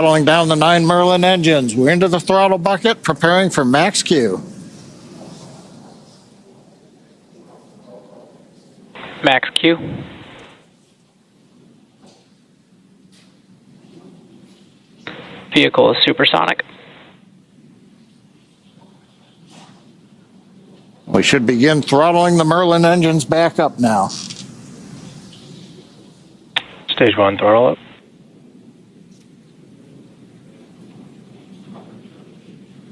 Throttling down the 9 Merlin engines. We're into the throttle bucket, preparing for max Q. Max Q. Vehicle is supersonic. We should begin throttling the Merlin engines back up now. Stage 1 throttle up.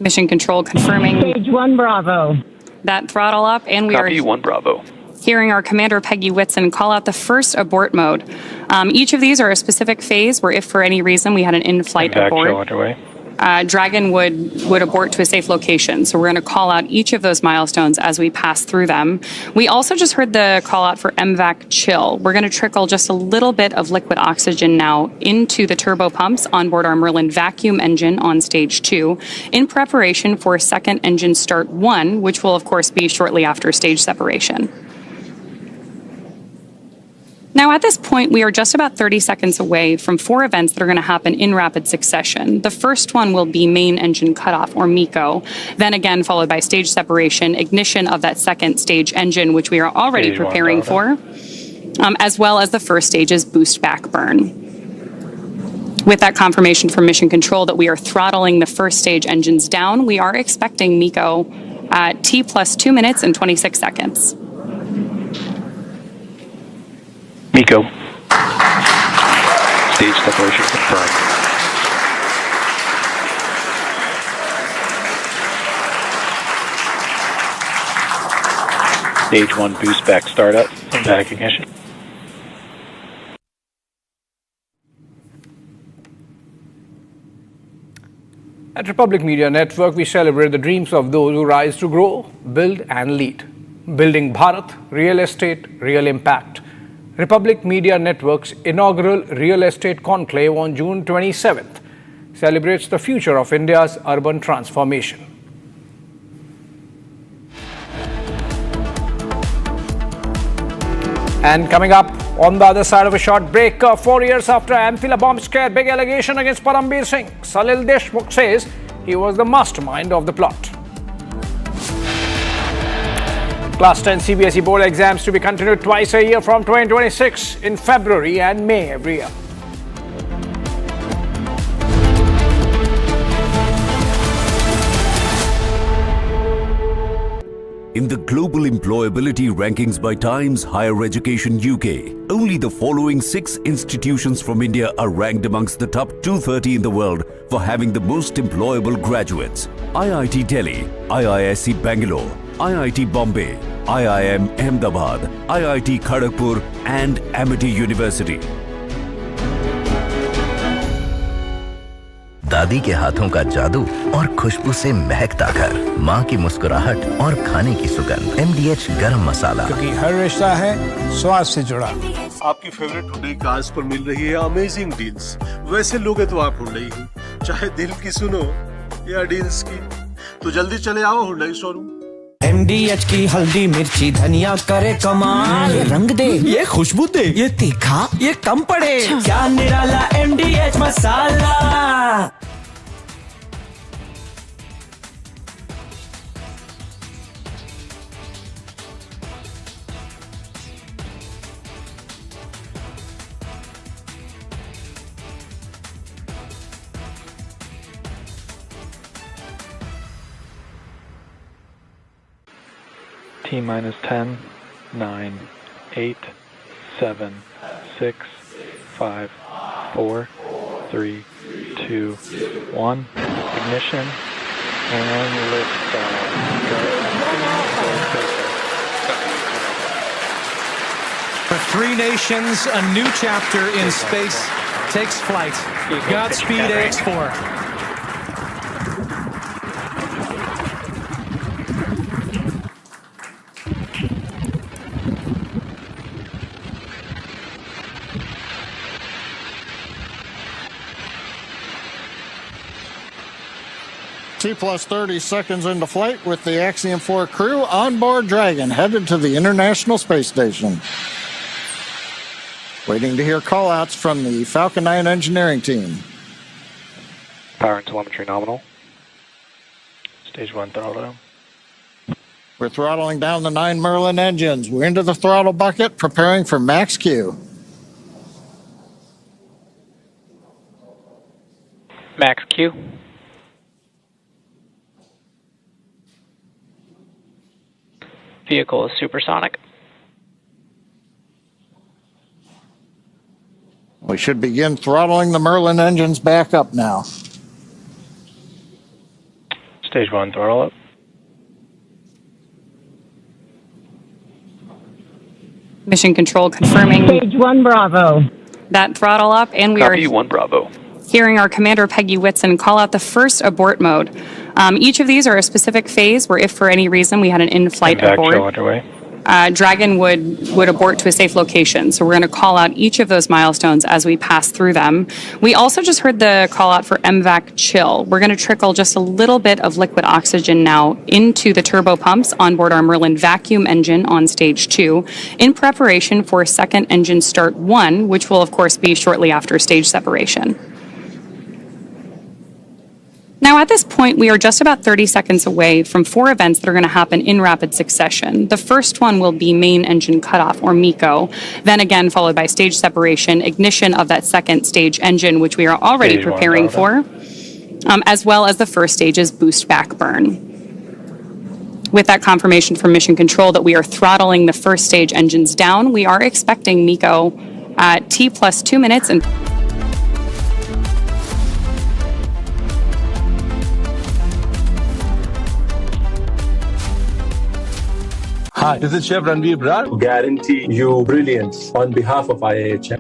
Mission Control confirming Stage 1 Bravo. that throttle up, and we Copy are 1 Bravo. hearing our commander Peggy Whitson call out the first abort mode. Each of these are a specific phase where if for any reason we had an in-flight Impact abort, show underway. Dragon would abort to a safe location. So we're going to call out each of those milestones as we pass through them. We also just heard the call out for MVAC chill. We're going to trickle just a little bit of liquid oxygen now into the turbo pumps on board our Merlin vacuum engine on stage 2 in preparation for second engine start 1, which will of course be shortly after stage separation. Now, at this point, we are just about 30 seconds away from 4 events that are going to happen in rapid succession. The first one will be main engine cutoff, or MECO, then again followed by stage separation, ignition of that second stage engine, which we are already Stage 1 preparing for, as well as the first stage's boost back burn. With that confirmation from Mission Control that we are throttling the first stage engines down, we are expecting MECO at T plus 2 minutes and 26 seconds. MECO. Stage separation confirmed. Stage 1 boost back startup and back ignition. At Republic Media Network, we celebrate the dreams of those who rise to grow, build and lead. Building Bharat, real estate, real impact. Republic Media Network's inaugural Real Estate Conclave on June 27th celebrates the future of India's urban transformation. And coming up on the other side of a short break, 4 years after Antilia bomb scare, big allegation against Parambir Singh. Salil Deshmukh says he was the mastermind of the plot. Class 10 CBSE board exams to be continued twice a year from 2026 in February and May every year. In the global employability rankings by Times Higher Education UK, only the following 6 institutions from India are ranked amongst the top 230 in the world for having the most employable graduates. IIT Delhi, IISc Bangalore, IIT Bombay, IIM Ahmedabad, IIT Kharagpur and Amity University. दादी के हाथों का जादू और खुशबू से महकता घर, माँ की मुस्कुराहट और खाने की सुगंध, MDH गरम मसाला, क्योंकि हर रिश्ता है स्वाद से जुड़ा। आपकी फेवरेट हुंडई कार्स पर मिल रही है अमेजिंग डील्स। वैसे लोगे तो आप हुंडई ही, चाहे दिल की सुनो या डील्स की, तो जल्दी चले आओ हुंडई शोरूम। MDH की हल्दी मिर्ची धनिया करे कमाल, ये रंग दे, ये खुशबू दे, ये तीखा, ये कम पड़े, क्या निराला MDH masala. T minus 10, 9, 8, 7, 6, 5, 4, 3, 2, 1. Ignition and liftoff. For 3 nations, a new chapter in space takes flight. Godspeed, AX4. T plus 30 seconds into flight with the Axiom 4 crew on board Dragon, headed to the International Space Station. Waiting to hear call-outs from the Falcon 9 engineering team. Power and telemetry nominal. Stage 1 throttle down. We're throttling down the 9 Merlin engines. We're into the throttle bucket, preparing for max Q. Max Q. Vehicle is supersonic. We should begin throttling the Merlin engines back up now. Stage 1 throttle up. Mission control confirming Stage 1 Bravo. that throttle up, and we Copy are 1 Bravo. hearing our Commander Peggy Whitson call out the first abort mode. Each of these are a specific phase where if for any reason we had an in-flight Impact abort, chill underway. Dragon would abort to a safe location. So we're going to call out each of those milestones as we pass through them. We also just heard the call out for MVAC chill. We're going to trickle just a little bit of liquid oxygen now into the turbo pumps on board our Merlin vacuum engine on stage 2 in preparation for second engine start 1, which will of course be shortly after stage separation. Now, at this point, we are just about 30 seconds away from 4 events that are going to happen in rapid succession. The first one will be main engine cutoff, or MECO, then again followed by stage separation, ignition of that second stage engine, which we are already Stage 1 preparing throttle. for, as well as the first stage's boost back burn. With that confirmation from Mission Control that we are throttling the first stage engines down, we are expecting MECO at T plus 2 minutes and Hi, this is Chef Ranveer Brar. Guarantee you brilliance on behalf of IAEA.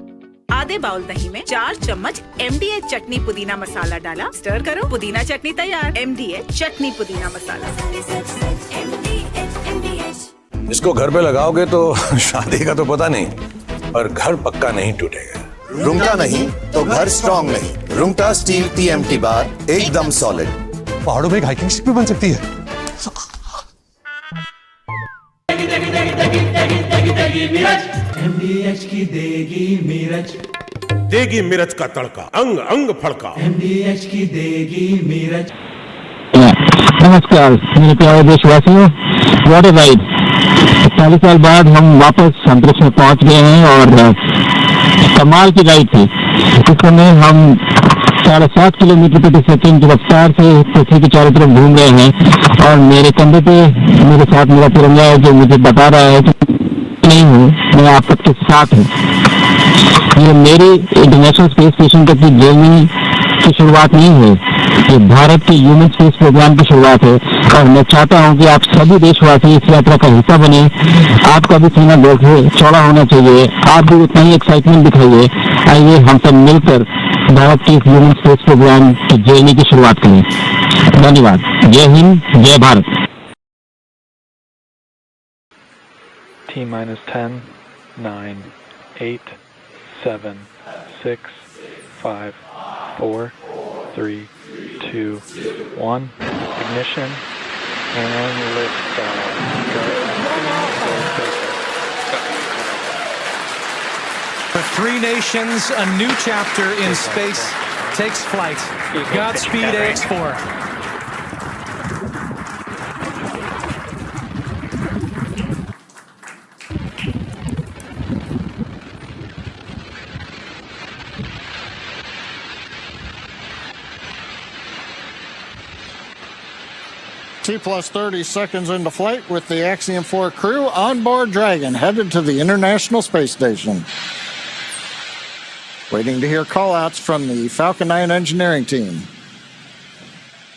आधे bowl दही में 4 चम्मच MDH चटनी पुदीना मसाला डाला, stir करो, पुदीना चटनी तैयार। MDH चटनी पुदीना मसाला। इसको घर पे लगाओगे तो शादी का तो पता नहीं, पर घर पक्का नहीं टूटेगा। रुंगटा नहीं तो घर स्ट्रॉन्ग नहीं। रुंगटा स्टील TMT बार एकदम सॉलिड। पहाड़ों में एक हाइकिंग स्टिक भी बन सकती है। MDH की देगी मिर्च, देगी मिर्च का तड़का, अंग अंग फड़का। MDH की देगी मिर्च। नमस्कार मेरे प्यारे देशवासियों, व्हाट अ राइड। 40 साल बाद हम वापस अंतरिक्ष में पहुंच गए हैं और कमाल की राइड थी। इस समय हम 7.5 किलोमीटर प्रति सेकंड की रफ्तार से पृथ्वी के चारों तरफ घूम रहे हैं और मेरे कंधे पे मेरे साथ मेरा तिरंगा है जो मुझे बता रहा है कि नहीं हूँ, मैं आप सबके साथ हूँ। ये मेरी इंटरनेशनल स्पेस स्टेशन तक की जर्नी की शुरुआत नहीं है, ये भारत के ह्यूमन स्पेस प्रोग्राम की शुरुआत है और मैं चाहता हूँ कि आप सभी देशवासी इस यात्रा का हिस्सा बने। आपका भी सीना चौड़ा होना चाहिए, आप भी उतना ही एक्साइटमेंट दिखाइए। आइए हम सब मिलकर भारत के ह्यूमन स्पेस प्रोग्राम की जर्नी की शुरुआत करें। धन्यवाद। जय हिंद, जय Bharat. T minus 10, 9, 8, 7, 6, 5, 4, 3, 2, 1. Ignition and liftoff. For 3 nations, a new chapter in space takes flight. Godspeed AX4. T plus 30 seconds into flight with the Axiom 4 crew on board Dragon, headed to the International Space Station. Waiting to hear call-outs from the Falcon 9 engineering team.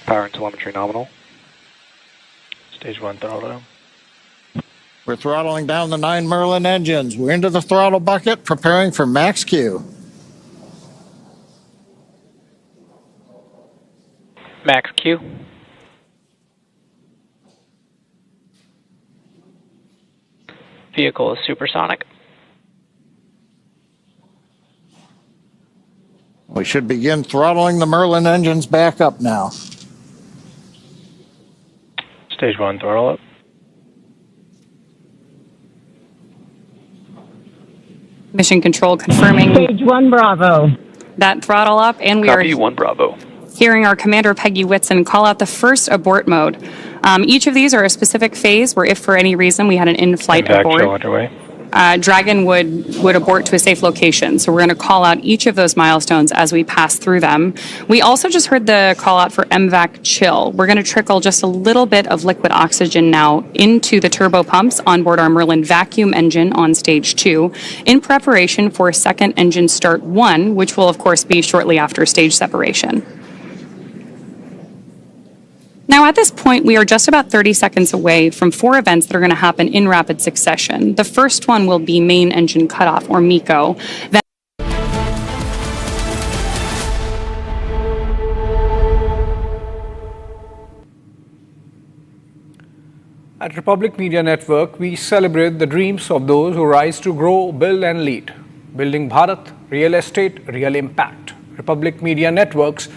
Power and telemetry nominal. Stage 1 throttle down. We're throttling down the 9 Merlin engines. We're into the throttle bucket, preparing for max Q. Max Q. Vehicle is supersonic. We should begin throttling the Merlin engines back up now. Stage 1 throttle up. Mission Control confirming Stage 1 Bravo. that throttle up, and we Copy are 1 Bravo. hearing our commander, Peggy Whitson, call out the first abort mode. Each of these are a specific phase where if for any reason we had an in-flight MVAC abort, chill underway. Dragon would abort to a safe location. So we're going to call out each of those milestones as we pass through them. We also just heard the call out for MVAC chill. We're going to trickle just a little bit of liquid oxygen now into the turbo pumps on board our Merlin vacuum engine on stage 2 in preparation for second engine start 1, which will of course be shortly after stage separation. Now, at this point, we are just about 30 seconds away from 4 events that are going to happen in rapid succession. The first one will be main engine cutoff, or MECO. Then At Republic Media Network, we celebrate the dreams of those who rise to grow, build and lead. Building Bharat, real estate, real impact. Republic Media Network's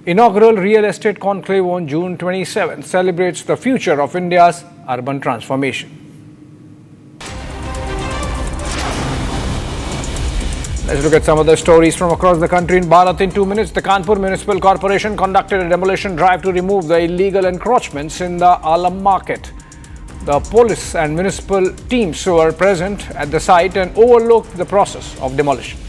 inaugural real estate conclave on June 27th celebrates the future of India's urban transformation. Let's look at some of the stories from across the country in Bharat in 2 minutes. The Kanpur Municipal Corporation conducted a demolition drive to remove the illegal encroachments in the Alam market. The police and municipal teams were present at the site and overlooked the process of demolition.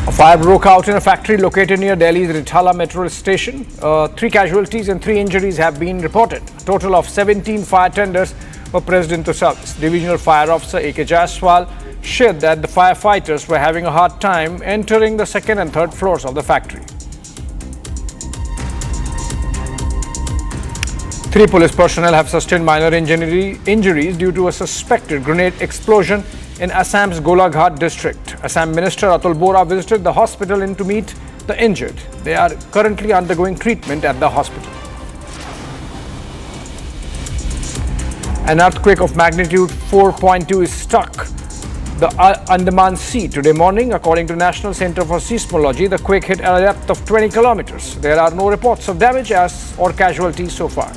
A fire broke out in a factory located near Delhi's Rithala metro station. 3 casualties and 3 injuries have been reported. A total of 17 fire tenders were pressed into service. Divisional Fire Officer A.K. Jaiswal shared that the firefighters were having a hard time entering the 2nd and 3rd floors of the factory. 3 police personnel have sustained minor injuries due to a suspected grenade explosion in Assam's Golaghat district. Assam Minister Atul Bora visited the hospital to meet the injured. They are currently undergoing treatment at the hospital. An earthquake of magnitude 4.2 struck the Andaman Sea today morning. According to National Center for Seismology, the quake hit at a depth of 20 kilometers. There are no reports of damage or casualties so far.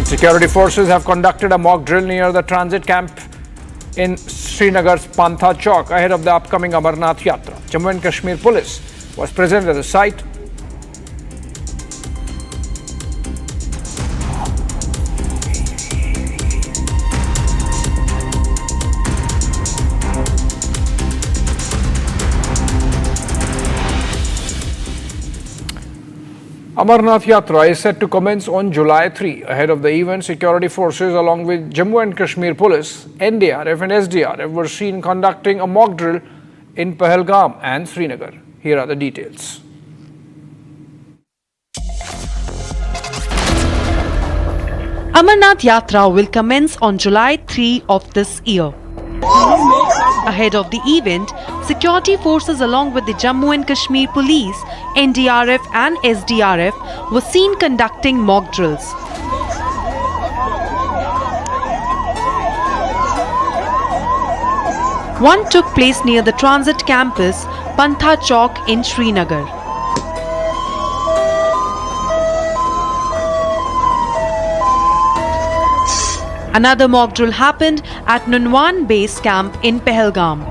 Security forces have conducted a mock drill near the transit camp in Srinagar's Pantha Chowk ahead of the upcoming Amarnath Yatra. Jammu and Kashmir Police was present at the site. Amarnath Yatra is set to commence on July 3. Ahead of the event, security forces along with Jammu and Kashmir Police, NDRF and SDRF were seen conducting a mock drill in Pahalgam and Srinagar. Here are the details. Amarnath Yatra will commence on July 3 of this year. Ahead of the event, security forces along with the Jammu and Kashmir Police, NDRF and SDRF were seen conducting mock drills. One took place near the transit campus, Pantha Chowk in Srinagar. Another mock drill happened at Nunwan Base Camp in Pahalgam.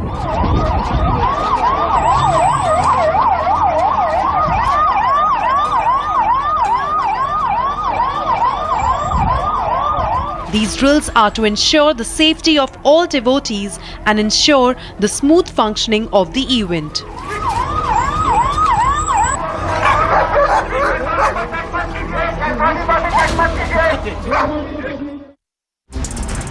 These drills are to ensure the safety of all devotees and ensure the smooth functioning of the event.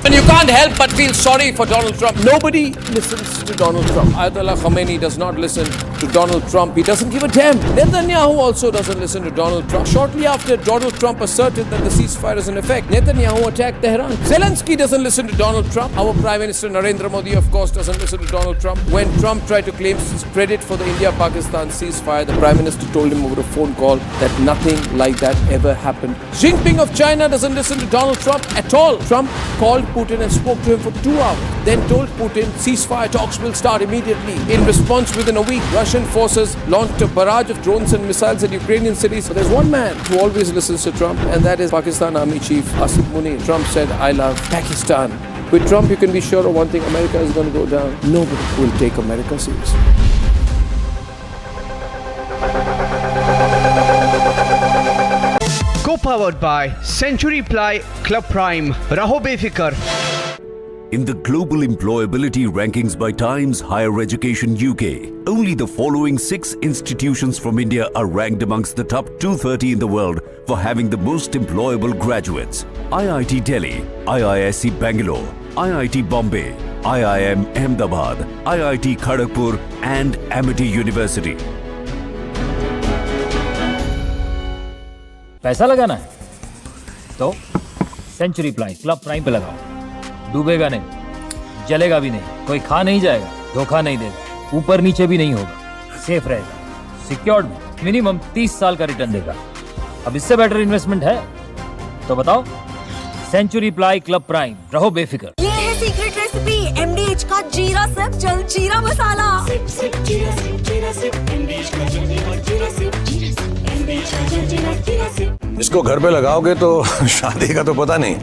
And you can't help but feel sorry for Donald Trump. Nobody listens to Donald Trump. Ayatollah Khomeini does not listen to Donald Trump. He doesn't give a damn. Netanyahu also doesn't listen to Donald Trump. Shortly after Donald Trump asserted that the ceasefire is in effect, Netanyahu attacked Tehran. Zelensky doesn't listen to Donald Trump. Our Prime Minister Narendra Modi, of course, doesn't listen to Donald Trump. When Trump tried to claim credit for the India-Pakistan ceasefire, the Prime Minister told him over a phone call that nothing like that ever happened. Xi Jinping of China doesn't listen to Donald Trump at all. Trump called Putin and spoke to him for 2 hours. Then told Putin ceasefire talks will start immediately. In response, within a week, Russian forces launched a barrage of drones and missiles at Ukrainian cities. But there's one man who always listens to Trump, and that is Pakistan Army Chief Asif Munir. Trump said, I love Pakistan. With Trump, you can be sure of one thing, America is going to go down. Nobody will take America seriously. Co-powered by Century Ply Club Prime. Raho befikar. In the global employability rankings by Times Higher Education UK, only the following 6 institutions from India are ranked amongst the top 230 in the world for having the most employable graduates. IIT Delhi, IISc Bangalore, IIT Bombay, IIM Ahmedabad, IIT Kharagpur and Amity University. पैसा लगाना है तो century ply club prime पे लगाओ। डूबेगा नहीं, जलेगा भी नहीं, कोई खा नहीं जाएगा, धोखा नहीं देगा, ऊपर नीचे भी नहीं होगा, सेफ रहेगा, सिक्योर्ड मिनिमम 30 साल का रिटर्न देगा। अब इससे बेटर इन्वेस्टमेंट है तो बताओ। सेंचुरी प्लाई क्लब प्राइम, रहो बेफिक्र। ये है सीक्रेट रेसिपी MDH का जीरा सिप जल जीरा मसाला। इसको घर पे लगाओगे तो शादी का तो पता नहीं,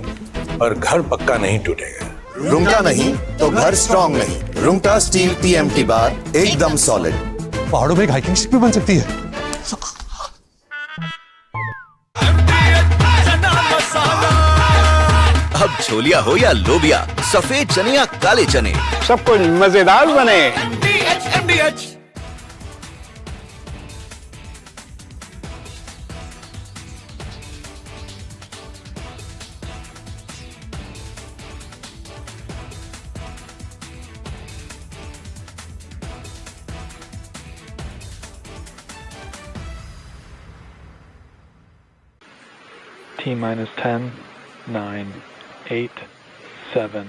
पर घर पक्का नहीं टूटेगा। रुंगटा नहीं तो घर स्ट्रॉन्ग नहीं। रुंगटा स्टील TMT बार एकदम सॉलिड। पहाड़ों में एक हाइकिंग शिप भी बन सकती है। अब छोलिया हो या लोबिया, सफेद चने या काले चने, सब कुछ मजेदार बने। MDH। T-minus 10, 9, 8, 7,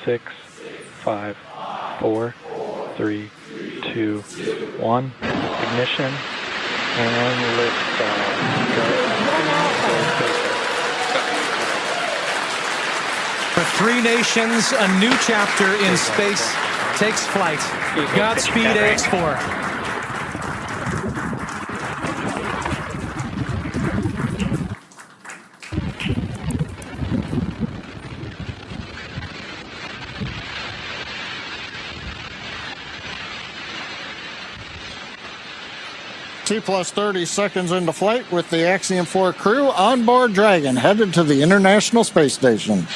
6, 5, 4, 3, 2, 1. Ignition and liftoff. For 3 nations, a new chapter in space takes flight. Godspeed, AX4. T plus 30 seconds into flight with the Axiom 4 crew on board Dragon, headed to the International Space Station.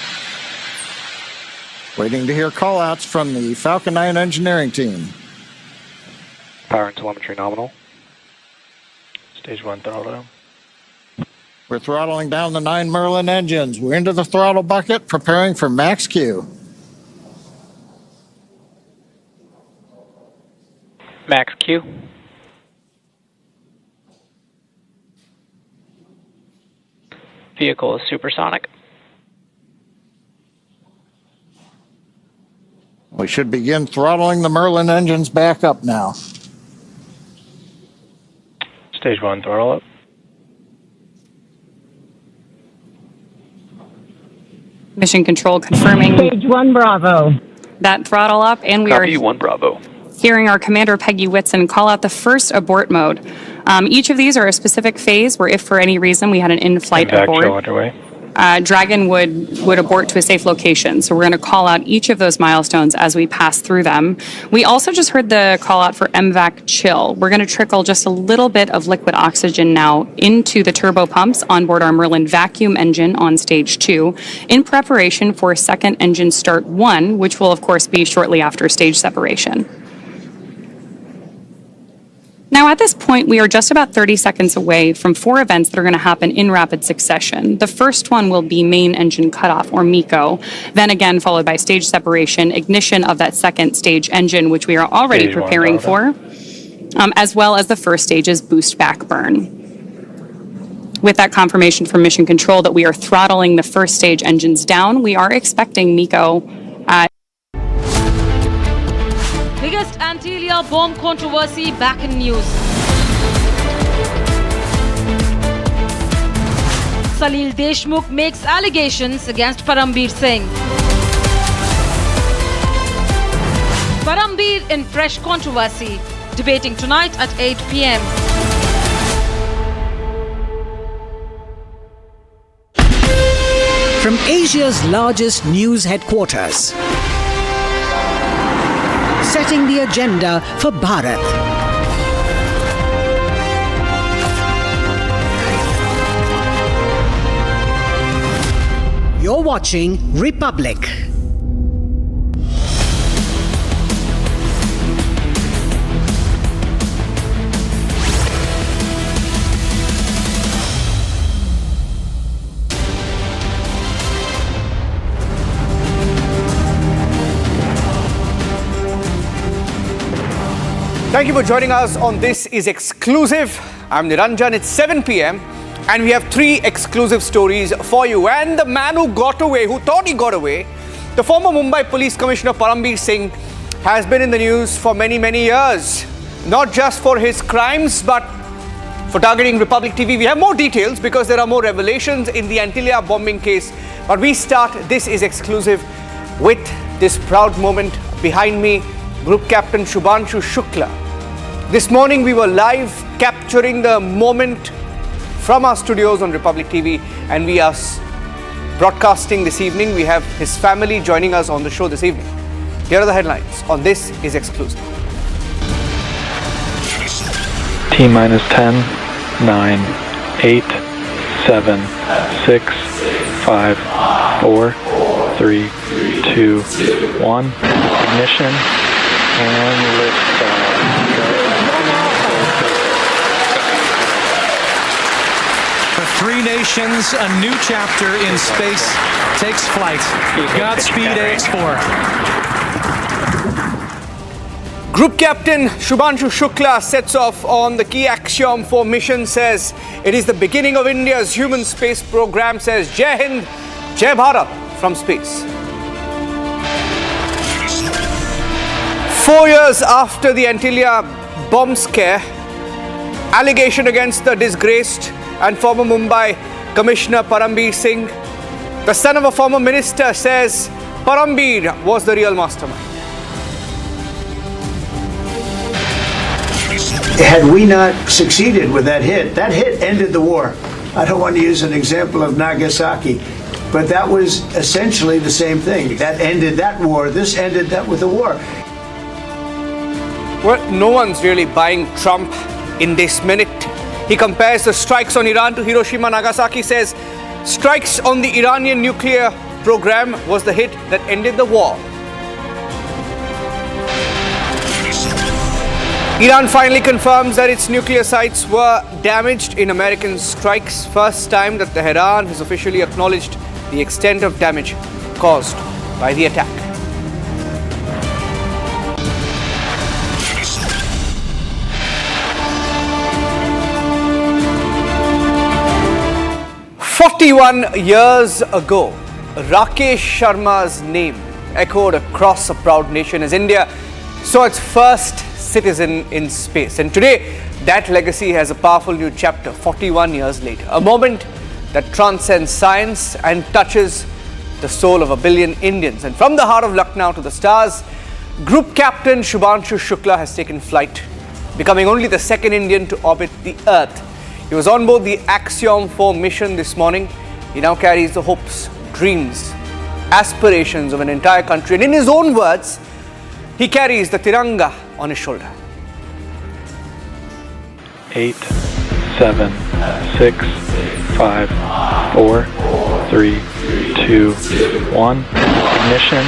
Waiting to hear call-outs from the Falcon 9 engineering team. Power and telemetry nominal. Stage 1 throttle. We're throttling down the 9 Merlin engines. We're into the throttle bucket, preparing for max Q. Max Q. Vehicle is supersonic. We should begin throttling the Merlin engines back up now. Stage 1 throttle up. Mission Control confirming Stage 1 Bravo. that throttle up, and we Copy are 1 Bravo. hearing our commander Peggy Whitson call out the first abort mode. Each of these are a specific phase where if for any reason we had an in-flight Impact abort, show underway. Dragon would abort to a safe location. So we're going to call out each of those milestones as we pass through them. We also just heard the call out for MVAC chill. We're going to trickle just a little bit of liquid oxygen now into the turbo pumps on board our Merlin vacuum engine on stage 2 in preparation for second engine start 1, which will of course be shortly after stage separation. Now, at this point, we are just about 30 seconds away from 4 events that are going to happen in rapid succession. The first one will be main engine cutoff, or MECO, then again followed by stage separation, ignition of that second stage engine, which we are already Stage 1 preparing throttle. for, as well as the first stage's boost back burn. With that confirmation from Mission Control that we are throttling the first stage engines down, we are expecting MECO Biggest Antilia bomb controversy back in news. Salil Deshmukh makes allegations against Parambir Singh. Parambir in fresh controversy, debating tonight at 8 p.m. From Asia's largest news headquarters, setting the agenda for Bharat. You're watching Republic. Thank you for joining us on This Is Exclusive. I'm Niranjan. It's 7 p.m. and we have 3 exclusive stories for you. And the man who got away, who thought he got away, the former Mumbai Police Commissioner Parambir Singh, has been in the news for many, many years. Not just for his crimes, but for targeting Republic TV. We have more details because there are more revelations in the Antilia bombing case. But we start This Is Exclusive with this proud moment behind me. Group Captain Shubhanshu Shukla. This morning we were live capturing the moment from our studios on Republic TV, and we are broadcasting this evening. We have his family joining us on the show this evening. Here are the headlines on This Is Exclusive. T-minus 10, 9, 8, 7, 6, 5, 4, 3, 2, 1. Ignition and liftoff. For 3 nations, a new chapter in space takes flight. Godspeed, AX4. Group Captain Shubhanshu Shukla sets off on the key Axiom 4 mission, says it is the beginning of India's human space program, says Jai Hind, Jai Bharat from space. 4 years after the Antilia bomb scare, allegation against the disgraced and former Mumbai Commissioner Parambir Singh, the son of a former minister, says Parambir was the real mastermind. Had we not succeeded with that hit ended the war. I don't want to use an example of Nagasaki, but that was essentially the same thing. That ended that war. This ended that with the war. Well, no one's really buying Trump in this minute. He compares the strikes on Iran to Hiroshima, Nagasaki, says strikes on the Iranian nuclear program was the hit that ended the war. Iran finally confirms that its nuclear sites were damaged in American strikes. First time that Tehran has officially acknowledged the extent of damage caused by the attack. "41 years ago, Rakesh Sharma's name echoed across a proud nation as India saw its first citizen in space. And today, that legacy has a powerful new chapter, 41 years later. A moment that transcends science and touches the soul of a billion Indians. And from the heart of Lucknow to the stars, Group Captain Shubhanshu Shukla has taken flight, becoming only the second Indian to orbit the Earth. He was on board the Axiom 4 mission this morning. He now carries the hopes, dreams, aspirations of an entire country. And in his own words, he carries the Tiranga on his shoulder. 8, 7, 6, 5, 4, 3, 2, 1. Ignition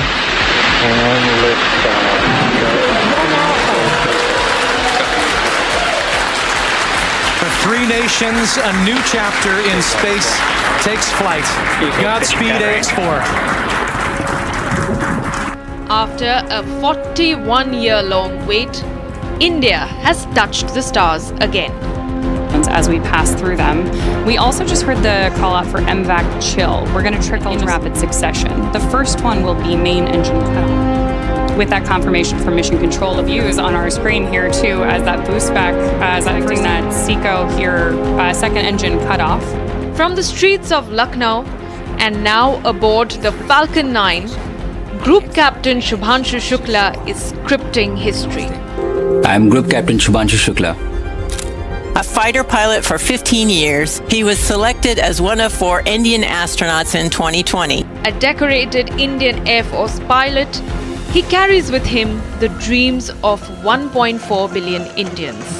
and liftoff. For 3 nations, a new chapter in space takes flight. Godspeed, AX4. After a 41-year-long wait, India has touched the stars again. As we pass through them, we also just heard the call out for MVAC chill. We're going to trickle in rapid succession. The first one will be main engine cutoff. With that confirmation from Mission Control, the views on our screen here too, as that boost back, as affecting that SECO here, second engine cutoff. From the streets of Lucknow and now aboard the Falcon 9, Group Captain Shubhanshu Shukla is scripting history. I am Group Captain Shubhanshu Shukla. A fighter pilot for 15 years, he was selected as one of 4 Indian astronauts in 2020. A decorated Indian Air Force pilot, he carries with him the dreams of 1.4 billion Indians.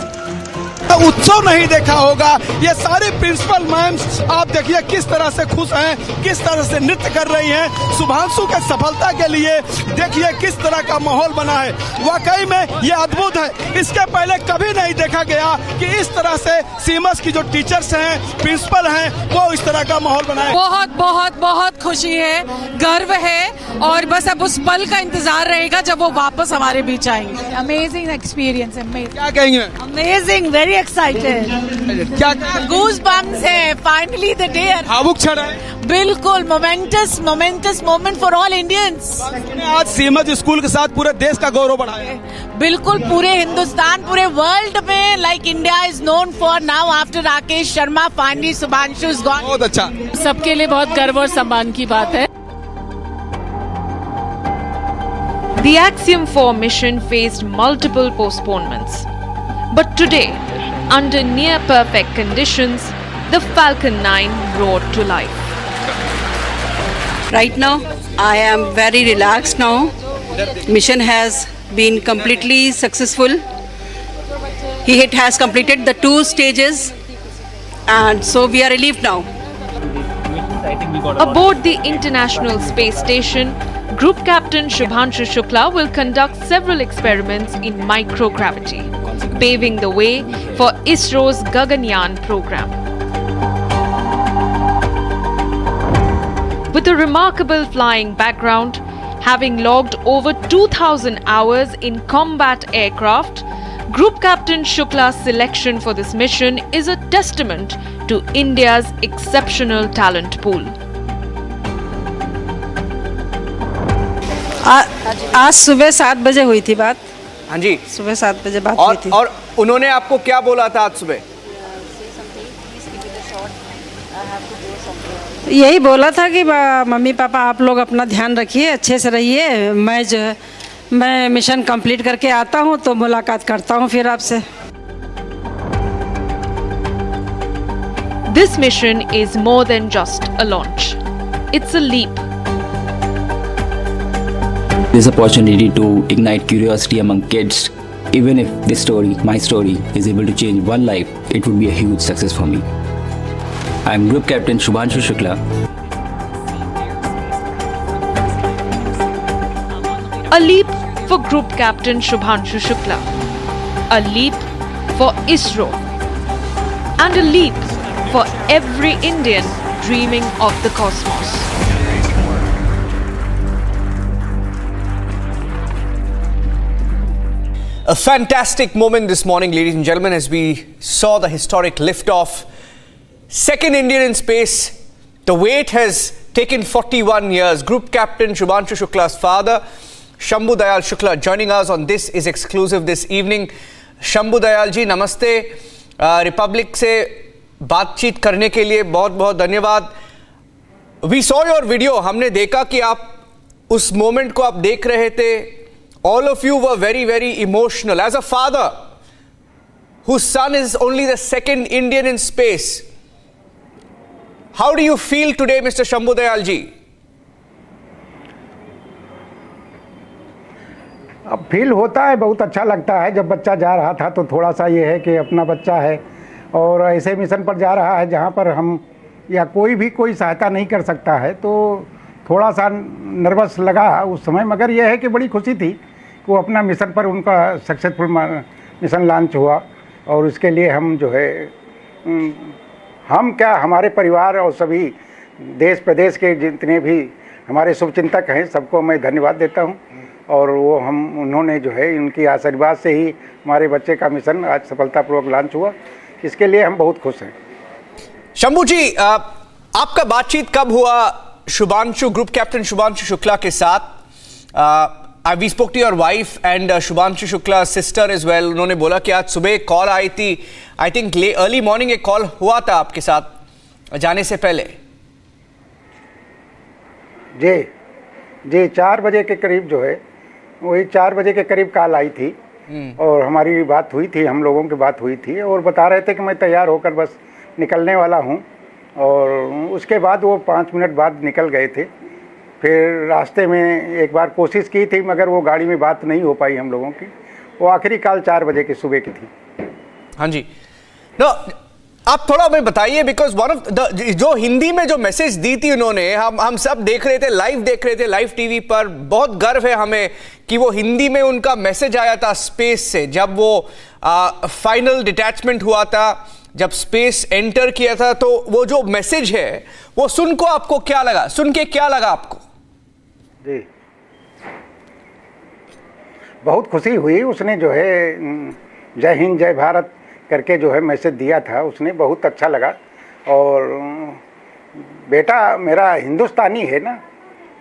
उत्सव नहीं देखा होगा। ये सारे principal ma'am's आप देखिए किस तरह से खुश हैं, किस तरह से नृत्य कर रही हैं। शुभांशु के सफलता के लिए देखिए किस तरह का माहौल बना है। वाकई में ये अद्भुत है। इसके पहले कभी नहीं देखा गया कि इस तरह से सीमस की जो टीचर्स हैं, प्रिंसिपल हैं, वो इस तरह का माहौल बनाए। बहुत बहुत बहुत खुशी है, गर्व है और बस अब उस पल का इंतजार रहेगा जब वो वापस हमारे बीच आएंगे। अमेजिंग एक्सपीरियंस, क्या कहेंगे? Amazing, very excited. क्या गूज बम्स है, फाइनली द डे। भावुक क्षण है। बिल्कुल moments moment for all Indians. आज सीमस स्कूल के साथ पूरे देश का गौरव बढ़ाया। बिल्कुल, पूरे हिंदुस्तान, पूरे वर्ल्ड में like India is known for now after Rakesh Sharma, finally Shubhanshu is gone. बहुत अच्छा, सबके लिए बहुत गर्व और सम्मान की बात है। The Axiom 4 mission faced multiple postponements. But today, under near-perfect conditions, the Falcon 9 roared to life. Right now, I am very relaxed now. Mission has been completely successful. It has completed the 2 stages, and so we are relieved now. Aboard the International Space Station, Group Captain Shubhanshu Shukla will conduct several experiments in microgravity, paving the way for ISRO's Gaganyaan program. With a remarkable flying background, having logged over 2,000 hours in combat aircraft, Group Captain Shukla's selection for this mission is a testament to India's exceptional talent pool. आज सुबह 7 बजे हुई थी बात। हाँ जी, सुबह 7 बजे बात हुई थी। और उन्होंने आपको क्या बोला था आज सुबह? यही बोला था कि मम्मी पापा आप लोग अपना ध्यान रखिए, अच्छे से रहिए। मैं मिशन कंप्लीट करके आता हूँ तो मुलाकात करता हूँ फिर आपसे। This mission is more than just a launch. It's a leap. This opportunity to ignite curiosity among kids. Even if this story, my story, is able to change one life, it would be a huge success for me. I am Group Captain Shubhanshu Shukla. A leap for Group Captain Shubhanshu Shukla. A leap for ISRO. And a leap for every Indian dreaming of the cosmos. A fantastic moment this morning, ladies and gentlemen, as we saw the historic liftoff. Second Indian in space. The wait has taken 41 years. Group Captain Shubhanshu Shukla's father, Shambhu Dayal Shukla, joining us on This Is Exclusive this evening. Shambhu Dayal ji, namaste. Republic से बातचीत करने के लिए बहुत बहुत धन्यवाद. We saw your video. हमने देखा कि आप उस मोमेंट को आप देख रहे थे. All of you were very, very emotional. As a father whose son is only the second Indian in space, how do you feel today, Mr. Shambhu Dayal ji? अब फील होता है, बहुत अच्छा लगता है। जब बच्चा जा रहा था तो थोड़ा सा ये है कि अपना बच्चा है और ऐसे मिशन पर जा रहा है जहाँ पर हम या कोई भी कोई सहायता नहीं कर सकता है, तो थोड़ा सा नर्वस लगा उस समय। मगर यह है कि बड़ी खुशी थी कि वो अपना मिशन पर उनका सक्सेसफुल मिशन लॉन्च हुआ और उसके लिए हम जो है हम क्या हमारे परिवार और सभी देश प्रदेश के जितने भी हमारे शुभचिंतक हैं सबको मैं धन्यवाद देता हूं। और वो उन्होंने जो है उनकी आशीर्वाद से ही हमारे बच्चे का मिशन आज सफलतापूर्वक लॉन्च हुआ, इसके लिए हम बहुत खुश हैं। शंभू जी, आपका बातचीत कब हुआ शुभांशु, ग्रुप कैप्टन शुभांशु शुक्ला के साथ? We spoke to your wife and Shubhanshu Shukla's sister as well. उन्होंने बोला कि आज सुबह कॉल आई थी, आई थिंक अर्ली मॉर्निंग एक कॉल हुआ था आपके साथ, जाने से पहले? जी 4 बजे के करीब जो है, वही 4 बजे के करीब कॉल आई थी और हमारी बात हुई थी, हम लोगों की बात हुई थी और बता रहे थे कि मैं तैयार होकर बस निकलने वाला हूँ। और उसके बाद वो 5 मिनट बाद निकल गए थे। फिर रास्ते में एक बार कोशिश की थी मगर वो गाड़ी में बात नहीं हो पाई हम लोगों की। वो आखिरी कॉल 4 बजे की सुबह की थी। हाँ जी, आप थोड़ा हमें बताइए, बिकॉज वन ऑफ द जो हिंदी में जो मैसेज दी थी उन्होंने, हम सब देख रहे थे, लाइव देख रहे थे, लाइव टीवी पर। बहुत गर्व है हमें कि वो हिंदी में उनका मैसेज आया था स्पेस से, जब वो फाइनल डिटैचमेंट हुआ था, जब स्पेस एंटर किया था। तो वो जो मैसेज है वो सुन के आपको क्या लगा आपको? जी बहुत खुशी हुई। उसने जो है जय हिंद जय भारत करके जो है मैसेज दिया था, उसने बहुत अच्छा लगा। और बेटा मेरा हिंदुस्तानी है ना,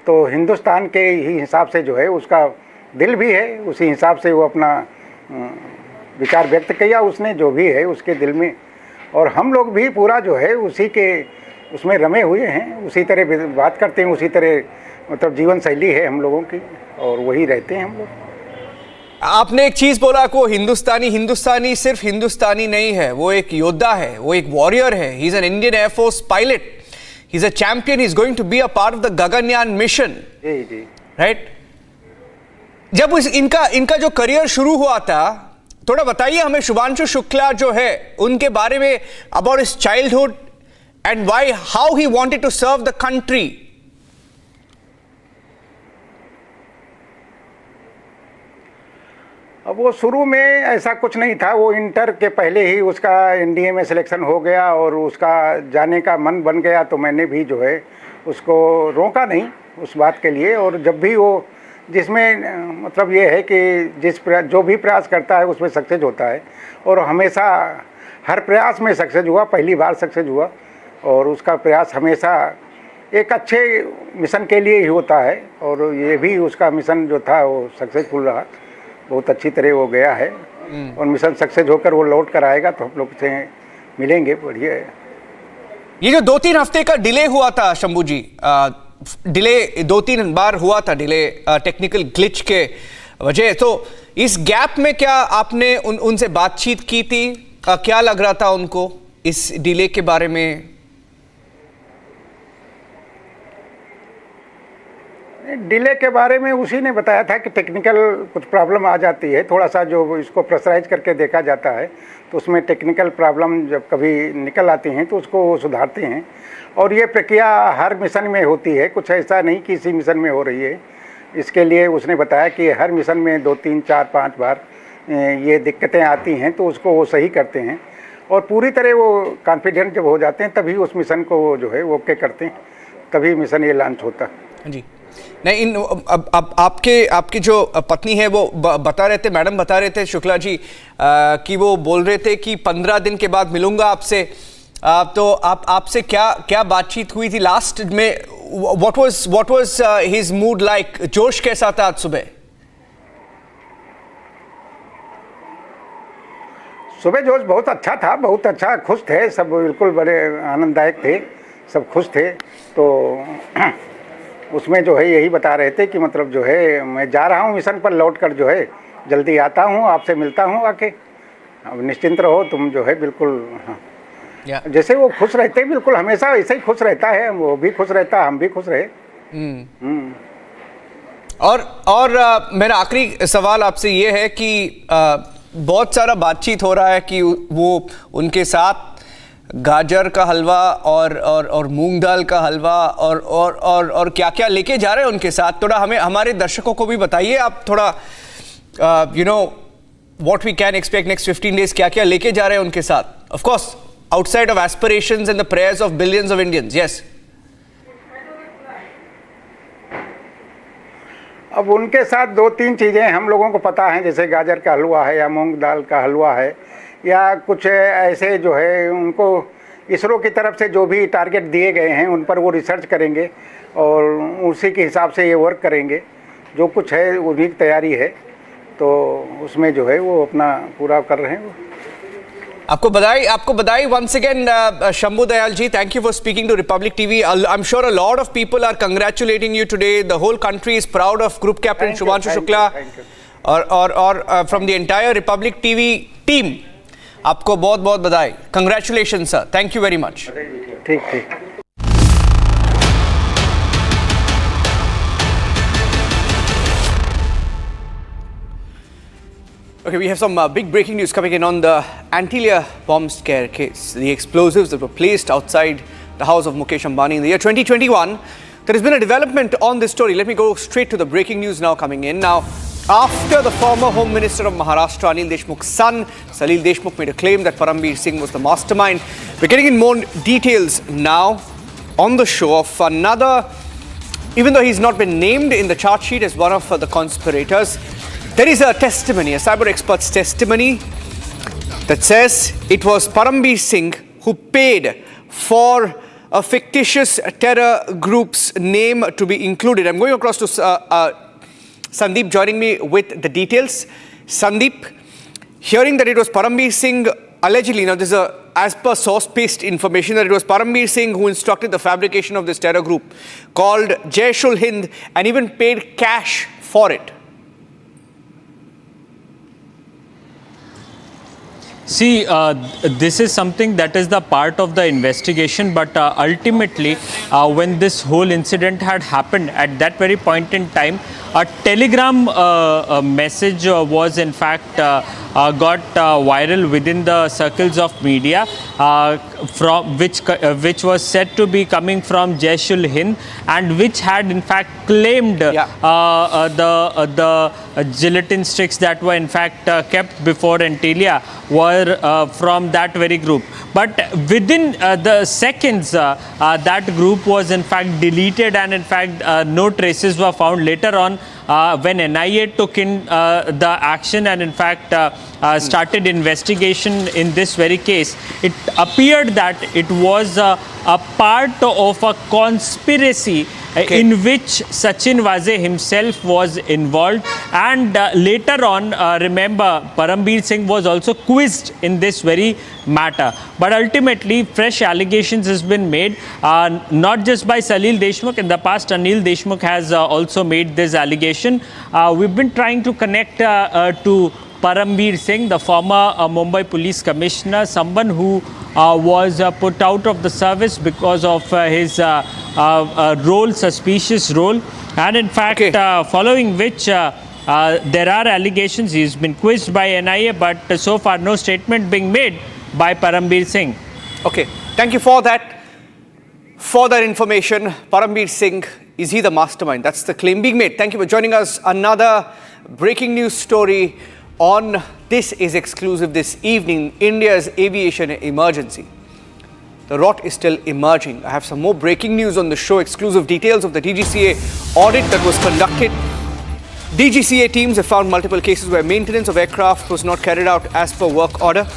तो हिंदुस्तान के ही हिसाब से जो है उसका दिल भी है, उसी हिसाब से वो अपना विचार व्यक्त किया उसने, जो भी है उसके दिल में। और हम लोग भी पूरा जो है उसी के उसमें रमे हुए हैं, उसी तरह बात करते हैं, उसी तरह मतलब जीवन शैली है हम लोगों की और वही रहते हैं हम लोग। आपने एक चीज बोला को हिंदुस्तानी सिर्फ हिंदुस्तानी नहीं है, वो एक योद्धा है, वो एक वॉरियर है। He is an Indian air force pilot, he is a champion, he is going to be a part of the Gaganyaan mission. जी राइट। जब इनका जो करियर शुरू हुआ था, थोड़ा बताइए हमें शुभांशु शुक्ला जो है उनके बारे में, about his childhood and why how he wanted to serve the country. अब वो शुरू में ऐसा कुछ नहीं था, वो इंटर के पहले ही उसका एनडीए में सिलेक्शन हो गया और उसका जाने का मन बन गया। तो मैंने भी जो है उसको रोका नहीं उस बात के लिए। और जब भी वो जिसमें मतलब ये है कि जो भी प्रयास करता है उसमें सक्सेस होता है, और हमेशा हर प्रयास में सक्सेस हुआ, पहली बार सक्सेस हुआ। और उसका प्रयास हमेशा एक अच्छे मिशन के लिए ही होता है, और ये भी उसका मिशन जो था वो सक्सेसफुल रहा, बहुत अच्छी तरह वो गया है। और मिशन सक्सेस होकर वो लौट कर आएगा तो हम लोग से मिलेंगे। बढ़िया है। ये जो 2-3 हफ्ते का डिले हुआ था शंभू जी, डिले 2-3 बार हुआ था, डिले टेक्निकल ग्लिच के वजह, तो इस गैप में क्या आपने उनसे बातचीत की थी? क्या लग रहा था उनको इस डिले के बारे में? डिले के बारे में उसी ने बताया था कि टेक्निकल कुछ प्रॉब्लम आ जाती है, थोड़ा सा जो इसको प्रेशराइज करके देखा जाता है तो उसमें टेक्निकल प्रॉब्लम जब कभी निकल आती हैं तो उसको वो सुधारते हैं। और ये प्रक्रिया हर मिशन में होती है, कुछ ऐसा नहीं कि इसी मिशन में हो रही है। इसके लिए उसने बताया कि हर मिशन में 2, 3, 4, 5 बार ये दिक्कतें आती हैं तो उसको वो सही करते हैं। और पूरी तरह वो कॉन्फिडेंट जब हो जाते हैं तभी उस मिशन को जो है वो ओके करते हैं, तभी मिशन ये लॉन्च होता है। जी नहीं, अब आपके जो पत्नी है वो बता रहे थे, मैडम बता रहे थे शुक्ला जी, कि वो बोल रहे थे कि 15 दिन के बाद मिलूंगा आपसे। तो आपसे क्या बातचीत हुई थी लास्ट में? What was his mood like? जोश कैसा था आज सुबह? सुबह जोश बहुत अच्छा था, बहुत अच्छा, खुश थे सब, बिल्कुल बड़े आनंददायक थे, सब खुश थे। तो उसमें जो है यही बता रहे थे कि मतलब जो है मैं जा रहा हूँ मिशन पर, लौट कर जो है जल्दी आता हूँ, आपसे मिलता हूँ आके, अब निश्चिंत रहो तुम जो है बिल्कुल। हाँ जैसे वो खुश रहते हैं बिल्कुल, हमेशा ऐसे ही खुश रहता है, वो भी खुश रहता, हम भी खुश रहे। और मेरा आखिरी सवाल आपसे ये है कि बहुत सारा बातचीत हो रहा है कि वो उनके साथ गाजर का हलवा और मूंग दाल का हलवा और क्या क्या लेके जा रहे हैं उनके साथ। थोड़ा हमें, हमारे दर्शकों को भी बताइए आप थोड़ा, what we can expect next 15 days, क्या क्या लेके जा रहे हैं उनके साथ, of course outside of aspirations and the prayers of billions of Indians. Yes, अब उनके साथ 2-3 चीज़ें हम लोगों को पता हैं, जैसे गाजर का हलवा है या मूंग दाल का हलवा है या कुछ ऐसे जो है, उनको इसरो की तरफ से जो भी टारगेट दिए गए हैं उन पर वो रिसर्च करेंगे और उसी के हिसाब से ये वर्क करेंगे। जो कुछ है उन्हीं की तैयारी है, तो उसमें जो है वो अपना पूरा कर रहे हैं। आपको बधाई once again, Shambhu Dayal ji. Thank you for speaking to Republic TV. I'm sure a lot of people are congratulating you today. The whole country is proud of Group Captain Shubhanshu Shukla or from the entire Republic TV team. आपको बहुत बधाई. Congratulations, sir. Thank you very much. ठीक. Okay, we have some big breaking news coming in on the Antilia bomb scare case. The explosives that were placed outside the house of Mukesh Ambani in the year 2021. There has been a development on this story. Let me go straight to the breaking news now coming in. Now, after the former Home Minister of Maharashtra, Anil Deshmukh's son, Salil Deshmukh, made a claim that Parambir Singh was the mastermind. We're getting in more details now on the show of another, even though he's not been named in the charge sheet as one of the conspirators, there is a testimony, a cyber expert's testimony that says it was Parambir Singh who paid for a fictitious terror group's name to be included. I'm going across to Sandeep joining me with the details. Sandeep, hearing that it was Parambir Singh, allegedly, now this is as per source-based information, that it was Parambir Singh who instructed the fabrication of this terror group called Jaish-ul-Hind and even paid cash for it. See, this is something that is the part of the investigation, but ultimately, when this whole incident had happened, at that very point in time, a telegram message was in fact got viral within the circles of media, from which was said to be coming from Jaish-ul-Hind, and which had in fact claimed the gelatin sticks that were in fact kept before Antilia were from that very group. But within the seconds, that group was in fact deleted, and in fact no traces were found. Later on, when NIA took in the action and in fact started investigation in this very case, it appeared that it was a part of a conspiracy in which Sachin Waze himself was involved, and later on, remember, Parambir Singh was also quizzed in this very matter. But ultimately, fresh allegations has been made, not just by Salil Deshmukh. In the past, Anil Deshmukh has also made this allegation. We've been trying to connect to Parambir Singh, the former Mumbai Police Commissioner, someone who was put out of the service because of his suspicious role. And in fact, following which there are allegations. He's been quizzed by NIA, but so far no statement being made by Parambir Singh. Okay, thank you for that. For that information, Parambir Singh, is he the mastermind? That's the claim being made. Thank you for joining us. Another breaking news story on This Is Exclusive this evening, India's aviation emergency. The rot is still emerging. I have some more breaking news on the show, exclusive details of the DGCA audit that was conducted. DGCA teams have found multiple cases where maintenance of aircraft was not carried out as per work order.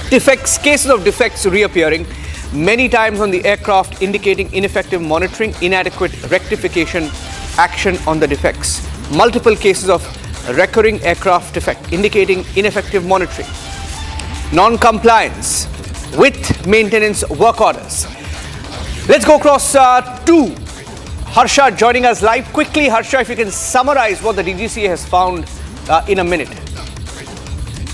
Cases of defects reappearing many times on the aircraft, indicating ineffective monitoring, inadequate rectification action on the defects. Multiple cases of recurring aircraft defect, indicating ineffective monitoring. Non-compliance with maintenance work orders. Let's go across to Harsha joining us live. Quickly, Harsha, if you can summarize what the DGCA has found in a minute.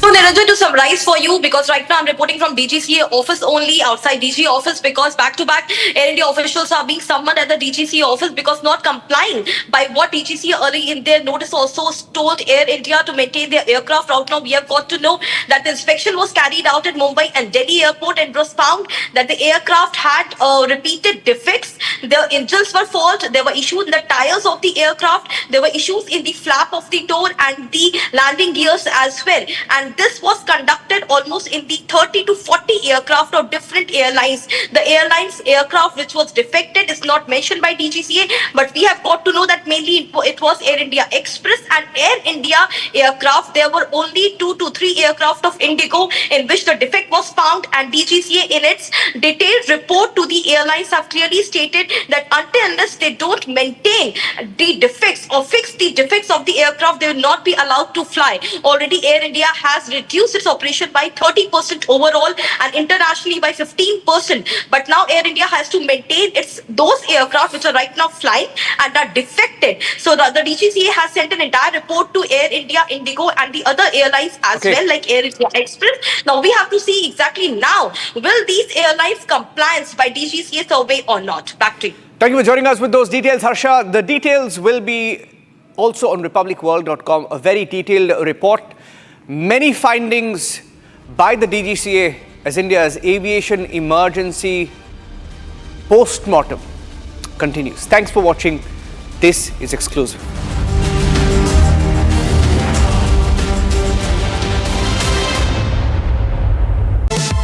So, Niranjan, to summarize for you, because right now I'm reporting from DGCA office only, outside DG office, because back-to-back Air India officials are being summoned at the DGCA office because not complying by what DGCA early in their notice also told Air India to maintain their aircraft route. Now we have got to know that the inspection was carried out at Mumbai and Delhi airport, and it was found that the aircraft had repeated defects. The engines were fault, there were issues in the tires of the aircraft, there were issues in the flap of the door and the landing gears as well. And this was conducted almost in the 30 to 40 aircraft of different airlines. The airline's aircraft which was defected is not mentioned by DGCA, but we have got to know that mainly it was Air India Express and Air India aircraft. There were only 2 to 3 aircraft of Indigo in which the defect was found, and DGCA in its detailed report to the airlines have clearly stated that unless they don't maintain the defects or fix the defects of the aircraft, they will not be allowed to fly. Already Air India has has reduced its operation by 30% overall and internationally by 15%. But now Air India has to maintain those aircraft which are right now flying and are defected. So the DGCA has sent an entire report to Air India, Indigo and the other airlines as well, like Air India Express. Now we have to see exactly now, will these airlines compliance by DGCA survey or not? Back to you. Thank you for joining us with those details, Harsha. The details will be also on republicworld.com, a very detailed report. Many findings by the DGCA as India's aviation emergency post-mortem continues. Thanks for watching. This is exclusive.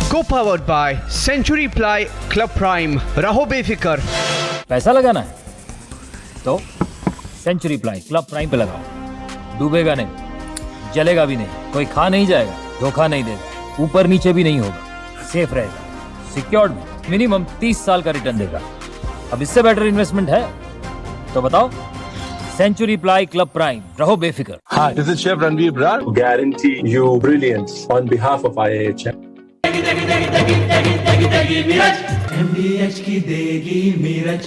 Co-powered by Century Ply Club Prime. Raho befikar. पैसा लगाना है तो century ply club prime पे लगाओ। डूबेगा नहीं, जलेगा भी नहीं, कोई खा नहीं जाएगा, धोखा नहीं देगा, ऊपर नीचे भी नहीं होगा, सेफ रहेगा, सिक्योर्ड में मिनिमम 30 साल का रिटर्न देगा। अब इससे बेटर इन्वेस्टमेंट है तो बताओ। सेंचुरी प्लाई क्लब प्राइम, रहो बेफिक्र। Hi, this is Chef Ranveer Brar. Guarantee you brilliance on behalf of IAEA. MDH की देगी मिर्च,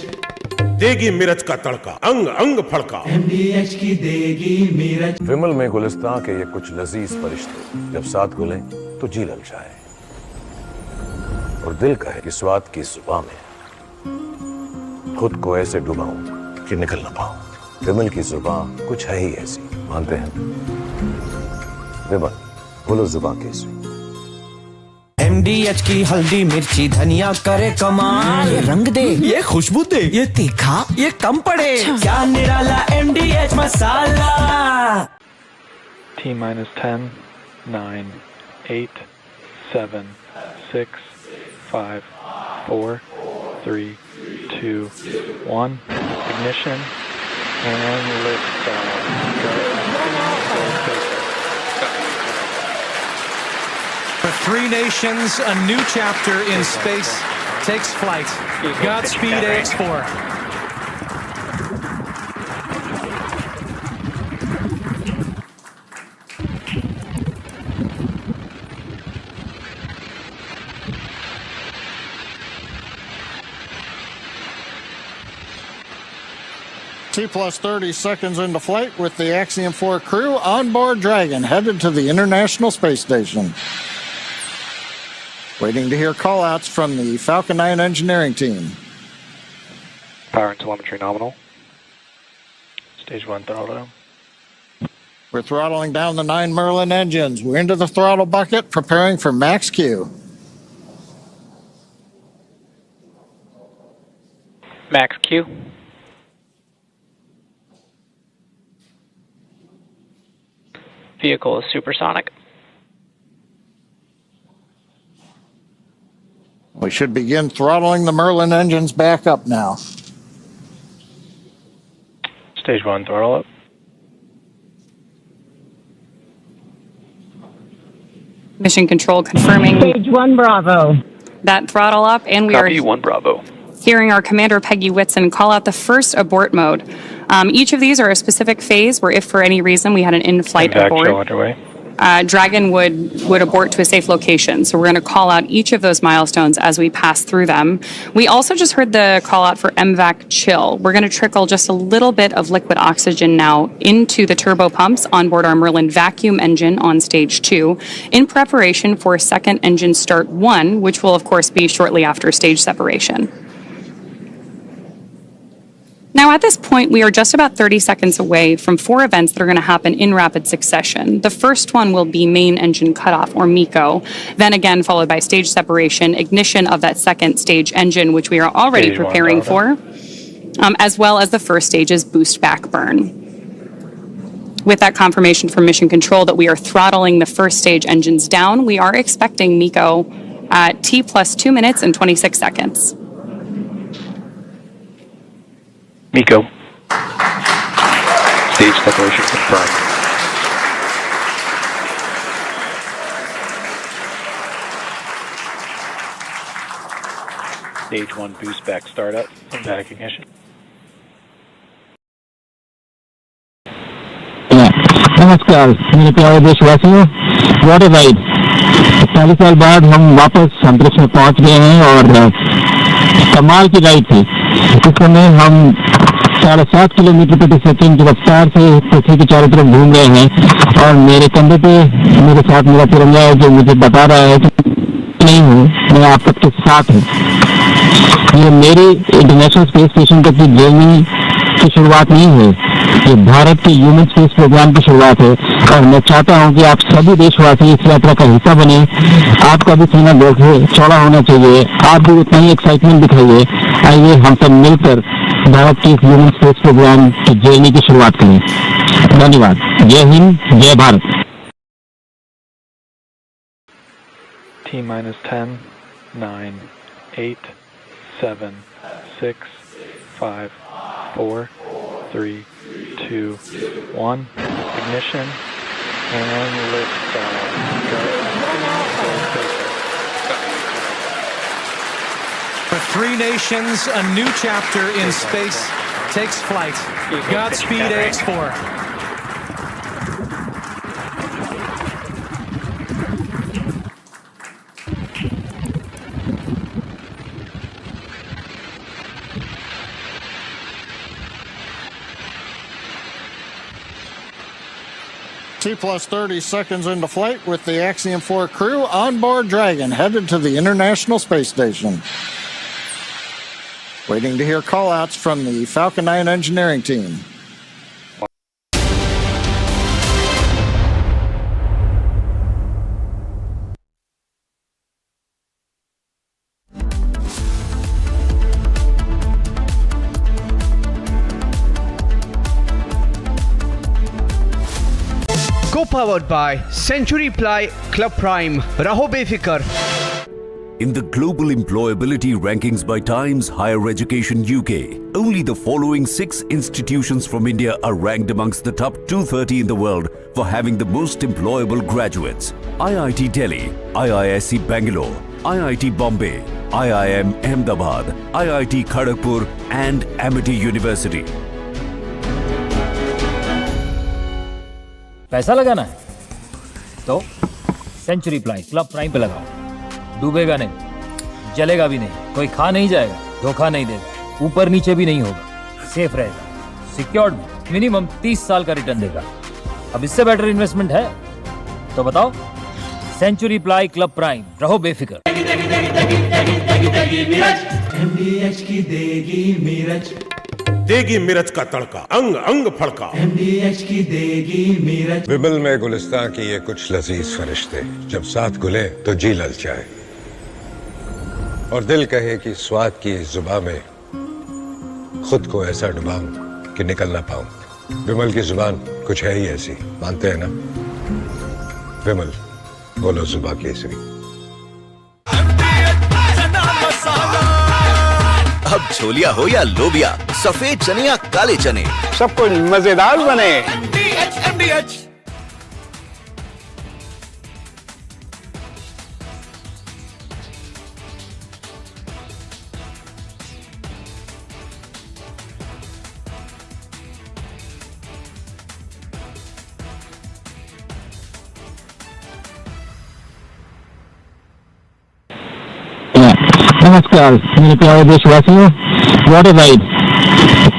देगी मिर्च का तड़का, अंग अंग फड़का। MDH की देगी मिर्च। विमल में गुलिस्तां के ये कुछ लजीज फरिश्ते जब साथ घुलें तो जी ललचाए और दिल कहे कि स्वाद की जुबान में खुद को ऐसे डुबाऊं कि निकल ना पाऊं। विमल की जुबान कुछ है ही ऐसी, मानते हैं? विमल, बोलो जुबान कैसी? MDH की हल्दी मिर्ची धनिया करे कमाल, ये रंग दे, ये खुशबू दे, ये तीखा, ये कम पड़े, क्या निराला MDH masala. T-10, 9, 8, 7, 6, 5, 4, 3, 2, 1. Ignition and liftoff. For three nations, a new chapter in space takes flight. Godspeed, AX4. T plus 30 seconds into flight with the Axiom 4 crew on board Dragon, headed to the International Space Station. Waiting to hear callouts from the Falcon 9 engineering team. Power and telemetry nominal. Stage 1 throttle down. We're throttling down the 9 Merlin engines. We're into the throttle bucket, preparing for max Q. Max Q. Vehicle is supersonic. We should begin throttling the Merlin engines back up now. Stage 1 throttle up. Mission control confirming. Stage 1 Bravo. That throttle up, and we Copy are 1 Bravo. hearing our Commander Peggy Whitson call out the first abort mode. Each of these are a specific phase where if for any reason we had an in-flight abort, underway. Dragon would abort to a safe location. So we're going to call out each of those milestones as we pass through them. We also just heard the call out for MVAC chill. We're going to trickle just a little bit of liquid oxygen now into the turbo pumps on board our Merlin vacuum engine on stage 2 in preparation for second engine start 1, which will of course be shortly after stage separation. Now, at this point, we are just about 30 seconds away from 4 events that are going to happen in rapid succession. The first one will be main engine cutoff, or MECO, then again followed by stage separation, ignition of that second stage engine, which we are already Stage preparing for, as well as the first stage's boost back burn. With that confirmation from Mission Control that we are throttling the first stage engines down, we are expecting MECO at T plus 2 minutes and 26 seconds. MECO. Stage separation confirmed. Stage 1 boost back startup and back ignition. नमस्कार मेरे प्यारे देशवासियों, what A ride. 40 साल बाद हम वापस अंतरिक्ष में पहुंच गए हैं और कमाल की राइड थी। इस समय हम 7.5 किलोमीटर प्रति सेकंड की रफ्तार से पृथ्वी के चारों तरफ घूम रहे हैं और मेरे कंधे पे मेरे साथ मेरा तिरंगा है जो मुझे बता रहा है कि नहीं हूँ, मैं आप सबके साथ हूँ। ये मेरी इंटरनेशनल स्पेस स्टेशन तक की जर्नी की शुरुआत नहीं है, ये भारत के ह्यूमन स्पेस प्रोग्राम की शुरुआत है और मैं चाहता हूं कि आप सभी देशवासी इस यात्रा का हिस्सा बने। आपका भी सीना चौड़ा होना चाहिए, आप भी उतना ही एक्साइटमेंट दिखाइए। आइए हम सब मिलकर भारत के ह्यूमन स्पेस प्रोग्राम की जर्नी की शुरुआत करें। धन्यवाद। जय हिंद, जय Bharat. T-10, 9, 8, 7, 6, 5, 4, 3, 2, 1. Ignition and liftoff. For three nations, a new chapter in space takes flight. Godspeed, AX4. T plus 30 seconds into flight with the Axiom 4 crew on board Dragon, headed to the International Space Station. Waiting to hear call-outs from the Falcon 9 engineering team. Co-powered by Century Ply Club Prime. Raho befikar. In the global employability rankings by Times Higher Education UK, only the following 6 institutions from India are ranked amongst the top 230 in the world for having the most employable graduates. IIT Delhi, IISc Bangalore, IIT Bombay, IIM Ahmedabad, IIT Kharagpur and Amity University. पैसा लगाना है तो century ply club prime पे लगाओ, डूबेगा नहीं, जलेगा भी नहीं, कोई खा नहीं जाएगा, धोखा नहीं देगा, ऊपर नीचे भी नहीं होगा, सेफ रहेगा, सिक्योर्ड, मिनिमम 30 साल का रिटर्न देगा। अब इससे बेटर इन्वेस्टमेंट है तो बताओ। सेंचुरी प्लाई क्लब प्राइम, रहो बेफिक्र। MDH की देगी मीरज, देगी मिर्च का तड़का, अंग अंग फड़का। MDH की देगी मीरज। विमल में गुलिस्तां की ये कुछ लजीज फरिश्ते जब साथ घुले तो जी ललचाए और दिल कहे कि स्वाद की इस जुबान में खुद को ऐसा डुबाऊं कि निकल ना पाऊं। विमल की जुबान कुछ है ही ऐसी, मानते हैं ना? विमल, बोलो जुबान केसरी। अब छोलिया हो या लोबिया, सफेद चने या काले चने, सब कुछ मजेदार बने। MDH। नमस्कार मेरे प्यारे देशवासियों, व्हाट ए राइड।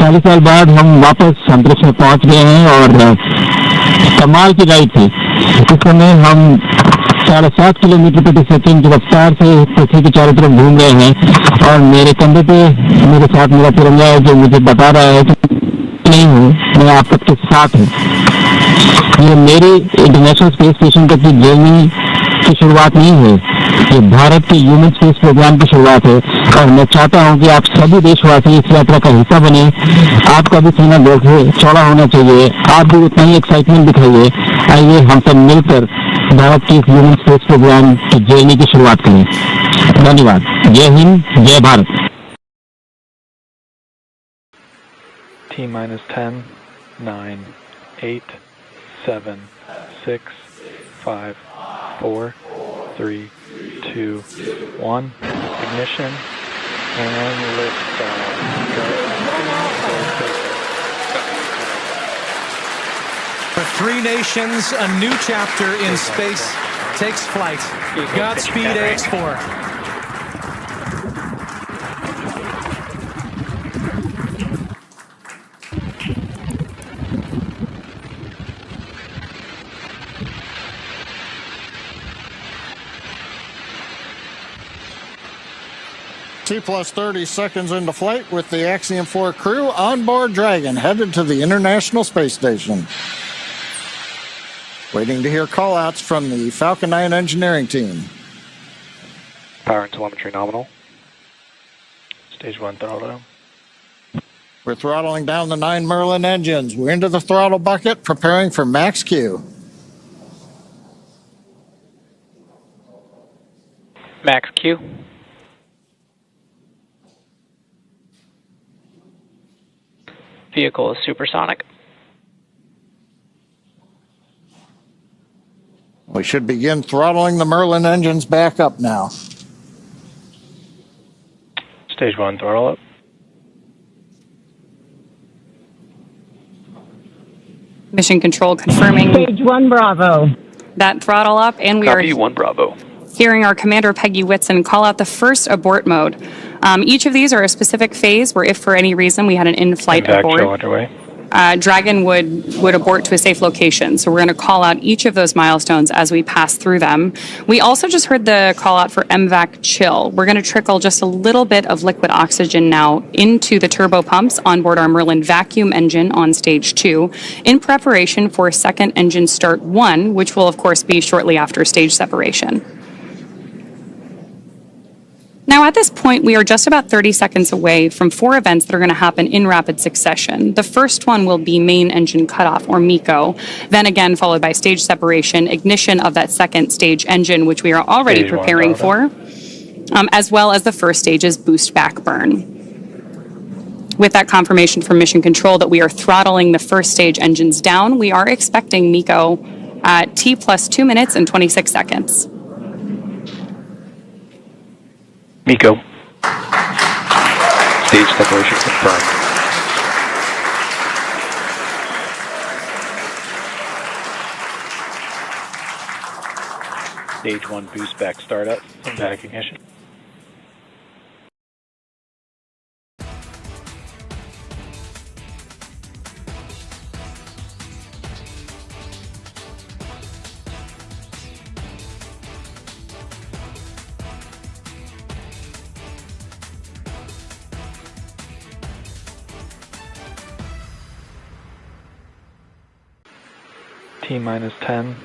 40 साल बाद हम वापस अंतरिक्ष में पहुंच गए हैं और कमाल की राइड थी। इस समय हम 7.5 किलोमीटर प्रति सेकंड की रफ्तार से पृथ्वी के चारों तरफ घूम रहे हैं और मेरे कंधे पे मेरे साथ मेरा तिरंगा है जो मुझे बता रहा है कि नहीं हूँ, मैं आप सबके साथ हूँ। ये मेरी इंटरनेशनल स्पेस स्टेशन तक की जर्नी की शुरुआत नहीं है, ये भारत के ह्यूमन स्पेस प्रोग्राम की शुरुआत है और मैं चाहता हूं कि आप सभी देशवासी इस यात्रा का हिस्सा बने। आपका भी सीना चौड़ा होना चाहिए, आप भी उतना ही एक्साइटमेंट दिखाइए। आइए हम सब मिलकर भारत के ह्यूमन स्पेस प्रोग्राम की जर्नी की शुरुआत करें। धन्यवाद। जय हिंद, जय Bharat. T-10, 9, 8, 7, 6, 5, 4, 3, 2, 1. Ignition and liftoff. 3 nations, a new chapter in space takes flight. Godspeed, AX4. T plus 30 seconds into flight with the Axiom 4 crew on board Dragon, headed to the International Space Station. Waiting to hear callouts from the Falcon 9 engineering team. Power and telemetry nominal. Stage 1 throttle. We're throttling down the 9 Merlin engines. We're into the throttle bucket, preparing for max Q. Max Q. Vehicle is supersonic. We should begin throttling the Merlin engines back up now. Stage 1 throttle up. Mission Control confirming Stage 1 Bravo. that throttle up, and we Copy are 1 Bravo. hearing our commander Peggy Whitson call out the first abort mode. Each of these are a specific phase where if for any reason we had an in-flight Impact abort, show underway. Dragon would abort to a safe location. So we're going to call out each of those milestones as we pass through them. We also just heard the call out for MVAC chill. We're going to trickle just a little bit of liquid oxygen now into the turbo pumps on board our Merlin vacuum engine on stage 2 in preparation for second engine start 1, which will of course be shortly after stage separation. Now, at this point, we are just about 30 seconds away from 4 events that are going to happen in rapid succession. The first one will be main engine cutoff, or MECO, then again followed by stage separation, ignition of that second stage engine, which we are already Stage 1 preparing for, as well as the first stage's boost back burn. With that confirmation from Mission Control that we are throttling the first stage engines down, we are expecting MECO at T plus 2 minutes and 26 seconds. MECO. Stage separation confirmed. Stage 1 boost back startup and back ignition. T minus 10.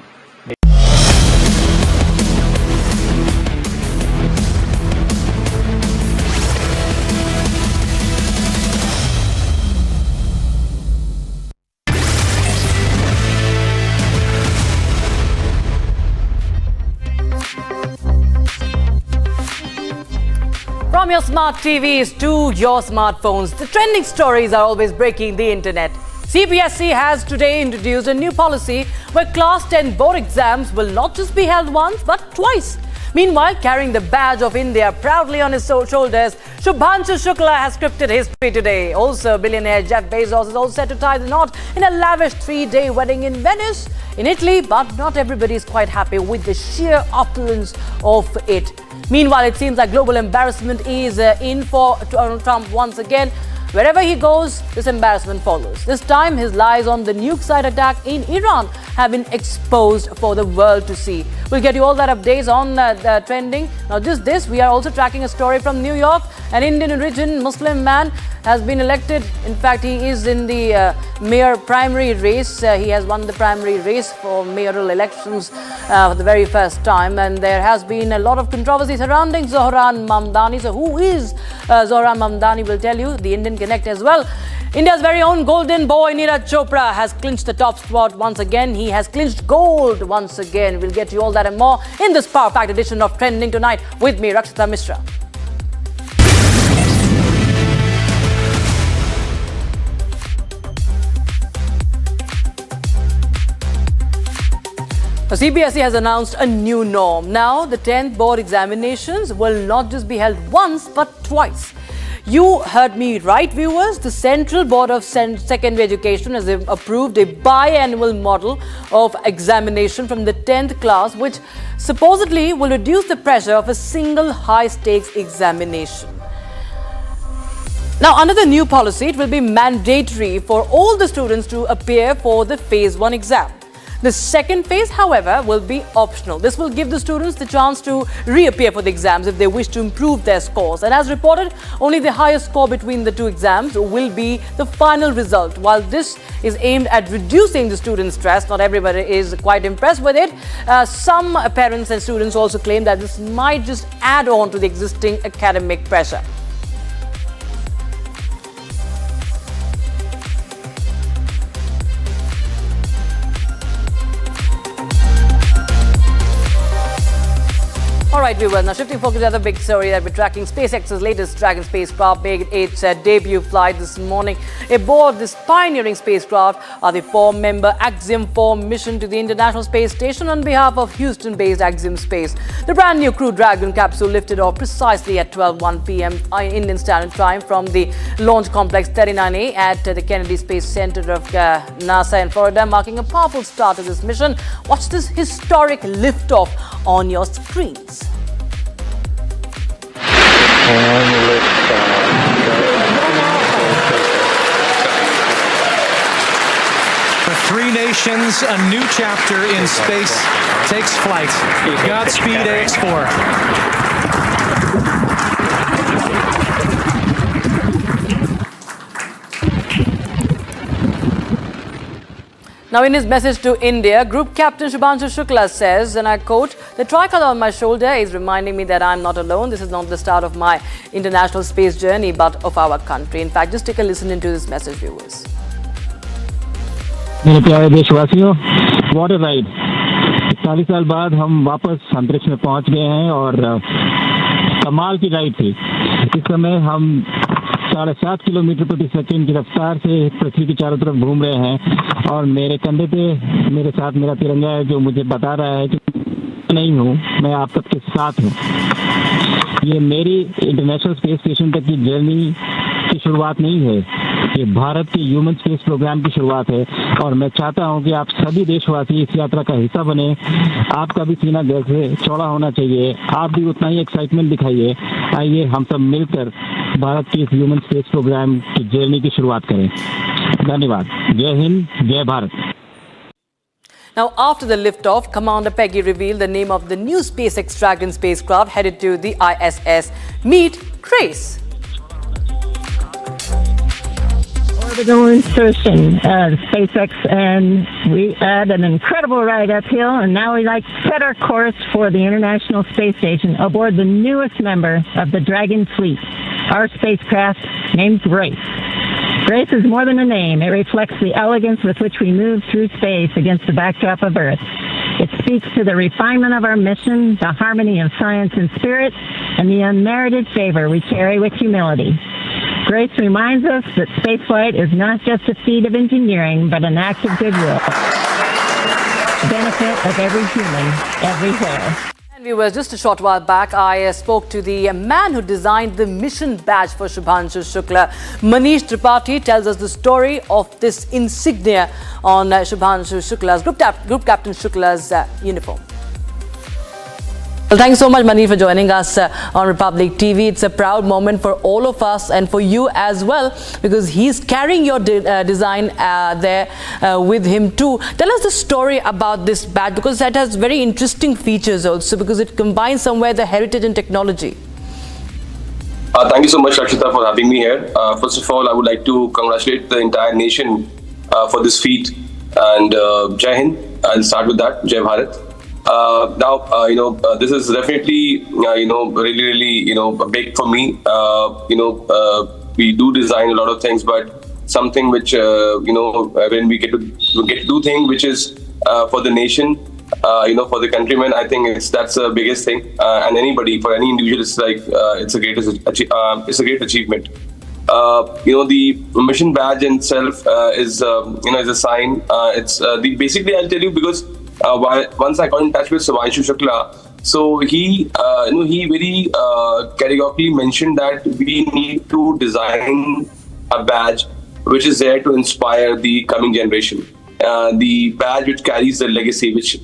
From your smart TVs to your smartphones, the trending stories are always breaking the internet. CBSE has today introduced a new policy where Class 10 board exams will not just be held once but twice. Meanwhile, carrying the badge of India proudly on his shoulders, Shubhanshu Shukla has scripted history today. Also, billionaire Jeff Bezos is all set to tie the knot in a lavish 3-day wedding in Venice, in Italy, but not everybody is quite happy with the sheer opulence of it. Meanwhile, it seems like global embarrassment is in for Donald Trump once again. Wherever he goes, this embarrassment follows. This time, his lies on the nuke site attack in Iran have been exposed for the world to see. We'll get you all that updates on the trending. Not just this, we are also tracking a story from New York. An Indian origin Muslim man has been elected. In fact, he is in the mayor primary race. He has won the primary race for mayoral elections for the very first time. And there has been a lot of controversy surrounding Zohran Mamdani. So who is Zohran Mamdani? We'll tell you. The Indian Connect as well. India's very own golden boy Neeraj Chopra has clinched the top spot once again. He has clinched gold once again. We'll get you all that and more in this power-packed edition of Trending Tonight with me, Rakshita Mishra. CBSE has announced a new norm. Now, the 10th board examinations will not just be held once but twice. You heard me right, viewers. The Central Board of Secondary Education has approved a biannual model of examination from the 10th class, which supposedly will reduce the pressure of a single high-stakes examination. Now, under the new policy, it will be mandatory for all the students to appear for the Phase 1 exam. The second phase, however, will be optional. This will give the students the chance to reappear for the exams if they wish to improve their scores. And as reported, only the highest score between the two exams will be the final result. While this is aimed at reducing the student stress, not everybody is quite impressed with it. Some parents and students also claim that this might just add on to the existing academic pressure. All right, viewers, now shifting focus to the other big story that we're tracking. SpaceX's latest Dragon spacecraft made its debut flight this morning. Aboard this pioneering spacecraft are the 4-member Axiom 4 mission to the International Space Station on behalf of Houston-based Axiom Space. The brand new Crew Dragon capsule lifted off precisely at 12:01 p.m. Indian Standard Time from the Launch Complex 39A at the Kennedy Space Center of NASA in Florida, marking a powerful start to this mission. Watch this historic liftoff on your screens. For 3 nations, a new chapter in space takes flight. Godspeed, AX4. Now, in his message to India, Group Captain Shubhanshu Shukla says, and I quote, "The tricolor on my shoulder is reminding me that I'm not alone. This is not the start of my international space journey, but of our country." In fact, just take a listen into this message, viewers. मेरे प्यारे देशवासियों, what a ride! 40 साल बाद हम वापस अंतरिक्ष में पहुंच गए हैं और कमाल की राइड थी। इस समय हम 7.5 किलोमीटर प्रति सेकंड की रफ्तार से पृथ्वी के चारों तरफ घूम रहे हैं और मेरे कंधे पे मेरे साथ मेरा तिरंगा है जो मुझे बता रहा है कि नहीं हूँ, मैं आप सबके साथ हूँ। ये मेरी इंटरनेशनल स्पेस स्टेशन तक की जर्नी की शुरुआत नहीं है, ये भारत के ह्यूमन स्पेस प्रोग्राम की शुरुआत है और मैं चाहता हूं कि आप सभी देशवासी इस यात्रा का हिस्सा बने। आपका भी सीना दिल से चौड़ा होना चाहिए, आप भी उतना ही एक्साइटमेंट दिखाइए। आइए हम सब मिलकर भारत के इस ह्यूमन स्पेस प्रोग्राम की जर्नी की शुरुआत करें। धन्यवाद। जय हिंद, जय Bharat. Now, after the liftoff, Commander Peggy revealed the name of the new SpaceX Dragon spacecraft headed to the ISS. Meet Grace. Orbital insertion, SpaceX, and we had an incredible ride uphill, and now we like set our course for the International Space Station aboard the newest member of the Dragon fleet, our spacecraft named Grace. Grace is more than a name. It reflects the elegance with which we move through space against the backdrop of Earth. It speaks to the refinement of our mission, the harmony of science and spirit, and the unmerited favor we carry with humility. Grace reminds us that spaceflight is not just a feat of engineering, but an act of goodwill. Benefit of every human, everywhere. And viewers, just a short while back, I spoke to the man who designed the mission badge for Shubhanshu Shukla. Manish Tripathi tells us the story of this insignia on Shubhanshu Shukla's, Group Captain Shukla's uniform. Well, thanks so much, Manish, for joining us on Republic TV. It's a proud moment for all of us and for you as well, because he's carrying your design there with him too. Tell us the story about this badge, because that has very interesting features also, because it combines somewhere the heritage and technology. Thank you so much, Rakshita, for having me here. First of all, I would like to congratulate the entire nation for this feat. And Jai Hind, I'll start with that. Jai Bharat. This is definitely, really, big for me. We do design a lot of things, but something which, when we get to do things which is for the nation, for the countrymen, I think that's the biggest thing. And anybody, for any individual, it's like it's a great achievement. The mission badge itself is a sign. Basically, I'll tell you, because once I got in touch with Shubhanshu Shukla, So he very categorically mentioned that we need to design a badge which is there to inspire the coming generation. The badge which carries the legacy, which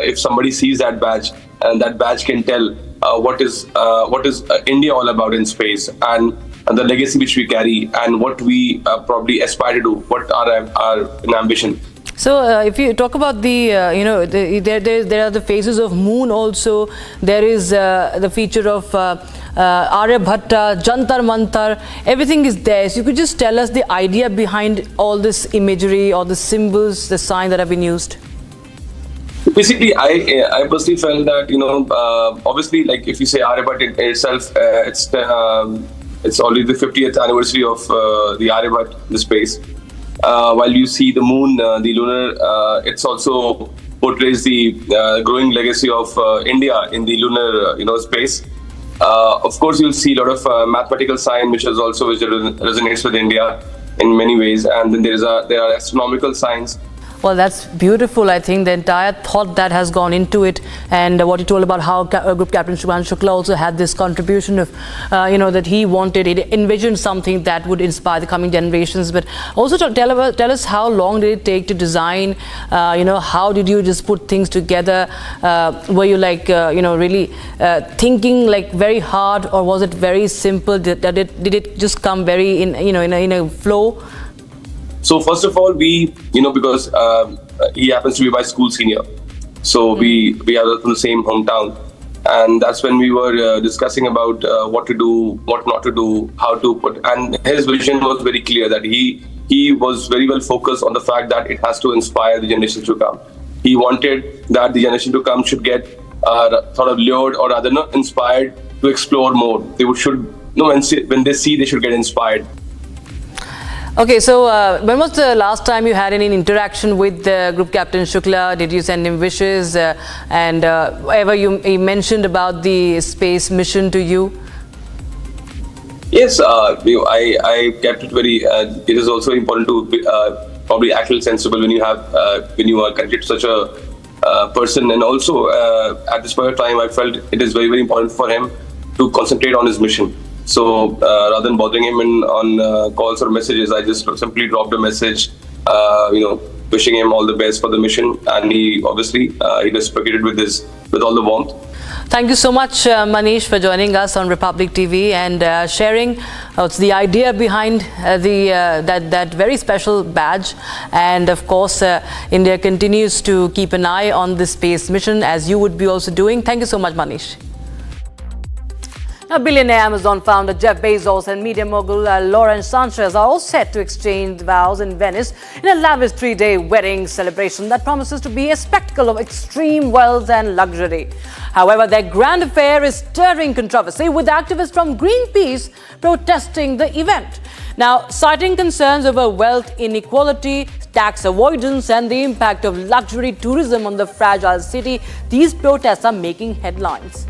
if somebody sees that badge, and that badge can tell what is India all about in space, and the legacy which we carry, and what we probably aspire to do, what our ambition. So, if you talk about there are the phases of moon also. There is the feature of Aryabhatta, Jantar Mantar. Everything is there. So, you could just tell us the idea behind all this imagery or the symbols, the signs that have been used. Basically, I personally felt that obviously, like if you say Aryabhatta itself, it's already the 50th anniversary of the Aryabhatta, the space. While you see the moon, the lunar, it's also portrays the growing legacy of India in the lunar, space. Of course, you'll see a lot of mathematical sign, which resonates with India in many ways, and then there are astronomical signs. Well, that's beautiful. I think the entire thought that has gone into it, and what you told about how Group Captain Shubhanshu Shukla also had this contribution of, that he envisioned something that would inspire the coming generations. But also tell us how long did it take to design? How did you just put things together? Were you really thinking like very hard, or was it very simple? Did it just come very in a flow? So first of all, because he happens to be my school senior, so we are from the same hometown, and that's when we were discussing about what to do, what not to do, how to put. And his vision was very clear that he was very well focused on the fact that it has to inspire the generations to come. He wanted that the generation to come should get sort of lured, or rather not inspired, to explore more. When they see, they should get inspired. Okay, so when was the last time you had any interaction with Group Captain Shukla? Did you send him wishes and ever he mentioned about the space mission to you? Yes, I kept it very. It is also important to probably act a little sensible when you are connected to such a person, and also at this point of time, I felt it is very, very important for him to concentrate on his mission. So rather than bothering him on calls or messages, I just simply dropped a message, wishing him all the best for the mission, and he obviously he reciprocated with all the warmth. Thank you so much, Manish, for joining us on Republic TV and sharing the idea behind that very special badge. And of course, India continues to keep an eye on the space mission, as you would be also doing. Thank you so much, Manish. Now, billionaire Amazon founder Jeff Bezos and media mogul Lauren Sanchez are all set to exchange vows in Venice in a lavish 3-day wedding celebration that promises to be a spectacle of extreme wealth and luxury. However, their grand affair is stirring controversy, with activists from Greenpeace protesting the event. Now, citing concerns over wealth inequality, tax avoidance, and the impact of luxury tourism on the fragile city, these protests are making headlines.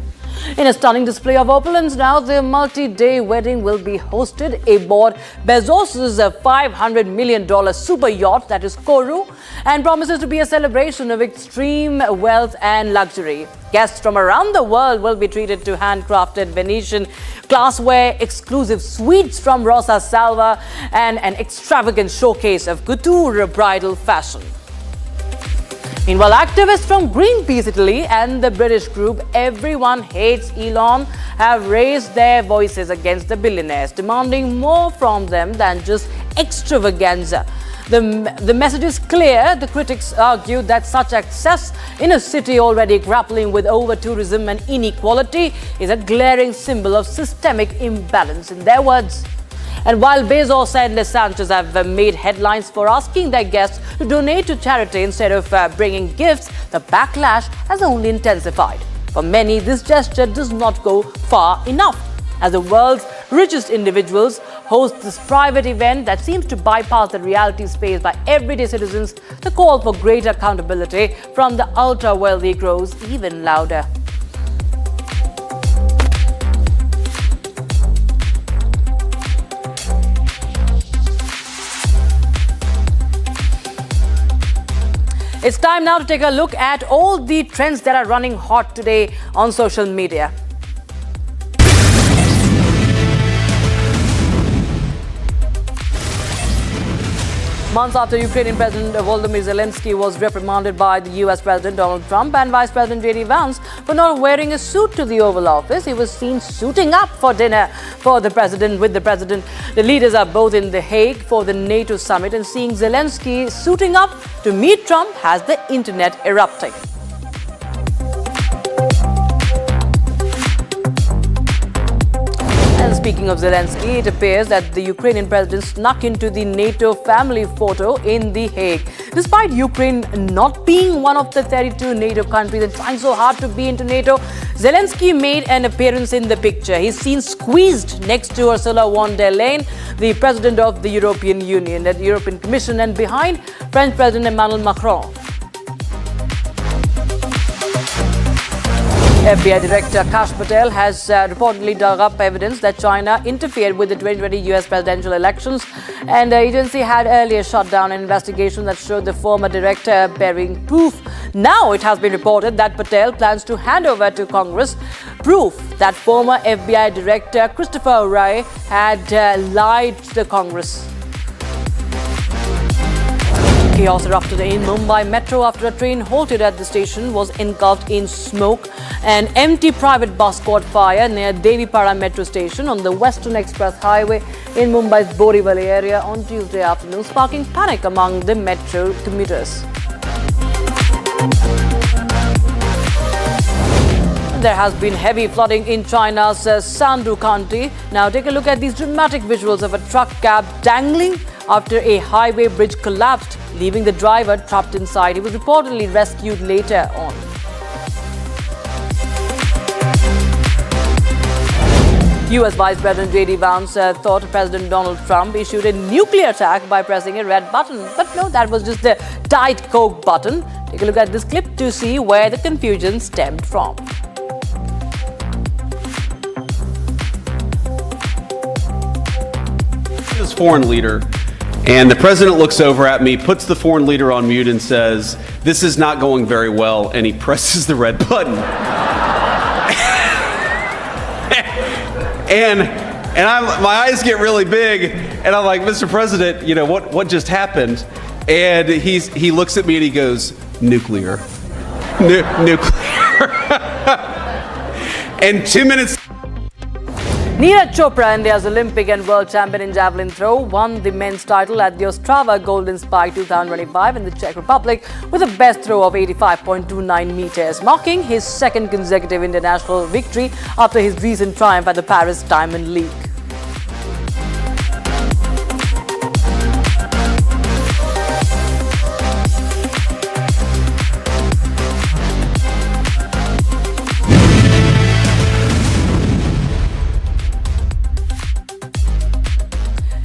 In a stunning display of opulence now, the multi-day wedding will be hosted aboard Bezos' $500 million super yacht, that is Koru, and promises to be a celebration of extreme wealth and luxury. Guests from around the world will be treated to handcrafted Venetian glassware, exclusive suites from Rosa Salva, and an extravagant showcase of couture bridal fashion. Meanwhile, activists from Greenpeace Italy and the British group Everyone Hates Elon have raised their voices against the billionaires, demanding more from them than just extravaganza. The message is clear. The critics argue that such excess in a city already grappling with over-tourism and inequality is a glaring symbol of systemic imbalance, in their words. And while Bezos and Sanchez have made headlines for asking their guests to donate to charity instead of bringing gifts, the backlash has only intensified. For many, this gesture does not go far enough. As the world's richest individuals host this private event that seems to bypass the reality space by everyday citizens, the call for greater accountability from the ultra-wealthy grows even louder. It's time now to take a look at all the trends that are running hot today on social media. Months after Ukrainian President Volodymyr Zelensky was reprimanded by the US President Donald Trump and Vice President J.D. Vance for not wearing a suit to the Oval Office, he was seen suiting up for dinner with the president. The leaders are both in The Hague for the NATO summit, and seeing Zelensky suiting up to meet Trump has the internet erupting. And speaking of Zelensky, it appears that the Ukrainian president snuck into the NATO family photo in The Hague. Despite Ukraine not being one of the 32 NATO countries and trying so hard to be into NATO, Zelensky made an appearance in the picture. He's seen squeezed next to Ursula von der Leyen, the president of the European Union, the European Commission, and behind French President Emmanuel Macron. FBI Director Kash Patel has reportedly dug up evidence that China interfered with the 2020 US presidential elections, and the agency had earlier shut down an investigation that showed the former director bearing proof. Now it has been reported that Patel plans to hand over to Congress proof that former FBI Director Christopher Wray had lied to the Congress. Chaos erupted in Mumbai Metro after a train halted at the station was engulfed in smoke. An empty private bus caught fire near Devipara Metro Station on the Western Express Highway in Mumbai's Borivali area on Tuesday afternoon, sparking panic among the metro commuters. There has been heavy flooding in China's Sandu County. Now take a look at these dramatic visuals of a truck cab dangling after a highway bridge collapsed, leaving the driver trapped inside. He was reportedly rescued later on. US Vice President J.D. Vance thought President Donald Trump issued a nuclear attack by pressing a red button. But no, that was just the Diet Coke button. Take a look at this clip to see where the confusion stemmed from. This foreign leader, and the president looks over at me, puts the foreign leader on mute and says, "This is not going very well," and he presses the red button. And my eyes get really big, and I'm like, "Mr. President, you know what just happened?" And he looks at me and he goes, "Nuclear, nuclear." And 2 minutes. Neeraj Chopra, India's Olympic and world champion in javelin throw, won the men's title at the Ostrava Golden Spike 2025 in the Czech Republic with a best throw of 85.29 meters, marking his second consecutive international victory after his recent triumph at the Paris Diamond League.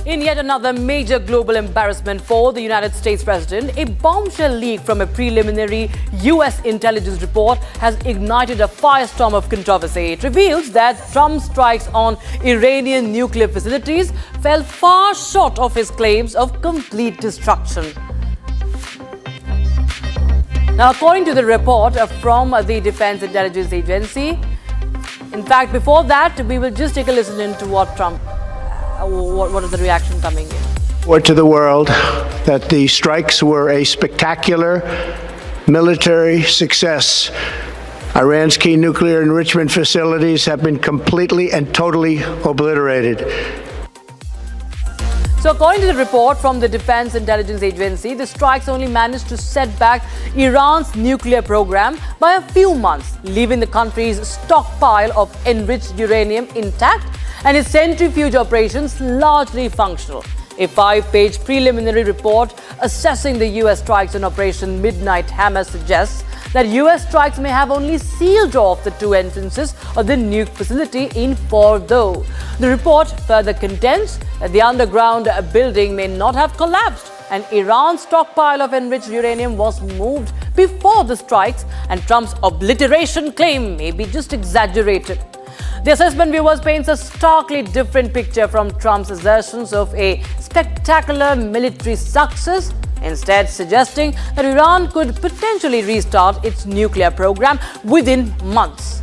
In yet another major global embarrassment for the United States president, a bombshell leak from a preliminary US intelligence report has ignited a firestorm of controversy. It reveals that Trump's strikes on Iranian nuclear facilities fell far short of his claims of complete destruction. Now, according to the report from the Defense Intelligence Agency, in fact, before that, we will just take a listen into what Trump what is the reaction coming in? Or to the world that the strikes were a spectacular military success. Iran's key nuclear enrichment facilities have been completely and totally obliterated. So according to the report from the Defense Intelligence Agency, the strikes only managed to set back Iran's nuclear program by a few months, leaving the country's stockpile of enriched uranium intact and its centrifuge operations largely functional. A 5-page preliminary report assessing the US strikes on Operation Midnight Hammer suggests that US strikes may have only sealed off the two entrances of the nuke facility in Fordo. The report further contends that the underground building may not have collapsed, and Iran's stockpile of enriched uranium was moved before the strikes, and Trump's obliteration claim may be just exaggerated. The assessment, viewers, paints a starkly different picture from Trump's assertions of a spectacular military success instead suggesting that Iran could potentially restart its nuclear program within months.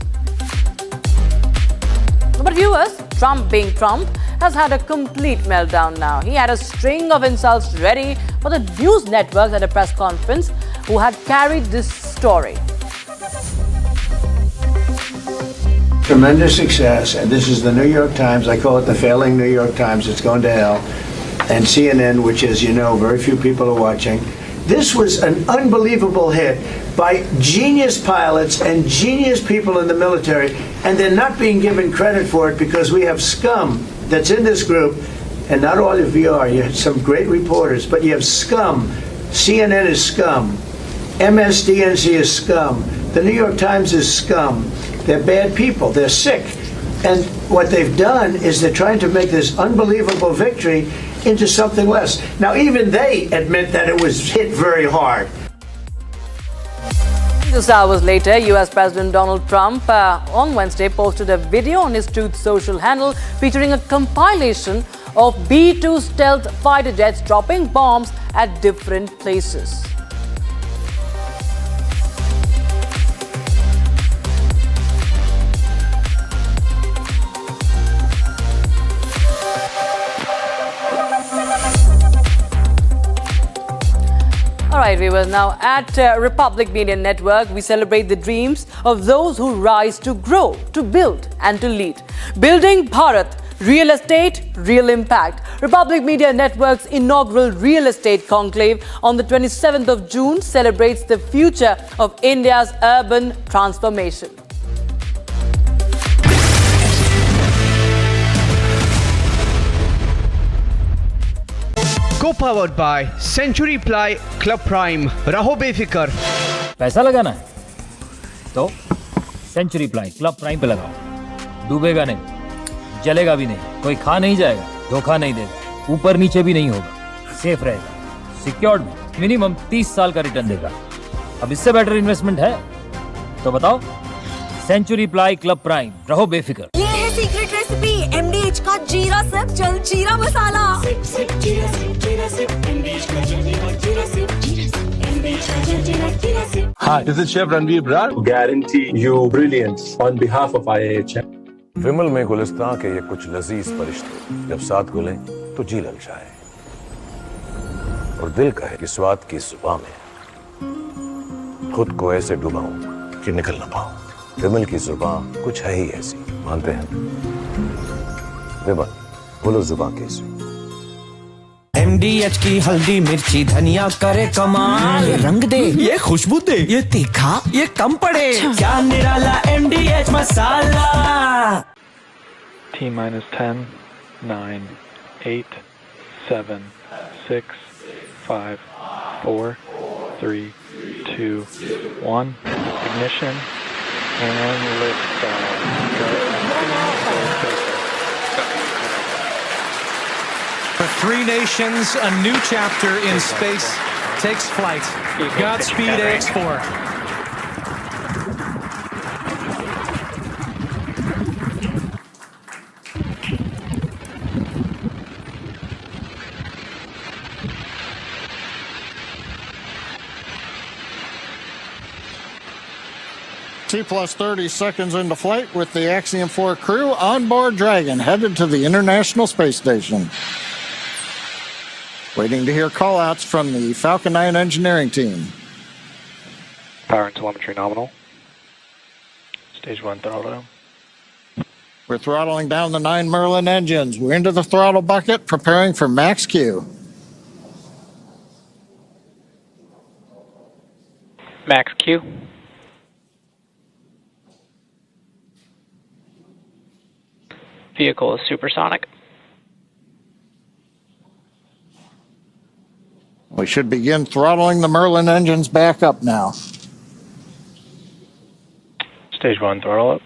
But viewers, Trump being Trump, has had a complete meltdown now. He had a string of insults ready for the news networks at a press conference who had carried this story. Tremendous success, and this is the New York Times. I call it the failing New York Times. It's going to hell. And CNN, which, as you know, very few people are watching. This was an unbelievable hit by genius pilots and genius people in the military, and they're not being given credit for it because we have scum that's in this group, and not all of you are. You have some great reporters, but you have scum. CNN is scum. MSDNC is scum. The New York Times is scum. They're bad people. They're sick. And what they've done is they're trying to make this unbelievable victory into something less. Now, even they admit that it was hit very hard. Just hours later, US President Donald Trump on Wednesday posted a video on his Truth Social handle featuring a compilation of B-2 stealth fighter jets dropping bombs at different places. All right, viewers, now at Republic Media Network, we celebrate the dreams of those who rise to grow, to build and to lead. Building Bharat, real estate, real impact. Republic Media Network's inaugural real estate conclave on the 27th of June celebrates the future of India's urban transformation. Co-powered by Century Ply Club Prime. रहो बेफिक्र. पैसा लगाना है तो century ply club prime पे लगाओ. डूबेगा नहीं, जलेगा भी नहीं, कोई खा नहीं जाएगा, धोखा नहीं देगा, ऊपर नीचे भी नहीं होगा, सेफ रहेगा, सिक्योर्ड मिनिमम 30 साल का रिटर्न देगा. अब इससे बेटर इन्वेस्टमेंट है तो बताओ. सेंचुरी प्लाई क्लब प्राइम, रहो बेफिक्र. ये है सीक्रेट रेसिपी MDH का जीरा सिप जल जीरा मसाला. Hi, this is Chef Ranveer Brar. Guarantee you brilliance on behalf of IAEA. विमल में गुलिस्तां के ये कुछ लजीज फरिश्ते जब साथ घुलें तो जी ललचाए और दिल कहे कि स्वाद की जुबान में खुद को ऐसे डुबाऊं कि निकल ना पाऊं. विमल की जुबान कुछ है ही ऐसी, मानते हैं? विमल, बोलो जुबान कैसी? MDH की हल्दी मिर्ची धनिया करे कमाल. ये रंग दे, ये खुशबू दे, ये तीखा, ये कम पड़े. क्या निराला MDH masala. T-10, 9, 8, 7, 6, 5, 4, 3, 2, 1. Ignition and liftoff. For three nations, a new chapter in space takes flight. Godspeed, AX4. T plus 30 seconds into flight with the Axiom 4 crew on board Dragon, headed to the International Space Station. Waiting to hear call-outs from the Falcon 9 engineering team. Power and telemetry nominal. Stage 1 throttle. We're throttling down the 9 Merlin engines. We're into the throttle bucket, preparing for max Q. Max Q. Vehicle is supersonic. We should begin throttling the Merlin engines back up now. Stage 1 throttle up.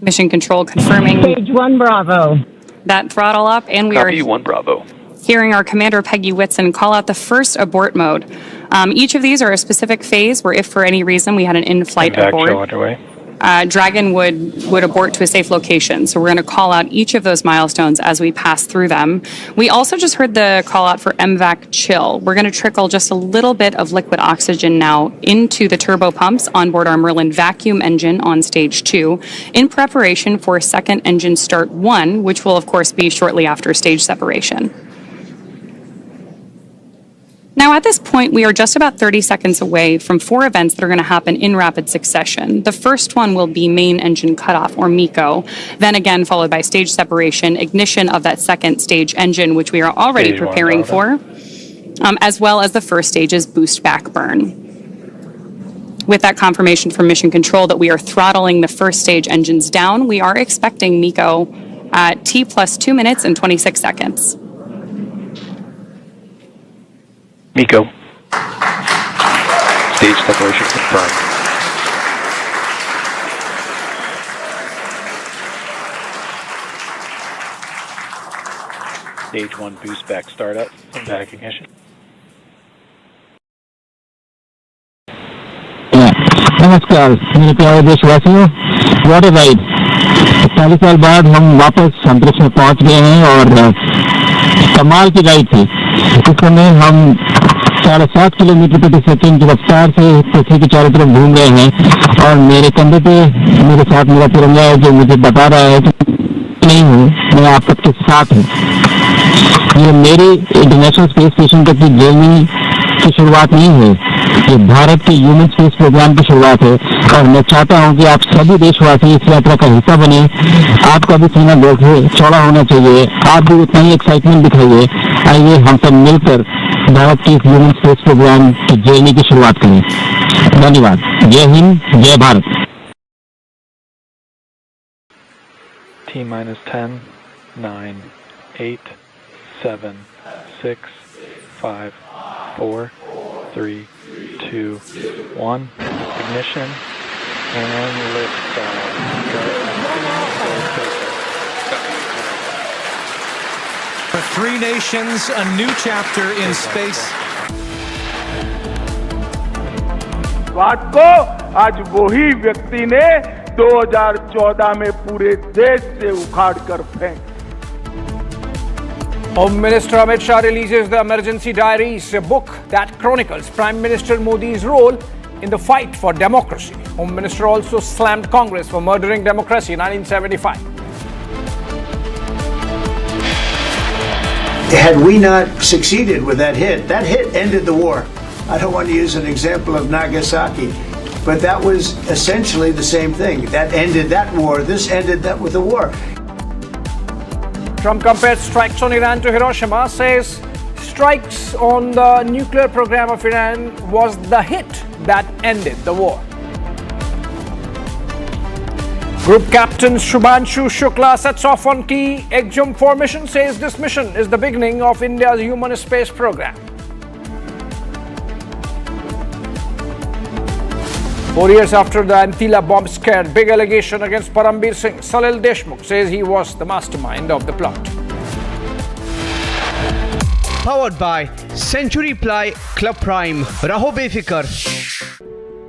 Mission control confirming Stage 1 Bravo. that throttle up, and we Copy are 1 Bravo. hearing our commander Peggy Whitson call out the first abort mode. Each of these are a specific phase where if for any reason we had an in-flight Impact abort. show underway. Dragon would abort to a safe location. So we're going to call out each of those milestones as we pass through them. We also just heard the call out for MVAC chill. We're going to trickle just a little bit of liquid oxygen now into the turbo pumps on board our Merlin vacuum engine on stage 2 in preparation for second engine start 1, which will of course be shortly after stage separation. Now, at this point, we are just about 30 seconds away from 4 events that are going to happen in rapid succession. The first one will be main engine cutoff, or MECO, then again followed by stage separation, ignition of that second stage engine, which we are already preparing for, as well as the first stage's boost back burn. With that confirmation from Mission Control that we are throttling the first stage engines down, we are expecting MECO at T plus 2 minutes and 26 seconds. MECO. Stage separation confirmed. Stage 1 boost back startup and back ignition. नमस्कार मेरे प्यारे देशवासियों, what a ride. 40 साल बाद हम वापस अंतरिक्ष में पहुंच गए हैं और कमाल की राइड थी। इस समय हम 7.5 किलोमीटर प्रति सेकंड की रफ्तार से पृथ्वी के चारों तरफ घूम रहे हैं और मेरे कंधे पे मेरे साथ मेरा तिरंगा है जो मुझे बता रहा है कि नहीं हूँ, मैं आप सबके साथ हूँ। ये मेरी इंटरनेशनल स्पेस स्टेशन तक की जर्नी की शुरुआत नहीं है, ये भारत के ह्यूमन स्पेस प्रोग्राम की शुरुआत है और मैं चाहता हूं कि आप सभी देशवासी इस यात्रा का हिस्सा बने। आपका भी सीना चौड़ा होना चाहिए, आप भी उतना ही एक्साइटमेंट दिखाइए। आइए हम सब मिलकर भारत के ह्यूमन स्पेस प्रोग्राम की जर्नी की शुरुआत करें। धन्यवाद। जय हिंद, जय Bharat. T minus 10, 9, 8, 7, 6, 5, 4, 3, 2, 1. Ignition and liftoff. For 3 nations, a new chapter in space. बात को आज वही व्यक्ति ने 2014 में पूरे देश से उखाड़ कर फेंक। Home Minister Amit Shah releases the Emergency Diaries, a book that chronicles Prime Minister Modi's role in the fight for democracy. Home Minister also slammed Congress for murdering democracy in 1975. Had we not succeeded with that hit ended the war. I don't want to use an example of Nagasaki, but that was essentially the same thing. That ended that war. This ended that with the war. Trump compared strikes on Iran to Hiroshima, says strikes on the nuclear program of Iran was the hit that ended the war. Group Captain Shubhanshu Shukla sets off on key EXIM-4 mission, says this mission is the beginning of India's human space program. 4 years after the Antilia bomb scare, big allegation against Parambir Singh. Salil Deshmukh says he was the mastermind of the plot. Powered by Century Ply Club Prime. Raho befikar.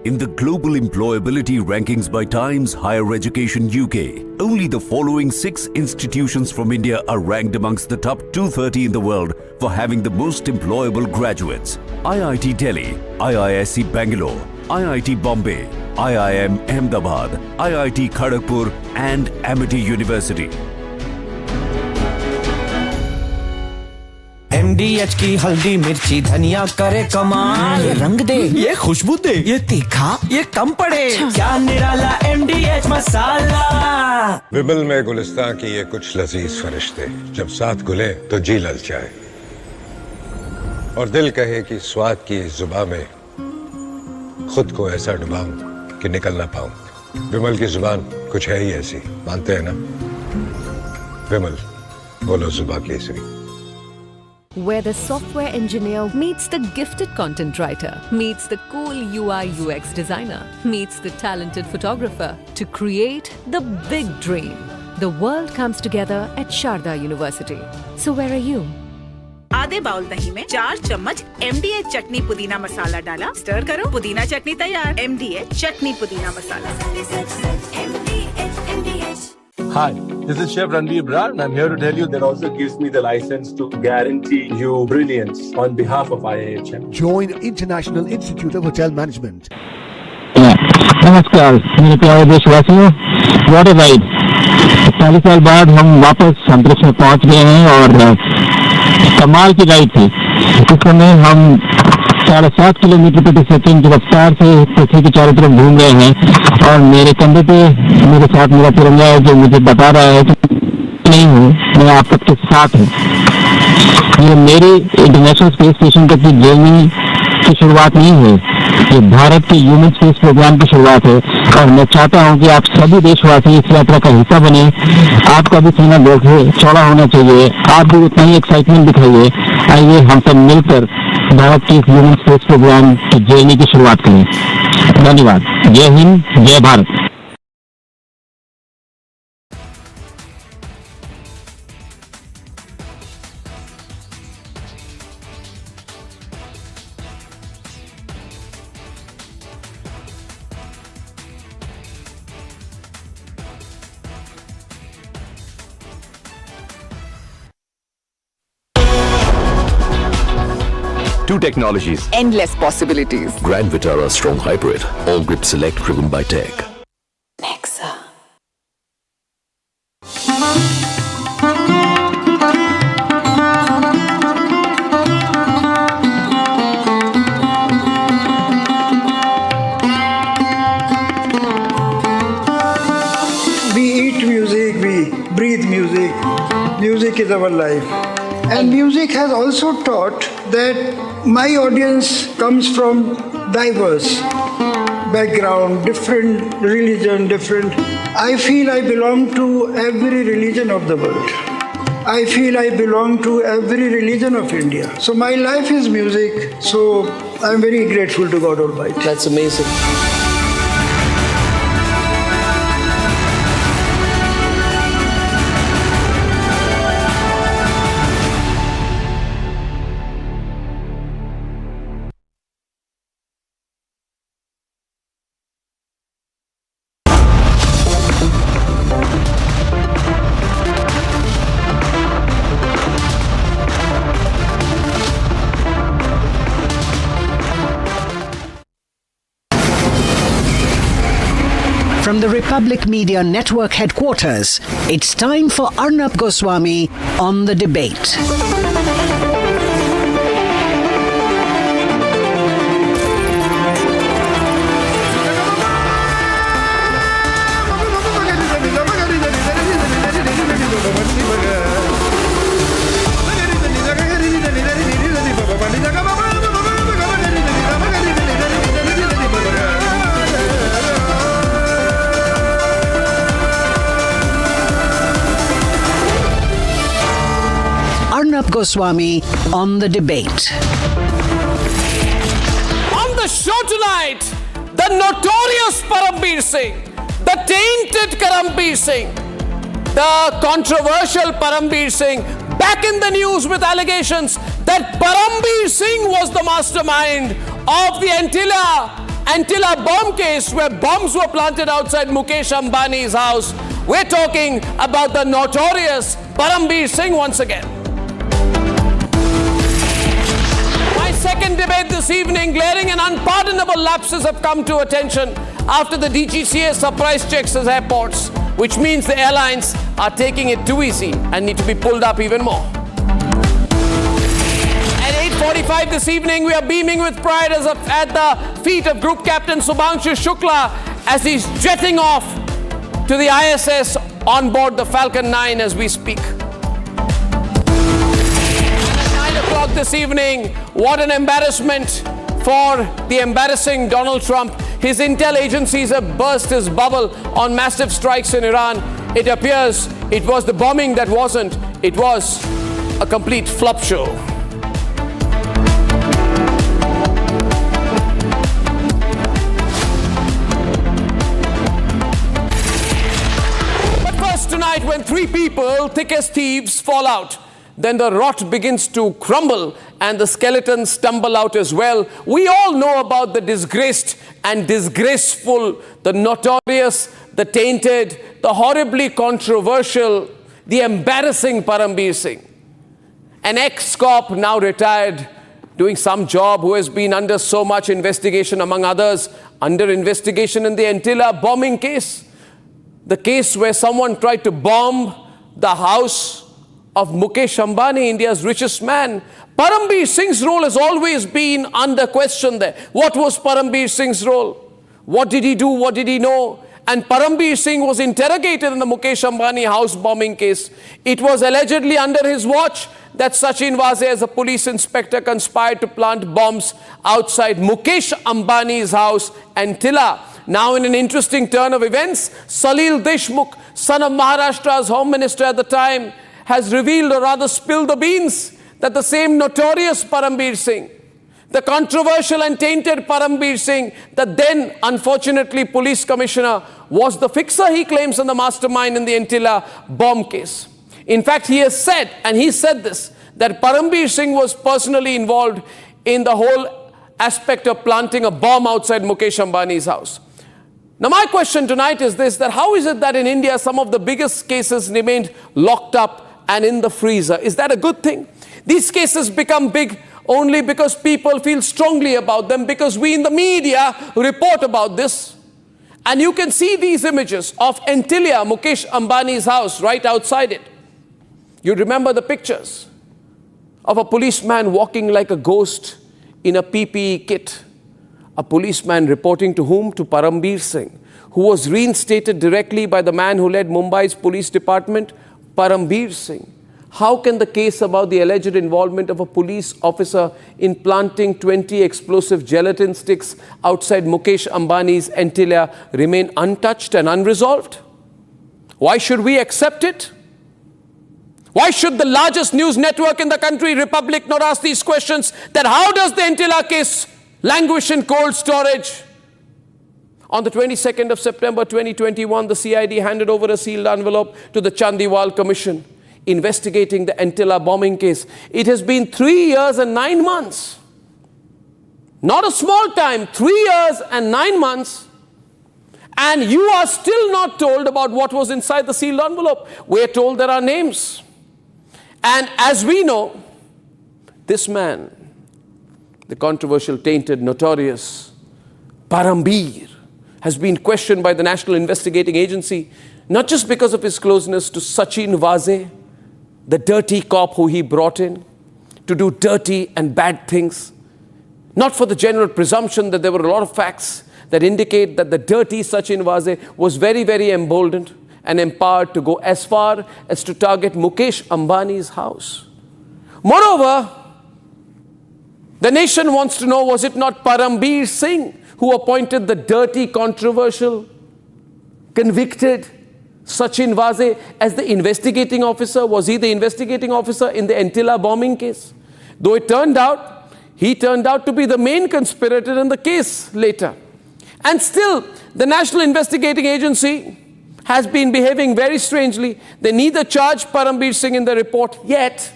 In the global employability rankings by Times Higher Education UK, only the following 6 institutions from India are ranked amongst the top 230 in the world for having the most employable graduates. IIT Delhi, IISc Bangalore, IIT Bombay, IIM Ahmedabad, IIT Kharagpur and Amity University. MDH की हल्दी मिर्ची धनिया करे कमाल, ये रंग दे, ये खुशबू दे, ये तीखा, ये कम पड़े, क्या निराला MDH मसाला। विमल में गुलिस्तां की ये कुछ लजीज फरिश्ते जब साथ घुले तो जी ललचाए और दिल कहे कि स्वाद की जुबान में खुद को ऐसा डुबाऊं कि निकल ना पाऊं। विमल की जुबान कुछ है ही ऐसी, मानते हैं ना? विमल, बोलो जुबान Kesari. Where the software engineer meets the gifted content writer, meets the cool UI UX designer, meets the talented photographer to create the big dream. The world comes together at Sharda University. So where are you? आधे bowl दही में 4 चम्मच MDH चटनी पुदीना मसाला डाला, stir करो, पुदीना चटनी तैयार। MDH चटनी पुदीना मसाला। Hi, this is Chef Ranveer Brar and I'm here to tell you that also gives me the license to guarantee you brilliance on behalf of IAEA. Join International Institute of Hotel Management. नमस्कार मेरे प्यारे देशवासियों, what a ride. 40 साल बाद हम वापस अंतरिक्ष में पहुंच गए हैं और कमाल की राइड थी। इस समय हम 7.5 किलोमीटर प्रति सेकंड की रफ्तार से पृथ्वी के चारों तरफ घूम रहे हैं और मेरे कंधे पे मेरे साथ मेरा तिरंगा है जो मुझे बता रहा है कि नहीं हूँ, मैं आप सबके साथ हूँ। ये मेरी इंटरनेशनल स्पेस स्टेशन तक की जर्नी की शुरुआत नहीं है, ये भारत के ह्यूमन स्पेस प्रोग्राम की शुरुआत है और मैं चाहता हूं कि आप सभी देशवासी इस यात्रा का हिस्सा बने। आपका भी सीना चौड़ा होना चाहिए, आप भी उतना ही एक्साइटमेंट दिखाइए। आइए हम सब मिलकर भारत के ह्यूमन स्पेस प्रोग्राम की जर्नी की शुरुआत करें। धन्यवाद। जय हिंद, जय Bharat. Two technologies. Endless possibilities. Grand Vitara Strong Hybrid. All grip select driven by tech. Nexa. We eat music, we breathe music. Music is our life. And music has also taught that my audience comes from diverse background, different religion, I feel I belong to every religion of the world. I feel I belong to every religion of India. So my life is music. So I'm very grateful to God Almighty. That's amazing. From the Republic Media Network headquarters, it's time for Arnab Goswami on the debate. Arnab Goswami on the debate. On the show tonight, the notorious Parambir Singh, the tainted Parambir Singh, the controversial Parambir Singh, back in the news with allegations that Parambir Singh was the mastermind of the Antilia bomb case where bombs were planted outside Mukesh Ambani's house. We're talking about the notorious Parambir Singh once again. Second debate this evening, glaring and unpardonable lapses have come to attention after the DGCA surprise checks at airports, which means the airlines are taking it too easy and need to be pulled up even more. At 8:45 this evening, we are beaming with pride at the feet of Group Captain Subhangshu Shukla as he's jetting off to the ISS on board the Falcon 9 as we speak. This evening, what an embarrassment for the embarrassing Donald Trump. His intel agencies have burst his bubble on massive strikes in Iran. It appears it was the bombing that wasn't. It was a complete flop show. But first tonight, when three people, thick as thieves, fall out. then the rot begins to crumble and the skeletons stumble out as well. We all know about the disgraced and disgraceful, the notorious, the tainted, the horribly controversial, the embarrassing Parambir Singh. An ex-cop, now retired, doing some job, who has been under so much investigation, among others, under investigation in the Antilia bombing case. The case where someone tried to bomb the house of Mukesh Ambani, India's richest man. Parambir Singh's role has always been under question there. What was Parambir Singh's role? What did he do? What did he know? And Parambir Singh was interrogated in the Mukesh Ambani house bombing case. It was allegedly under his watch that Sachin Vase, as a police inspector, conspired to plant bombs outside Mukesh Ambani's house, Antilia. Now, in an interesting turn of events, Salil Deshmukh, son of Maharashtra's home minister at the time, has revealed, or rather spilled the beans, that the same notorious Parambir Singh, the controversial and tainted Parambir Singh, the then, unfortunately, police commissioner, was the fixer, he claims, and the mastermind in the Antilia bomb case. In fact, he has said, and he said this, that Parambir Singh was personally involved in the whole aspect of planting a bomb outside Mukesh Ambani's house. Now, my question tonight is this, that how is it that in India some of the biggest cases remained locked up and in the freezer? Is that a good thing? These cases become big only because people feel strongly about them, because we in the media report about this. And you can see these images of Antilia, Mukesh Ambani's house, right outside it. You remember the pictures of a policeman walking like a ghost in a PPE kit. A policeman reporting to whom? To Parambir Singh, who was reinstated directly by the man who led Mumbai's police department, Parambir Singh. How can the case about the alleged involvement of a police officer in planting 20 explosive gelatin sticks outside Mukesh Ambani's Antilia remain untouched and unresolved? Why should we accept it? Why should the largest news network in the country, Republic, not ask these questions? That how does the Antilia case languish in cold storage? On the 22nd of September 2021, the CID handed over a sealed envelope to the Chandiwal Commission investigating the Antilia bombing case. It has been 3 years and 9 months. Not a small time, 3 years and 9 months. And you are still not told about what was inside the sealed envelope. We are told there are names. And as we know, this man, the controversial, tainted, notorious Parambir, has been questioned by the National Investigating Agency, not just because of his closeness to Sachin Vase, the dirty cop who he brought in to do dirty and bad things, not for the general presumption that there were a lot of facts that indicate that the dirty Sachin Vase was very, very emboldened and empowered to go as far as to target Mukesh Ambani's house. Moreover, the nation wants to know, was it not Parambir Singh who appointed the dirty, controversial, convicted Sachin Vase as the investigating officer? Was he the investigating officer in the Antilia bombing case? Though it turned out, he turned out to be the main conspirator in the case later. And still, the National Investigating Agency has been behaving very strangely. They neither charged Parambir Singh in the report yet,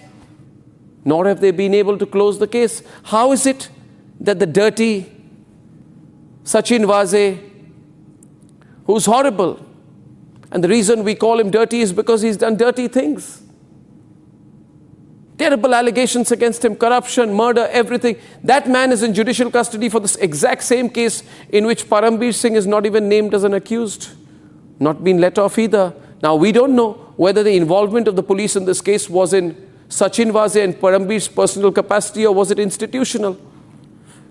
nor have they been able to close the case. How is it that the dirty Sachin Vase, who's horrible, and the reason we call him dirty is because he's done dirty things. Terrible allegations against him, corruption, murder, everything. That man is in judicial custody for this exact same case in which Parambir Singh is not even named as an accused, not been let off either. Now, we don't know whether the involvement of the police in this case was in Sachin Vase and Parambir's personal capacity, or was it institutional?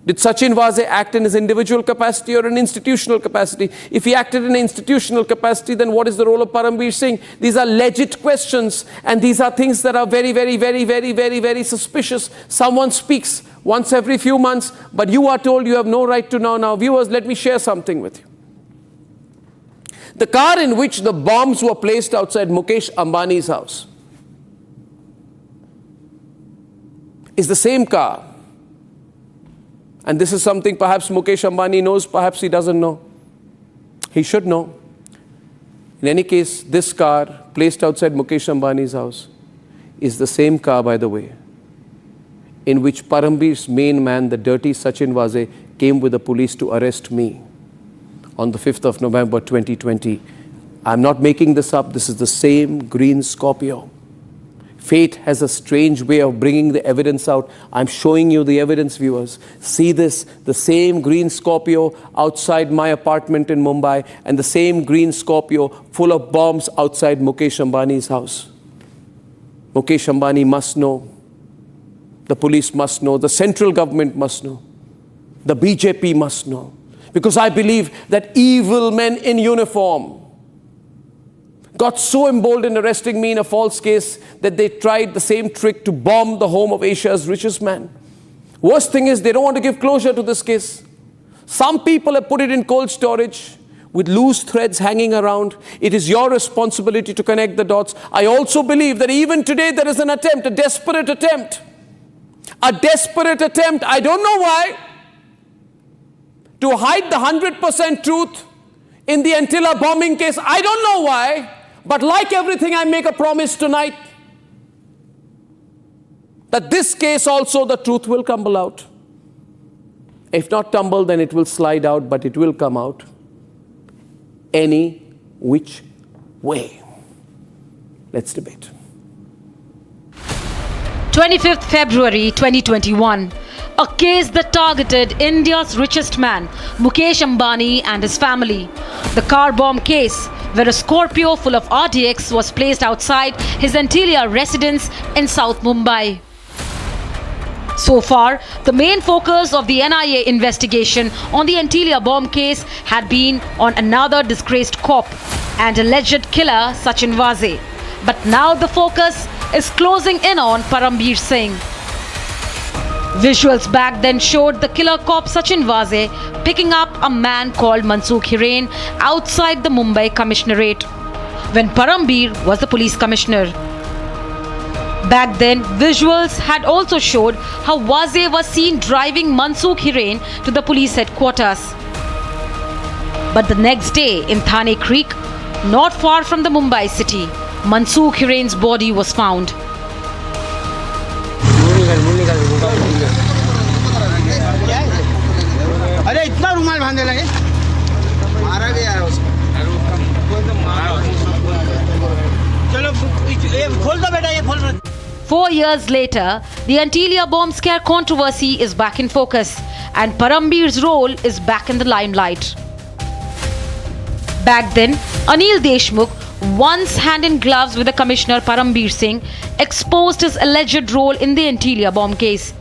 Did Sachin Vase act in his individual capacity or an institutional capacity? If he acted in an institutional capacity, then what is the role of Parambir Singh? These are legit questions, and these are things that are very, very, very, very, very, very suspicious. Someone speaks once every few months, but you are told you have no right to know. Now, viewers, let me share something with you. The car in which the bombs were placed outside Mukesh Ambani's house is the same car. And this is something perhaps Mukesh Ambani knows, perhaps he doesn't know. He should know. In any case, this car placed outside Mukesh Ambani's house is the same car, by the way, in which Parambir's main man, the dirty Sachin Vaze, came with the police to arrest me on the 5th of November 2020. I'm not making this up. This is the same green Scorpio. Fate has a strange way of bringing the evidence out. I'm showing you the evidence, viewers. See this, the same green Scorpio outside my apartment in Mumbai, and the same green Scorpio full of bombs outside Mukesh Ambani's house. Mukesh Ambani must know. The police must know. The central government must know. The BJP must know. Because I believe that evil men in uniform got so emboldened arresting me in a false case that they tried the same trick to bomb the home of Asia's richest man. Worst thing is, they don't want to give closure to this case. Some people have put it in cold storage with loose threads hanging around. It is your responsibility to connect the dots. I also believe that even today there is an attempt, a desperate attempt. A desperate attempt, I don't know why, to hide the 100% truth in the Antilia bombing case. I don't know why. But like everything, I make a promise tonight that this case also, the truth will tumble out. If not tumble, then it will slide out, but it will come out any which way. Let's debate. 25th February 2021. A case that targeted India's richest man, Mukesh Ambani, and his family. The car bomb case, where a Scorpio full of RDX was placed outside his Antilia residence in South Mumbai. So far, the main focus of the NIA investigation on the Antilia bomb case had been on another disgraced cop and alleged killer Sachin Vaze. But now the focus is closing in on Parambir Singh. Visuals back then showed the killer cop Sachin Vaze picking up a man called Mansukh Hiren outside the Mumbai Commissionerate when Parambir was the police commissioner. Back then, visuals had also showed how Vaze was seen driving Mansukh Hiren to the police headquarters. But the next day in Thane Creek, not far from the Mumbai city, Mansukh Hiren's body was found. अरे इतना रुमाल बांधने लगे मारा गया है उसको चलो ये खोल दो बेटा ये खोल 4 years later, the Antilia bomb scare controversy is back in focus and Parambir's role is back in the limelight. Back then, Anil Deshmukh, once hand in gloves with the Commissioner Parambir Singh, exposed his alleged role in the Antilia bomb case.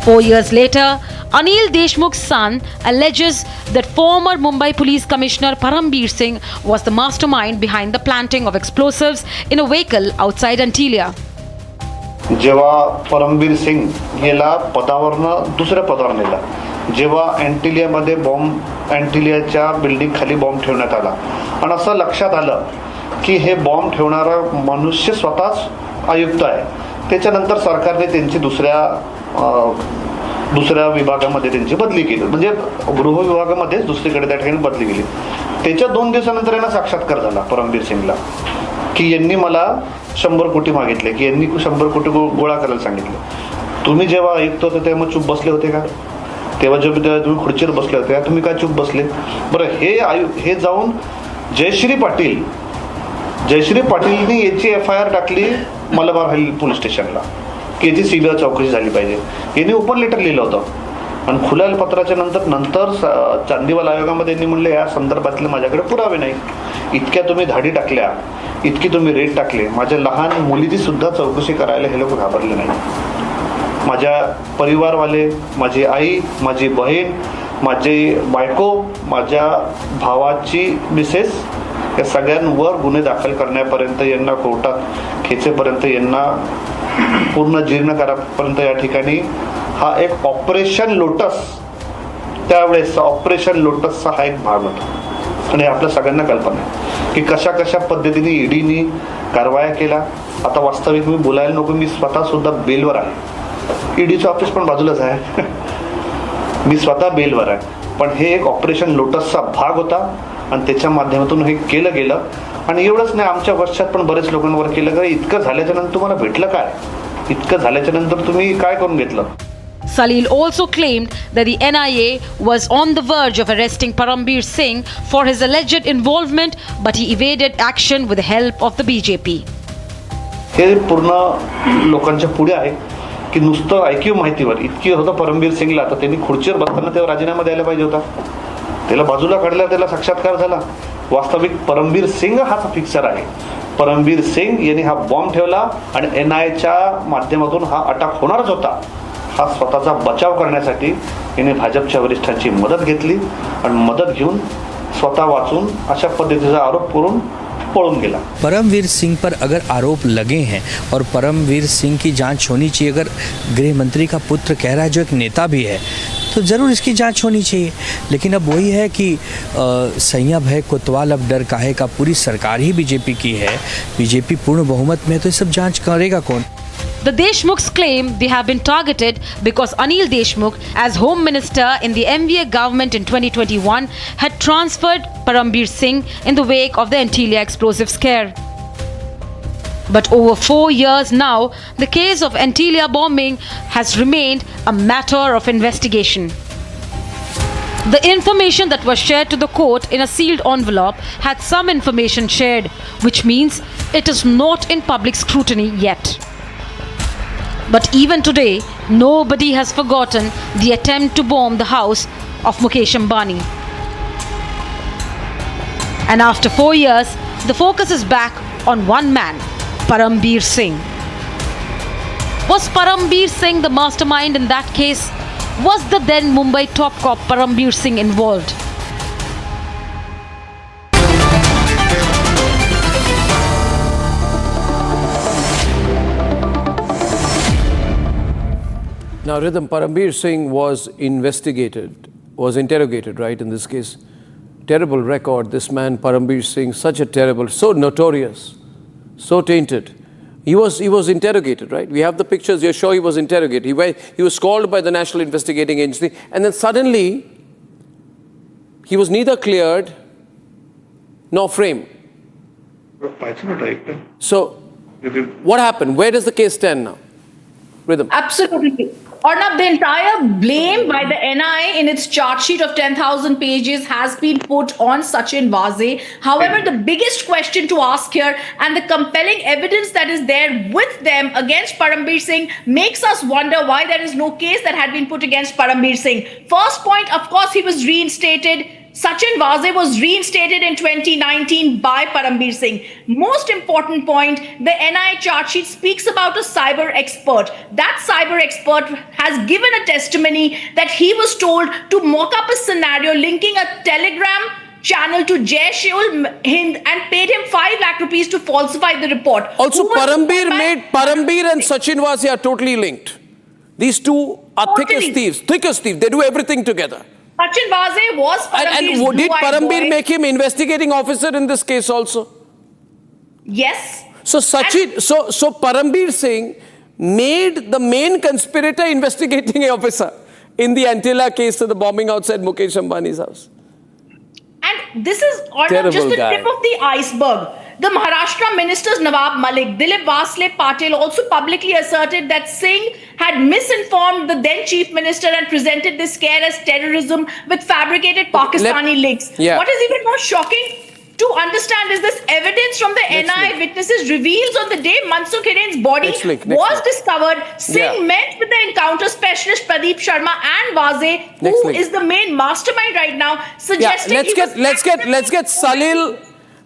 4 years later, Anil Deshmukh's son alleges that former Mumbai Police Commissioner Parambir Singh was the mastermind behind the planting of explosives in a vehicle outside Antilia. जेव्हा परमबीर सिंग याला पदावरनं दुसऱ्या पदावर नेला, जेव्हा अँटिलियामध्ये bomb अँटिलियाच्या building खाली bomb ठेवण्यात आला आणि असं लक्षात आलं की हे बॉम्ब ठेवणारा मनुष्य स्वतःच आयुक्त आहे, त्याच्यानंतर सरकारने त्यांची दुसऱ्या विभागामध्ये त्यांची बदली केली, म्हणजे गृह विभागामध्येच दुसरीकडे त्या ठिकाणी बदली केली. त्याच्या 2 दिवसानंतर यांना साक्षात्कार झाला परमबीर सिंगला की यांनी मला 100 कोटी मागितले, की यांनी 100 कोटी गोळा करायला सांगितले. तुम्ही जेव्हा आयुक्त होते तेव्हा चूप बसले होते का? तेव्हा जेव्हा तुम्ही खुर्चीवर बसले होते तुम्ही काय चूप बसले? बरं, हे जाऊन जयश्री पाटीलनी याची FIR टाकली मलबार हिल पोलीस स्टेशनला की याची CBI चौकशी झाली पाहिजे. यांनी ओपन लेटर लिहिलं होतं आणि खुल्या पत्राच्या नंतर चांदीवाल आयोगामध्ये यांनी म्हणले या संदर्भातले माझ्याकडे पुरावे नाही. इतक्या तुम्ही धाडी टाकल्या, इतकी तुम्ही रेट टाकले, माझ्या लहान मुलीची सुद्धा चौकशी करायला हे लोक घाबरले नाही. माझ्या परिवारवाले, माझी आई, माझी बहीण, माझी बायको, माझ्या भावाची मिसेस या सगळ्यांवर गुन्हे दाखल करण्यापर्यंत, यांना कोर्टात खेचेपर्यंत, यांना पूर्ण जीर्ण करापर्यंत या ठिकाणी हा एक ऑपरेशन लोटस, त्यावेळेस ऑपरेशन लोटसचा हा एक भाग होता. आणि आपल्या सगळ्यांना कल्पना आहे की कशा कशा पद्धतीने ईडीनी कारवाया केला. आता वास्तविक मी बोलायला नको, मी स्वतः सुद्धा बेलवर आहे, ईडीचं ऑफिस पण बाजूलाच आहे, मी स्वतः बेलवर आहे. पण हे एक ऑपरेशन लोटसचा भाग होता आणि त्याच्या माध्यमातून हे केलं गेलं आणि एवढंच नाही, आमच्या पश्चात पण बरेच लोकांवर केलं. इतकं झाल्याच्या नंतर तुम्हाला भेटलं काय? इतकं झाल्याच्या नंतर तुम्ही काय करून घेतलं? Salil also claimed that the NIA was on the verge of arresting Parambir Singh for his alleged involvement, but he evaded action with the help of the BJP. हे पूर्ण लोकांच्या पुढे आहे की नुसतं ऐकीव माहितीवर इतकी होतं परमबीर सिंगला, तर त्यांनी खुर्चीवर बसताना तेव्हा राजीनामा द्यायला पाहिजे होता. त्याला बाजूला काढल्यावर त्याला साक्षात्कार झाला. वास्तविक परमबीर सिंग हाच फिक्सर आहे. परमबीर सिंग यांनी हा बॉम्ब ठेवला आणि NIAच्या माध्यमातून हा अटॅक होणारच होता. हा स्वतःचा बचाव करण्यासाठी याने भाजपच्या वरिष्ठांची मदत घेतली आणि मदत घेऊन स्वतः वाचून अशा पद्धतीचा आरोप करून पळून गेला. परमवीर सिंह पर अगर आरोप लगे हैं और परमवीर सिंह की जांच होनी चाहिए, अगर गृह मंत्री का पुत्र कह रहा है जो एक नेता भी है, तो ज़रूर इसकी जांच होनी चाहिए. लेकिन अब वही है कि सैया भय कोतवाल अब डर काहे का, पूरी सरकार ही बीजेपी की है, बीजेपी पूर्ण बहुमत में, तो ये सब जांच करेगा कौन? The Deshmukhs claim they have been targeted because Anil Deshmukh, as Home Minister in the MVA government in 2021, had transferred Parambir Singh in the wake of the Antilia explosive scare. But over 4 years now, the case of Antilia bombing has remained a matter of investigation. The information that was shared to the court in a sealed envelope had some information shared, which means it is not in public scrutiny yet. But even today, nobody has forgotten the attempt to bomb the house of Mukesh Ambani. And after 4 years, the focus is back on one man, Parambir Singh. Was Parambir Singh the mastermind in that case? Was the then Mumbai top cop Parambir Singh involved? Now, Rhythm, Parambir Singh was interrogated, right, in this case. Terrible record, this man, Parambir Singh, such a terrible, so notorious, so tainted. He was interrogated, right? We have the pictures, you're sure he was interrogated. He was called by the National Investigating Agency, and then suddenly, he was neither cleared nor framed. So, what happened? Where does the case stand now? Rhythm. Absolutely. Arnab, the entire blame by the NIA in its charge sheet of 10,000 pages has been put on Sachin Vaze. However, the biggest question to ask here and the compelling evidence that is there with them against Parambir Singh makes us wonder why there is no case that had been put against Parambir Singh. First point, of course, he was reinstated. Sachin Vaze was reinstated in 2019 by Parambir Singh. Most important point, the NIA charge sheet speaks about a cyber expert. That cyber expert has given a testimony that he was told to mock up a scenario linking a Telegram channel to Jaish-ul-Hind and paid him 5 lakh rupees to falsify the report. Also, Parambir and Sachin Vaze are totally linked. These two are thick as thieves. They do everything together. Sachin Vaze was Parambir's and did Parambir make him investigating officer in this case also? Yes. So so Parambir Singh made the main conspirator investigating officer in the Antilia case of the bombing outside Mukesh Ambani's house. And this is just the tip of the iceberg. The Maharashtra ministers Nawab Malik, Dilip Vasle Patil also publicly asserted that Singh had misinformed the then chief minister and presented this scare as terrorism with fabricated Pakistani links. Yeah. What is even more shocking to understand is this evidence from the NIA witnesses reveals on the day Mansukh Hiren's body was discovered, Singh met with the encounter specialist Pradeep Sharma and Vaze, who is the main mastermind right now, suggesting let's get Salil.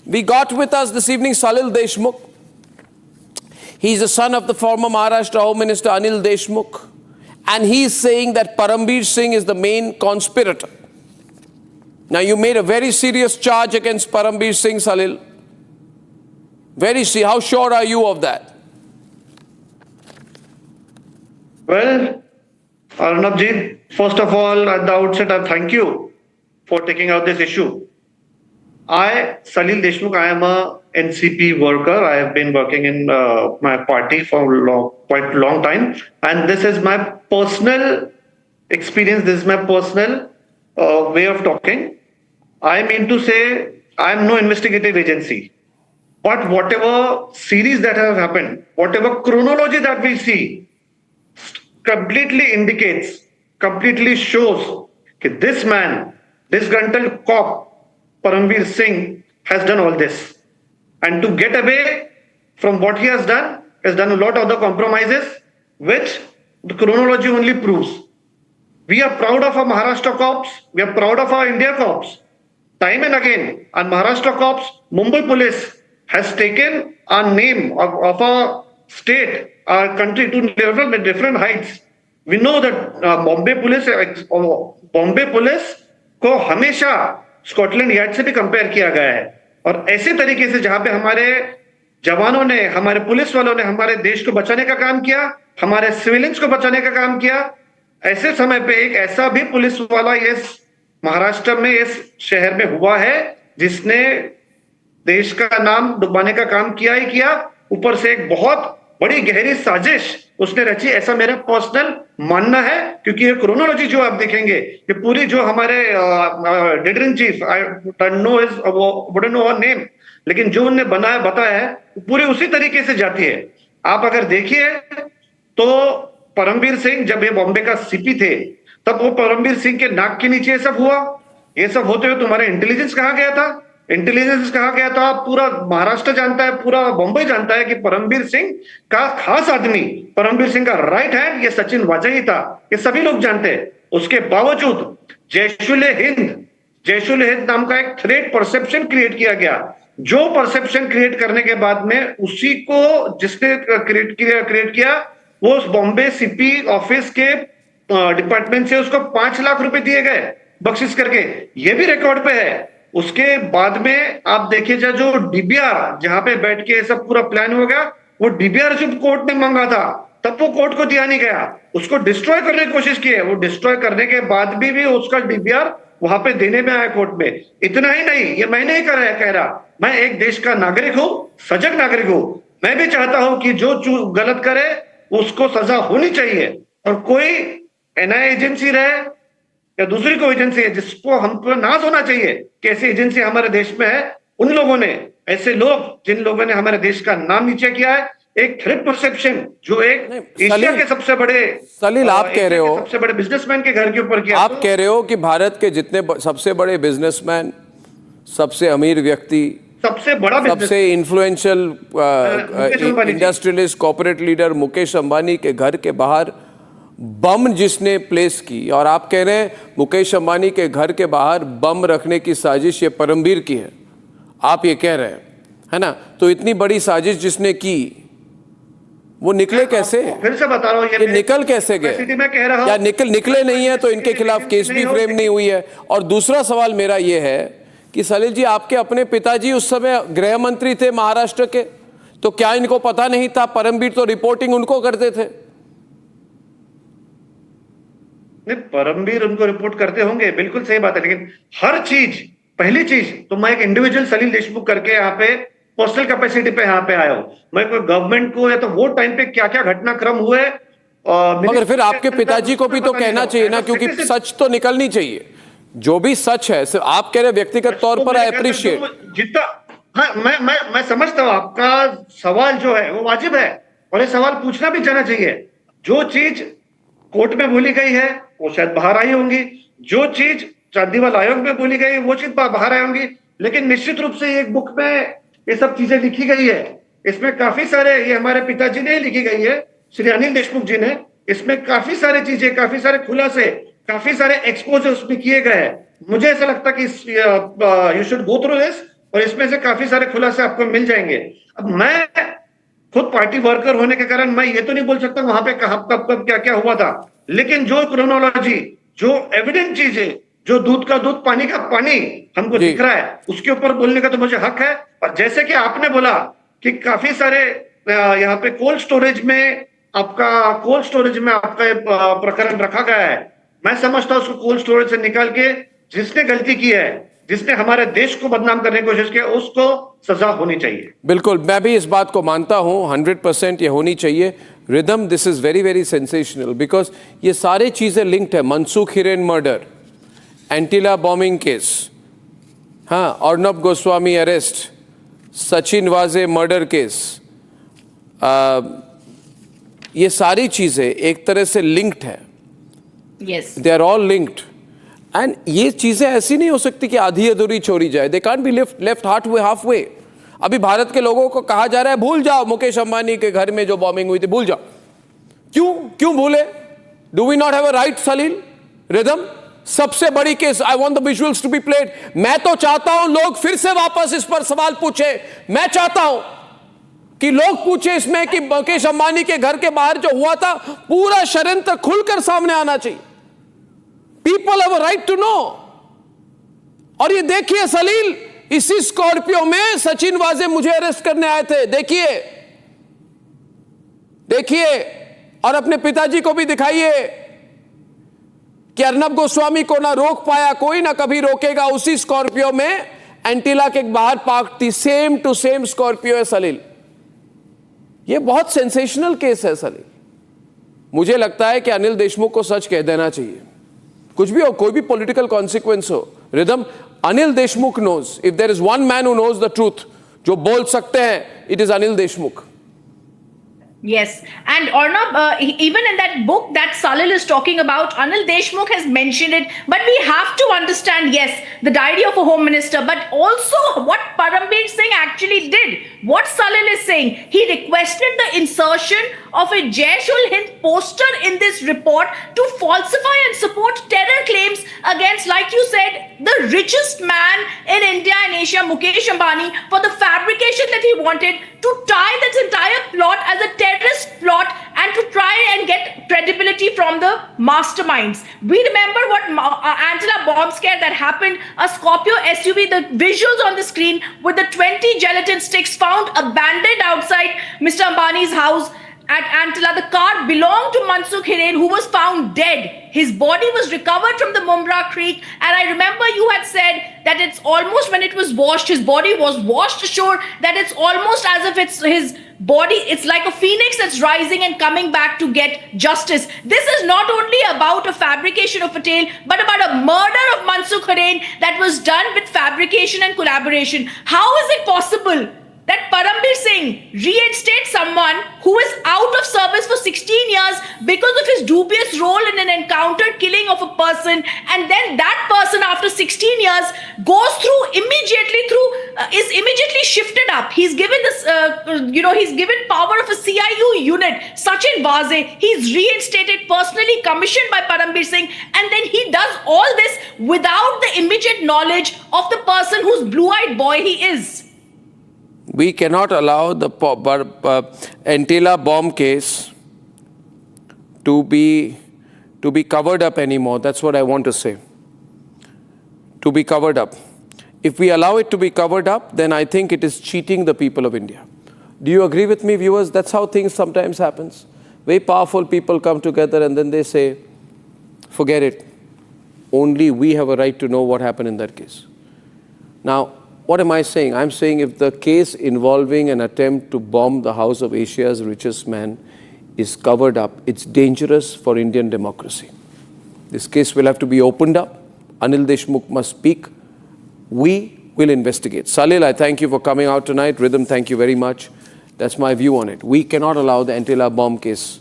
We got with us this evening Salil Deshmukh. He's the son of the former Maharashtra Home Minister Anil Deshmukh. And he's saying that Parambir Singh is the main conspirator. Now, you made a very serious charge against Parambir Singh, Salil. How sure are you of that? Well, Arnabji, first of all, at the outset, I thank you for taking out this issue. Salil Deshmukh, I am a NCP worker. I have been working in my party for quite a long time. And this is my personal experience. This is my personal way of talking. I mean to say, I am no investigative agency. But whatever series that has happened, whatever chronology that we see, completely indicates, completely shows that this man, disgruntled cop, Paramveer Singh, has done all this. And to get away from what he has done a lot of the compromises, which the chronology only proves. We are proud of our Maharashtra cops. We are proud of our India cops. Time and again, and Maharashtra cops, Mumbai police has taken our name of our state, our country to different heights. We know that Bombay police को हमेशा Scotland yard से भी compare किया गया है. और ऐसे तरीके से जहां पे हमारे जवानों ने, हमारे पुलिस वालों ने हमारे देश को बचाने का काम किया, हमारे सिविलियंस को बचाने का काम किया, ऐसे समय पे एक ऐसा भी पुलिस वाला इस महाराष्ट्र में, इस शहर में हुआ है जिसने देश का नाम डुबाने का काम किया ही किया. ऊपर से एक बहुत बड़ी गहरी साजिश उसने रची, ऐसा मेरा पर्सनल मानना है. क्योंकि ये क्रोनोलॉजी जो आप देखेंगे, ये पूरी जो हमारे editor in chief, I wouldn't know her name, लेकिन जो उन्होंने बताया है पूरी उसी तरीके से जाती है. आप अगर देखिए तो परमवीर सिंह जब ये बॉम्बे का सीपी थे, तब वो परमवीर सिंह के नाक के नीचे ये सब हुआ. ये सब होते हुए तुम्हारा इंटेलिजेंस कहाँ गया था? इंटेलिजेंस कहा गया था? पूरा महाराष्ट्र जानता है, पूरा बॉम्बे जानता है कि परमवीर सिंह का खास आदमी, परमवीर सिंह का राइट हैंड ये सचिन वाजपेयी था. ये सभी लोग जानते हैं. उसके बावजूद जयशुल हिंद नाम का एक थ्रेट परसेप्शन क्रिएट किया गया. जो परसेप्शन क्रिएट करने के बाद में उसी को जिसने क्रिएट किया वो उस बॉम्बे सीपी ऑफिस के डिपार्टमेंट से उसको 5 लाख रुपए दिए गए बख्शिश करके. ये भी रिकॉर्ड पे है. उसके बाद में आप देखिए जो डीबीआर जहां पे बैठ के सब पूरा प्लान हो गया, वो डीबीआर जो कोर्ट ने मांगा था तब वो कोर्ट को दिया नहीं गया. उसको डिस्ट्रॉय करने की कोशिश की है. वो डिस्ट्रॉय करने के बाद भी उसका डीबीआर वहां पे देने में आया कोर्ट में. इतना ही नहीं, ये मैं नहीं कह रहा, मैं एक देश का नागरिक हूं, सजग नागरिक हूं. मैं भी चाहता हूं कि जो गलत करे उसको सजा होनी चाहिए. और कोई एनआईए एजेंसी रहे या दूसरी कोई एजेंसी है जिसको हम पर नाज होना चाहिए कि ऐसी एजेंसी हमारे देश में है. उन लोगों ने, ऐसे लोग जिन लोगों ने हमारे देश का नाम नीचे किया है, एक थ्रेट परसेप्शन जो एक एशिया के सबसे बड़े, सलील आप कह रहे हो, सबसे बड़े बिजनेसमैन के घर के ऊपर किया. आप कह रहे हो कि भारत के जितने सबसे बड़े बिजनेसमैन, सबसे अमीर व्यक्ति, सबसे बड़ा, सबसे influential industrialist, corporate leader Mukesh Ambani के घर के बाहर बम जिसने प्लेस की, और आप कह रहे हैं मुकेश अंबानी के घर के बाहर बम रखने की साजिश ये परमवीर की है, आप ये कह रहे हैं, है ना? तो इतनी बड़ी साजिश जिसने की वो निकले कैसे? फिर से बता रहा हूं, ये निकल कैसे गए? मैं कह रहा हूं, या निकले नहीं है तो इनके खिलाफ केस भी फ्रेम नहीं हुई है. और दूसरा सवाल मेरा ये है कि सलील जी, आपके अपने पिताजी उस समय गृह मंत्री थे महाराष्ट्र के, तो क्या इनको पता नहीं था? परमवीर तो रिपोर्टिंग उनको करते थे. परमवीर उनको रिपोर्ट करते होंगे, बिल्कुल सही बात है. लेकिन हर चीज, पहली चीज तो मैं एक इंडिविजुअल सलील देशमुख करके यहाँ पे पर्सनल कैपेसिटी पे यहाँ पे आया हूँ. मैं कोई गवर्नमेंट को या तो वो टाइम पे क्या क्या घटनाक्रम हुए, मगर फिर आपके पिताजी को भी तो कहना चाहिए ना, क्योंकि सच तो निकलनी चाहिए. जो भी सच है, आप कह रहे व्यक्तिगत तौर पर अप्रिशिएट जितना. हाँ, मैं समझता हूँ आपका सवाल जो है वो वाजिब है और ये सवाल पूछना भी जाना चाहिए. जो चीज कोर्ट में बोली गई है वो शायद बाहर आई होंगी, जो चीज चांदीवाल आयोग में बोली गई वो चीज बाहर आई होंगी. लेकिन निश्चित रूप से एक बुक में ये सब चीजें लिखी गई है. इसमें काफी सारे, ये हमारे पिताजी ने लिखी गई है, श्री अनिल देशमुख जी ने. इसमें काफी सारी चीजें, काफी सारे खुलासे, काफी सारे एक्सपोजर उसमें किए गए हैं. मुझे ऐसा लगता कि you should go through this, और इसमें से काफी सारे खुलासे आपको मिल जाएंगे. अब मैं खुद पार्टी वर्कर होने के कारण मैं ये तो नहीं बोल सकता वहां पे कब क्या क्या हुआ था. लेकिन जो क्रोनोलॉजी, जो एविडेंट चीजें, जो दूध का दूध पानी का पानी हमको दिख रहा है, उसके ऊपर बोलने का तो मुझे हक है. और जैसे कि आपने बोला कि काफी सारे यहाँ पे कोल्ड स्टोरेज में आपका प्रकरण रखा गया है. मैं समझता हूं उसको कोल्ड स्टोरेज से निकाल के जिसने गलती की है, जिसने हमारे देश को बदनाम करने की कोशिश की, उसको सजा होनी चाहिए. बिल्कुल, मैं भी इस बात को मानता हूं 100% ये होनी चाहिए. Rhythm, this is very very sensational because ये सारी चीजें लिंक्ड है. Mansukh Hiren murder, Antilia bombing case, हाँ, अर्नब गोस्वामी अरेस्ट, सचिन वाजे मर्डर केस, ये सारी चीजें एक तरह से लिंक्ड है. Yes. They are all linked. And ये चीजें ऐसी नहीं हो सकती कि आधी अधूरी छोड़ी जाए. They can't be left halfway. अभी भारत के लोगों को कहा जा रहा है भूल जाओ मुकेश अंबानी के घर में जो बॉम्बिंग हुई थी, भूल जाओ. क्यों भूले? Do we not have a right, Salil? Rhythm? सबसे बड़ी case. I want the visuals to be played. मैं तो चाहता हूं लोग फिर से वापस इस पर सवाल पूछे. मैं चाहता हूं कि लोग पूछे इसमें कि मुकेश अंबानी के घर के बाहर जो हुआ था पूरा षड्यंत्र खुलकर सामने आना चाहिए. People have a right to know. और ये देखिए सलील, इसी स्कॉर्पियो में सचिन वाजे मुझे अरेस्ट करने आए थे. देखिए और अपने पिताजी को भी दिखाइए कि अर्नब गोस्वामी को ना रोक पाया कोई, ना कभी रोकेगा. उसी स्कॉर्पियो में एंटीला के बाहर पार्क थी. सेम टू सेम स्कॉर्पियो है सलील. ये बहुत सेंसेशनल केस है सलील. मुझे लगता है कि अनिल देशमुख को सच कह देना चाहिए. कुछ भी हो, कोई भी पॉलिटिकल कॉन्सिक्वेंस हो. Ridham, Anil Deshmukh knows. If there is one man who knows the truth, जो बोल सकते हैं, it is Anil Deshmukh. Yes, and Arnab, even in that book that Salil is talking about, Anil Deshmukh has mentioned it, but we have to understand, yes, the diary of a home minister, but also what Parambir Singh actually did. What Salil is saying, he requested the insertion of a Jai-ul-Hind poster in this report to falsify and support terror claims against, like you said, the richest man in India and Asia, Mukesh Ambani, for the fabrication that he wanted to tie this entire plot as a terrorist plot and to try and get credibility from the masterminds. We remember what Antilia bomb scare that happened, a Scorpio SUV, the visuals on the screen with the 20 gelatin sticks found abandoned outside Mr. Ambani's house at Antilia. The car belonged to Mansukh Hiren, who was found dead. His body was recovered from the Mumra Creek, and I remember you had said that it's almost, when it was washed, his body was washed ashore, that it's almost as if it's his body, it's like a phoenix that's rising and coming back to get justice. This is not only about a fabrication of a tale, but about a murder of Mansukh Hiren that was done with fabrication and collaboration. How is it possible that Parambir Singh reinstates someone who is out of service for 16 years because of his dubious role in an encounter killing of a person, and then that person after 16 years goes through is immediately shifted up. He's given this, he's given power of a CIU unit, Sachin Vaze. He's reinstated, personally commissioned by Parambir Singh, and then he does all this without the immediate knowledge of the person whose blue-eyed boy he is. We cannot allow the Antilia bomb case to be covered up anymore. That's what I want to say. To be covered up. If we allow it to be covered up, then I think it is cheating the people of India. Do you agree with me, viewers? That's how things sometimes happens. Very powerful people come together and then they say, forget it. Only we have a right to know what happened in that case. Now, what am I saying? I'm saying if the case involving an attempt to bomb the house of Asia's richest man is covered up, it's dangerous for Indian democracy. This case will have to be opened up. Anil Deshmukh must speak. We will investigate. Salil, I thank you for coming out tonight. Rhythm, thank you very much. That's my view on it. We cannot allow the Antilia bomb case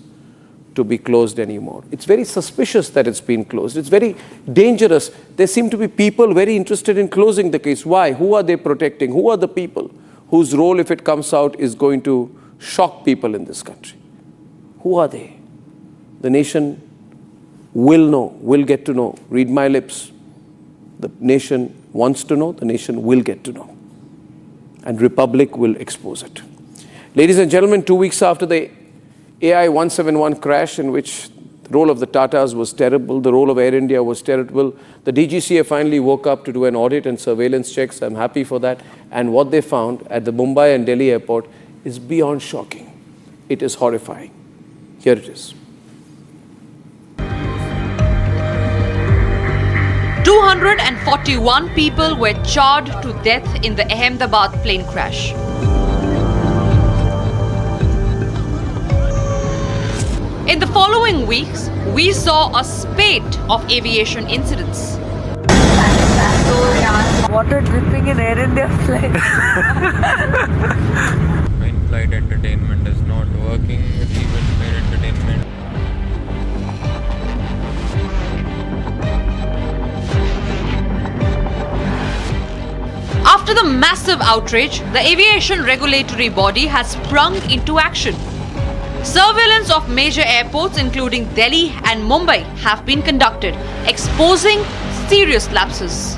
to be closed anymore. It's very suspicious that it's been closed. It's very dangerous. There seem to be people very interested in closing the case. Why? Who are they protecting? Who are the people whose role, if it comes out, is going to shock people in this country? Who are they? The nation will know, will get to know. Read my lips. The nation wants to know, the nation will get to know. And Republic will expose it. Ladies and gentlemen, 2 weeks after the AI-171 crash, in which the role of the Tatas was terrible, the role of Air India was terrible, the DGCA finally woke up to do an audit and surveillance checks. I'm happy for that. And what they found at the Mumbai and Delhi airport is beyond shocking. It is horrifying. Here it is. 241 people were charred to death in the Ahmedabad plane crash. In the following weeks, we saw a spate of aviation incidents. Water dripping in Air India flight. In-flight entertainment is not working with even air entertainment. After the massive outrage, the aviation regulatory body has sprung into action. Surveillance of major airports including Delhi and Mumbai have been conducted, exposing serious lapses.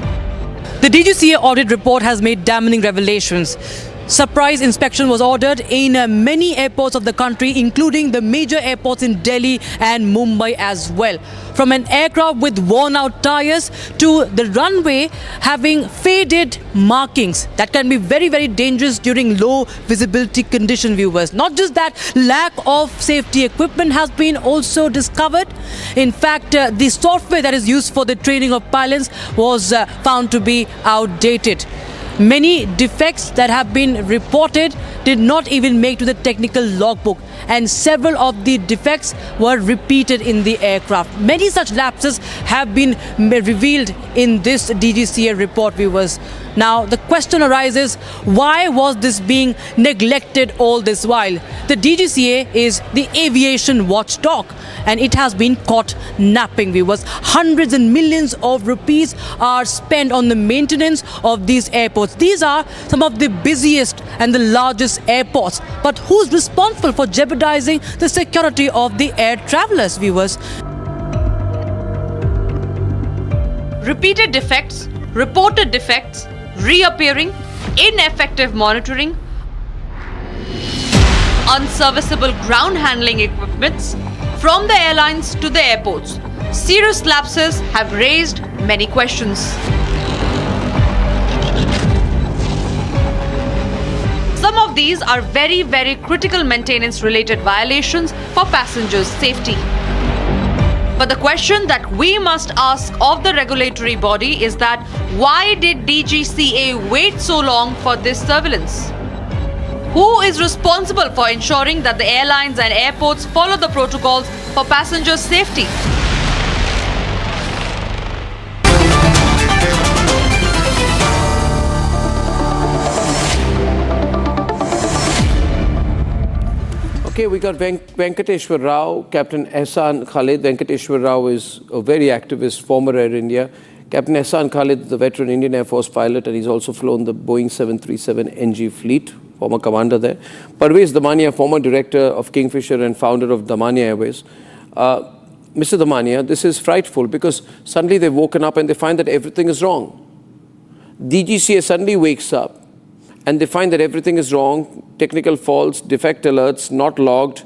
The DGCA audit report has made damning revelations. Surprise inspection was ordered in many airports of the country, including the major airports in Delhi and Mumbai as well. From an aircraft with worn out tires to the runway having faded markings that can be very, very dangerous during low visibility condition, viewers. Not just that, lack of safety equipment has been also discovered. In fact, the software that is used for the training of pilots was found to be outdated. Many defects that have been reported did not even make to the technical logbook, and several of the defects were repeated in the aircraft. Many such lapses have been revealed in this DGCA report, viewers. Now, the question arises, why was this being neglected all this while? The DGCA is the aviation watchdog, and it has been caught napping, viewers. Hundreds and millions of rupees are spent on the maintenance of these airports. These are some of the busiest and the largest airports. But who's responsible for jeopardizing the security of the air travelers, viewers? Repeated defects, reported defects, reappearing, ineffective monitoring, unserviceable ground handling equipments from the airlines to the airports. Serious lapses have raised many questions. Some of these are very, very critical maintenance related violations for passengers' safety. But the question that we must ask of the regulatory body is that why did DGCA wait so long for this surveillance? Who is responsible for ensuring that the airlines and airports follow the protocols for passenger safety? Okay, we got Venkateshwar Rao, Captain Ehsan Khalid. Venkateshwar Rao is a very activist, former Air India. Captain Ehsan Khalid is a veteran Indian Air Force pilot, and he's also flown the Boeing 737 NG fleet, former commander there. Parvez Damania, former director of Kingfisher and founder of Damania Airways. Mr. Damania, this is frightful because suddenly they've woken up and they find that everything is wrong. DGCA suddenly wakes up and they find that everything is wrong, technical faults, defect alerts, not logged,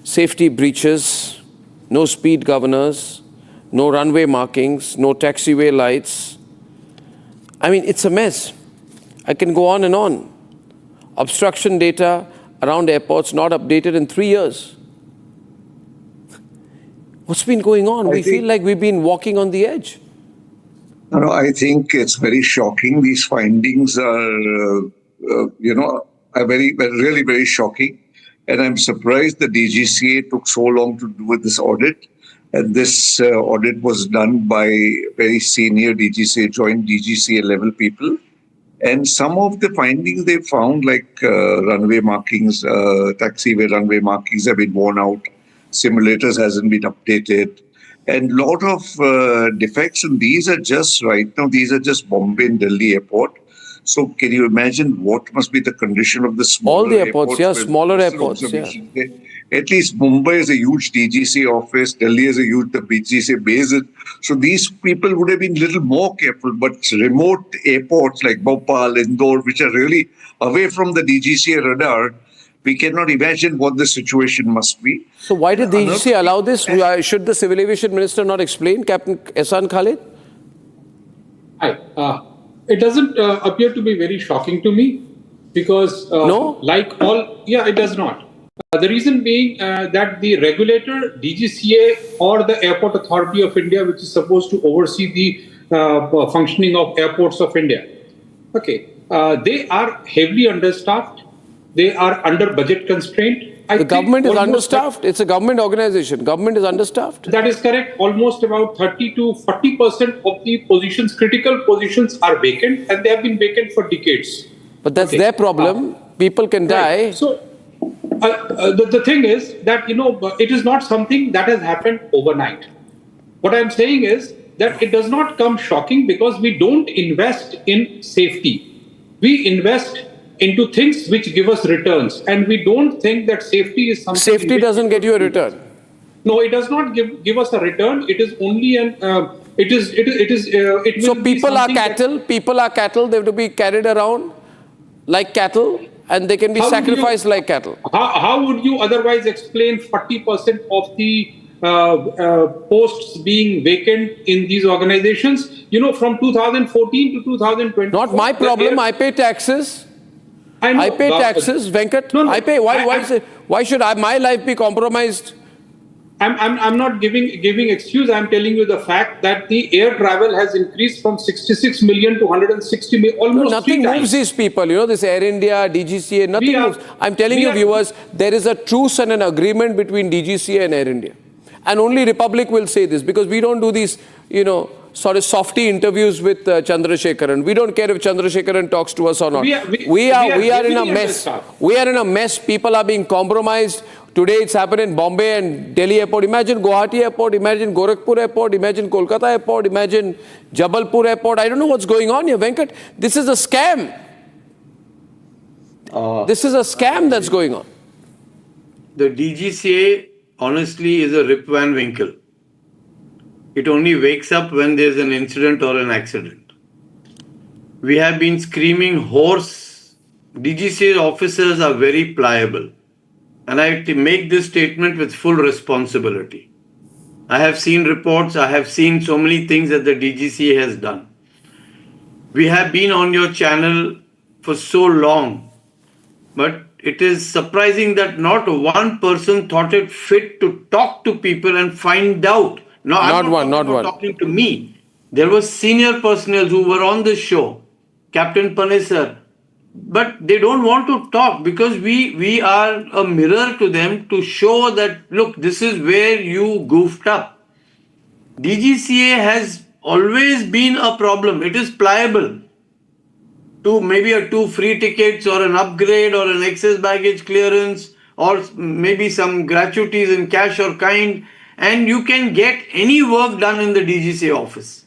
safety breaches, no speed governors, no runway markings, no taxiway lights. I mean, it's a mess. I can go on and on. Obstruction data around airports not updated in 3 years. What's been going on? We feel like we've been walking on the edge. No, I think it's very shocking. These findings are, are really very shocking. And I'm surprised the DGCA took so long to do this audit. And this audit was done by very senior DGCA, joint DGCA level people. And some of the findings they found, like runway markings, taxiway runway markings have been worn out. Simulators hasn't been updated. And a lot of defects, and these are just right now, these are just Bombay and Delhi airport. So can you imagine what must be the condition of the smaller all the airports? Yeah, smaller airports. Yeah. At least Mumbai is a huge DGCA office, Delhi is a huge DGCA base. So these people would have been a little more careful, but remote airports like Bhopal, Indore, which are really away from the DGCA radar, we cannot imagine what the situation must be. So why did the DGCA allow this? Should the Civil Aviation Minister not explain, Captain Ehsan Khalid? Hi. It doesn't appear to be very shocking to me because it does not. The reason being that the regulator, DGCA or the Airport Authority of India, which is supposed to oversee the functioning of airports of India, they are heavily understaffed. They are under budget constraint, The government is almost understaffed. It's a government organization. Government is understaffed. That is correct. Almost about 30 to 40% of the positions, critical positions, are vacant, and they have been vacant for decades. But that's their problem. People can die. Right. So the thing is that, it is not something that has happened overnight. What I'm saying is that it does not come shocking because we don't invest in safety. We invest into things which give us returns, and we don't think that safety is something. Safety doesn't get you a return. No, it does not give us a return. It is only an. So people are cattle. People are cattle. They have to be carried around like cattle, and they can be sacrificed like cattle. How would you otherwise explain 40% of the posts being vacant in these organizations? From 2014 to 2020. Not my problem. I pay taxes. I pay taxes, Venkat. No, I pay. Why should my life be compromised? I'm not giving excuse. I'm telling you the fact that the air travel has increased from 66 million to 160 million, almost nothing moves these people. This Air India, DGCA, nothing moves. I'm telling you, viewers, there is a truce and an agreement between DGCA and Air India. And only Republic will say this, because we don't do these, sort of softy interviews with Chandrasekharan. We don't care if Chandrasekharan talks to us or not. We are in a mess. We are in a mess. People are being compromised. Today it's happened in Bombay and Delhi airport. Imagine Guwahati airport, imagine Gorakhpur airport, imagine Kolkata airport, imagine Jabalpur airport. I don't know what's going on here, Venkat. This is a scam. This is a scam that's going on. The DGCA, honestly, is a Rip Van Winkle. It only wakes up when there's an incident or an accident. We have been screaming hoarse. DGCA officers are very pliable. And I have to make this statement with full responsibility. I have seen reports, I have seen so many things that the DGCA has done. We have been on your channel for so long, but it is surprising that not one person thought it fit to talk to people and find out. No, I'm not talking to me. There were senior personnel who were on the show, Captain Panesar, but they don't want to talk because we are a mirror to them to show that, look, this is where you goofed up. DGCA has always been a problem. It is pliable to maybe two free tickets or an upgrade or an excess baggage clearance or maybe some gratuities in cash or kind, and you can get any work done in the DGCA office.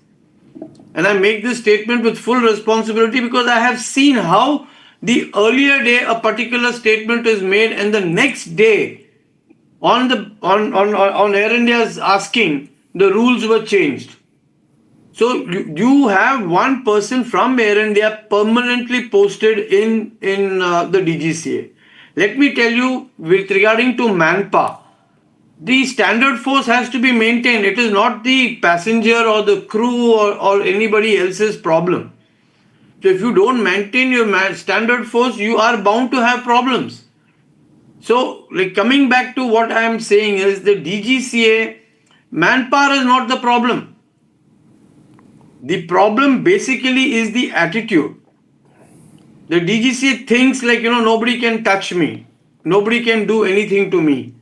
And I make this statement with full responsibility because I have seen how the earlier day a particular statement is made and the next day on Air India's asking, the rules were changed. So you have one person from Air India permanently posted in the DGCA. Let me tell you, with regarding to manpower, the standard force has to be maintained. It is not the passenger or the crew or anybody else's problem. So if you don't maintain your standard force, you are bound to have problems. So coming back to what I am saying is the DGCA, manpower is not the problem. The problem basically is the attitude. The DGCA thinks nobody can touch me. Nobody can do anything to me.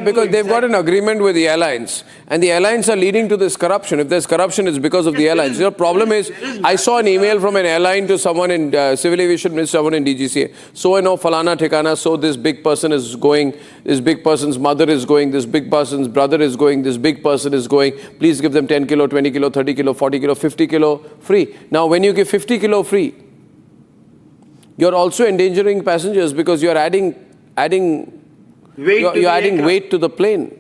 Because they've got an agreement with the airlines, and the airlines are leading to this corruption. If there's corruption, it's because of the airlines. The problem is, I saw an email from an airline to someone in Civil Aviation Ministry, someone in DGCA. So I know Falana Thikana, so this big person is going, this big person's mother is going, this big person's brother is going, this big person is going. Please give them 10 kilo, 20 kilo, 30 kilo, 40 kilo, 50 kilo free. Now, when you give 50 kilo free, you're also endangering passengers because you're adding weight to the plane.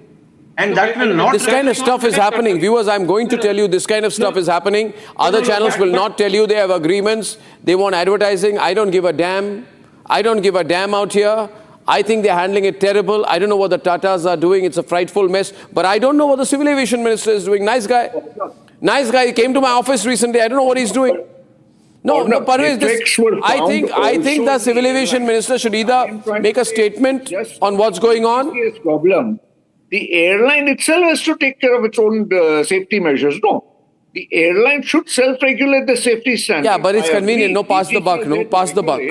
And that will not... This kind of stuff is happening. Viewers, I'm going to tell you this kind of stuff is happening. Other channels will not tell you. They have agreements. They want advertising. I don't give a damn. I don't give a damn out here. I think they're handling it terrible. I don't know what the Tatas are doing. It's a frightful mess. But I don't know what the Civil Aviation Minister is doing. Nice guy. Nice guy. He came to my office recently. I don't know what he's doing. No, Parvez, I think the Civil Aviation Minister should either make a statement on what's going on. Problem. The airline itself has to take care of its own safety measures. No, the airline should self-regulate the safety standards. Yeah, but it's convenient. No, pass the buck. No, pass the buck.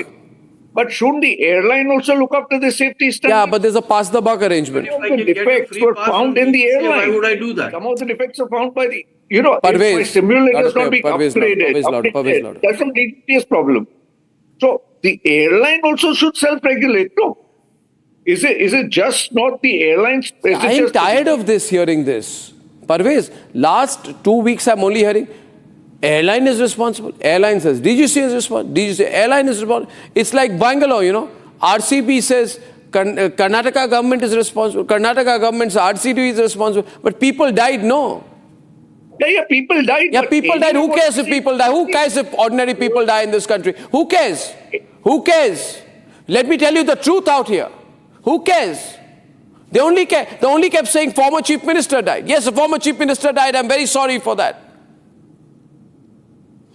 But shouldn't the airline also look after the safety standards? Yeah, but there's a pass the buck arrangement. Some of the defects were found in the airline. Why would I do that? Some of the defects are found by the, if my Parvez, simulator is not being Parvez, upgraded, that's some DGCA's problem. So the airline also should self-regulate. No. Is it just not the airlines? I am tired of hearing this. Parvez, last 2 weeks I'm only hearing airline is responsible. Airline says DGCA is responsible. DGCA, airline is responsible. It's like Bangalore, RCB says Karnataka government is responsible. Karnataka government's RCB is responsible. But people died, no. Yeah, people died. Yeah, people died. Who cares if people die? Who cares if ordinary people die in this country? Who cares? Who cares? Let me tell you the truth out here. Who cares? They only kept saying former chief minister died. Yes, the former chief minister died. I'm very sorry for that.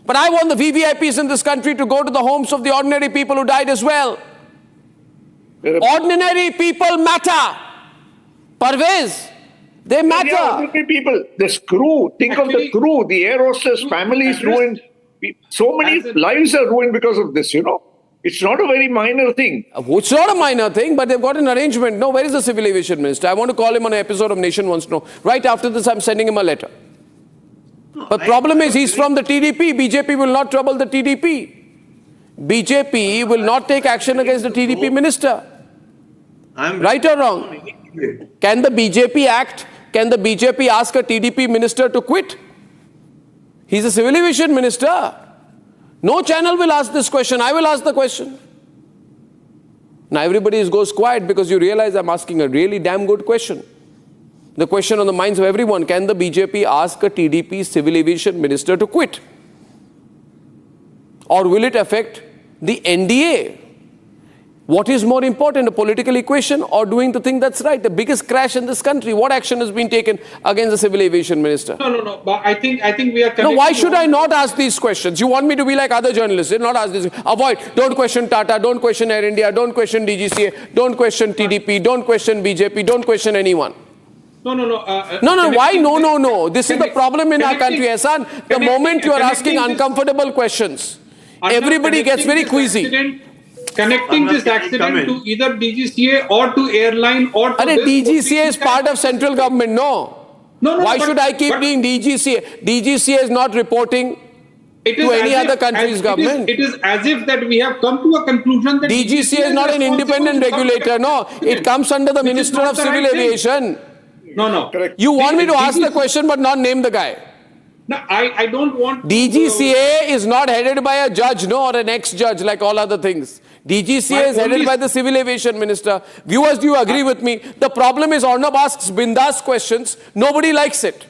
But I want the VVIPs in this country to go to the homes of the ordinary people who died as well. Ordinary people matter. Parvez, they matter. Yeah, ordinary people. This crew, think of the crew, the air hostess families ruined. So many lives are ruined because of this, It's not a very minor thing. It's not a minor thing, but they've got an arrangement. No, where is the civil aviation minister? I want to call him on an episode of Nation Wants to Know. Right after this, I'm sending him a letter. But problem is, he's from the TDP. BJP will not trouble the TDP. BJP will not take action against the TDP minister. Right or wrong? Can the BJP act? Can the BJP ask a TDP minister to quit? He's a civil aviation minister. No channel will ask this question. I will ask the question. Now everybody goes quiet because you realize I'm asking a really damn good question. The question on the minds of everyone, can the BJP ask a TDP civil aviation minister to quit? Or will it affect the NDA? What is more important, a political equation or doing the thing that's right? The biggest crash in this country, what action has been taken against the civil aviation minister? No. But I think we are. No, why should I not ask these questions? You want me to be like other journalists, not ask this. Avoid. Don't question Tata. Don't question Air India. Don't question DGCA. Don't question TDP. Don't question BJP. Don't question anyone. No. Why? No. This is the problem in our country, Ehsan. The moment you are asking uncomfortable questions, everybody gets very queasy. Connecting this accident to either DGCA or to airline or to DGCA is part of central government, no. Why should I keep being DGCA? DGCA is not reporting to any other country's government. It is as if that we have come to a conclusion that DGCA is not an independent regulator, no. It comes under the Minister of Civil Aviation. No. You want me to ask the question but not name the guy? No, I don't want... DGCA is not headed by a judge, no, or an ex-judge like all other things. DGCA is headed by the civil aviation minister. Viewers, do you agree with me? The problem is Arnab asks bindas questions. Nobody likes it.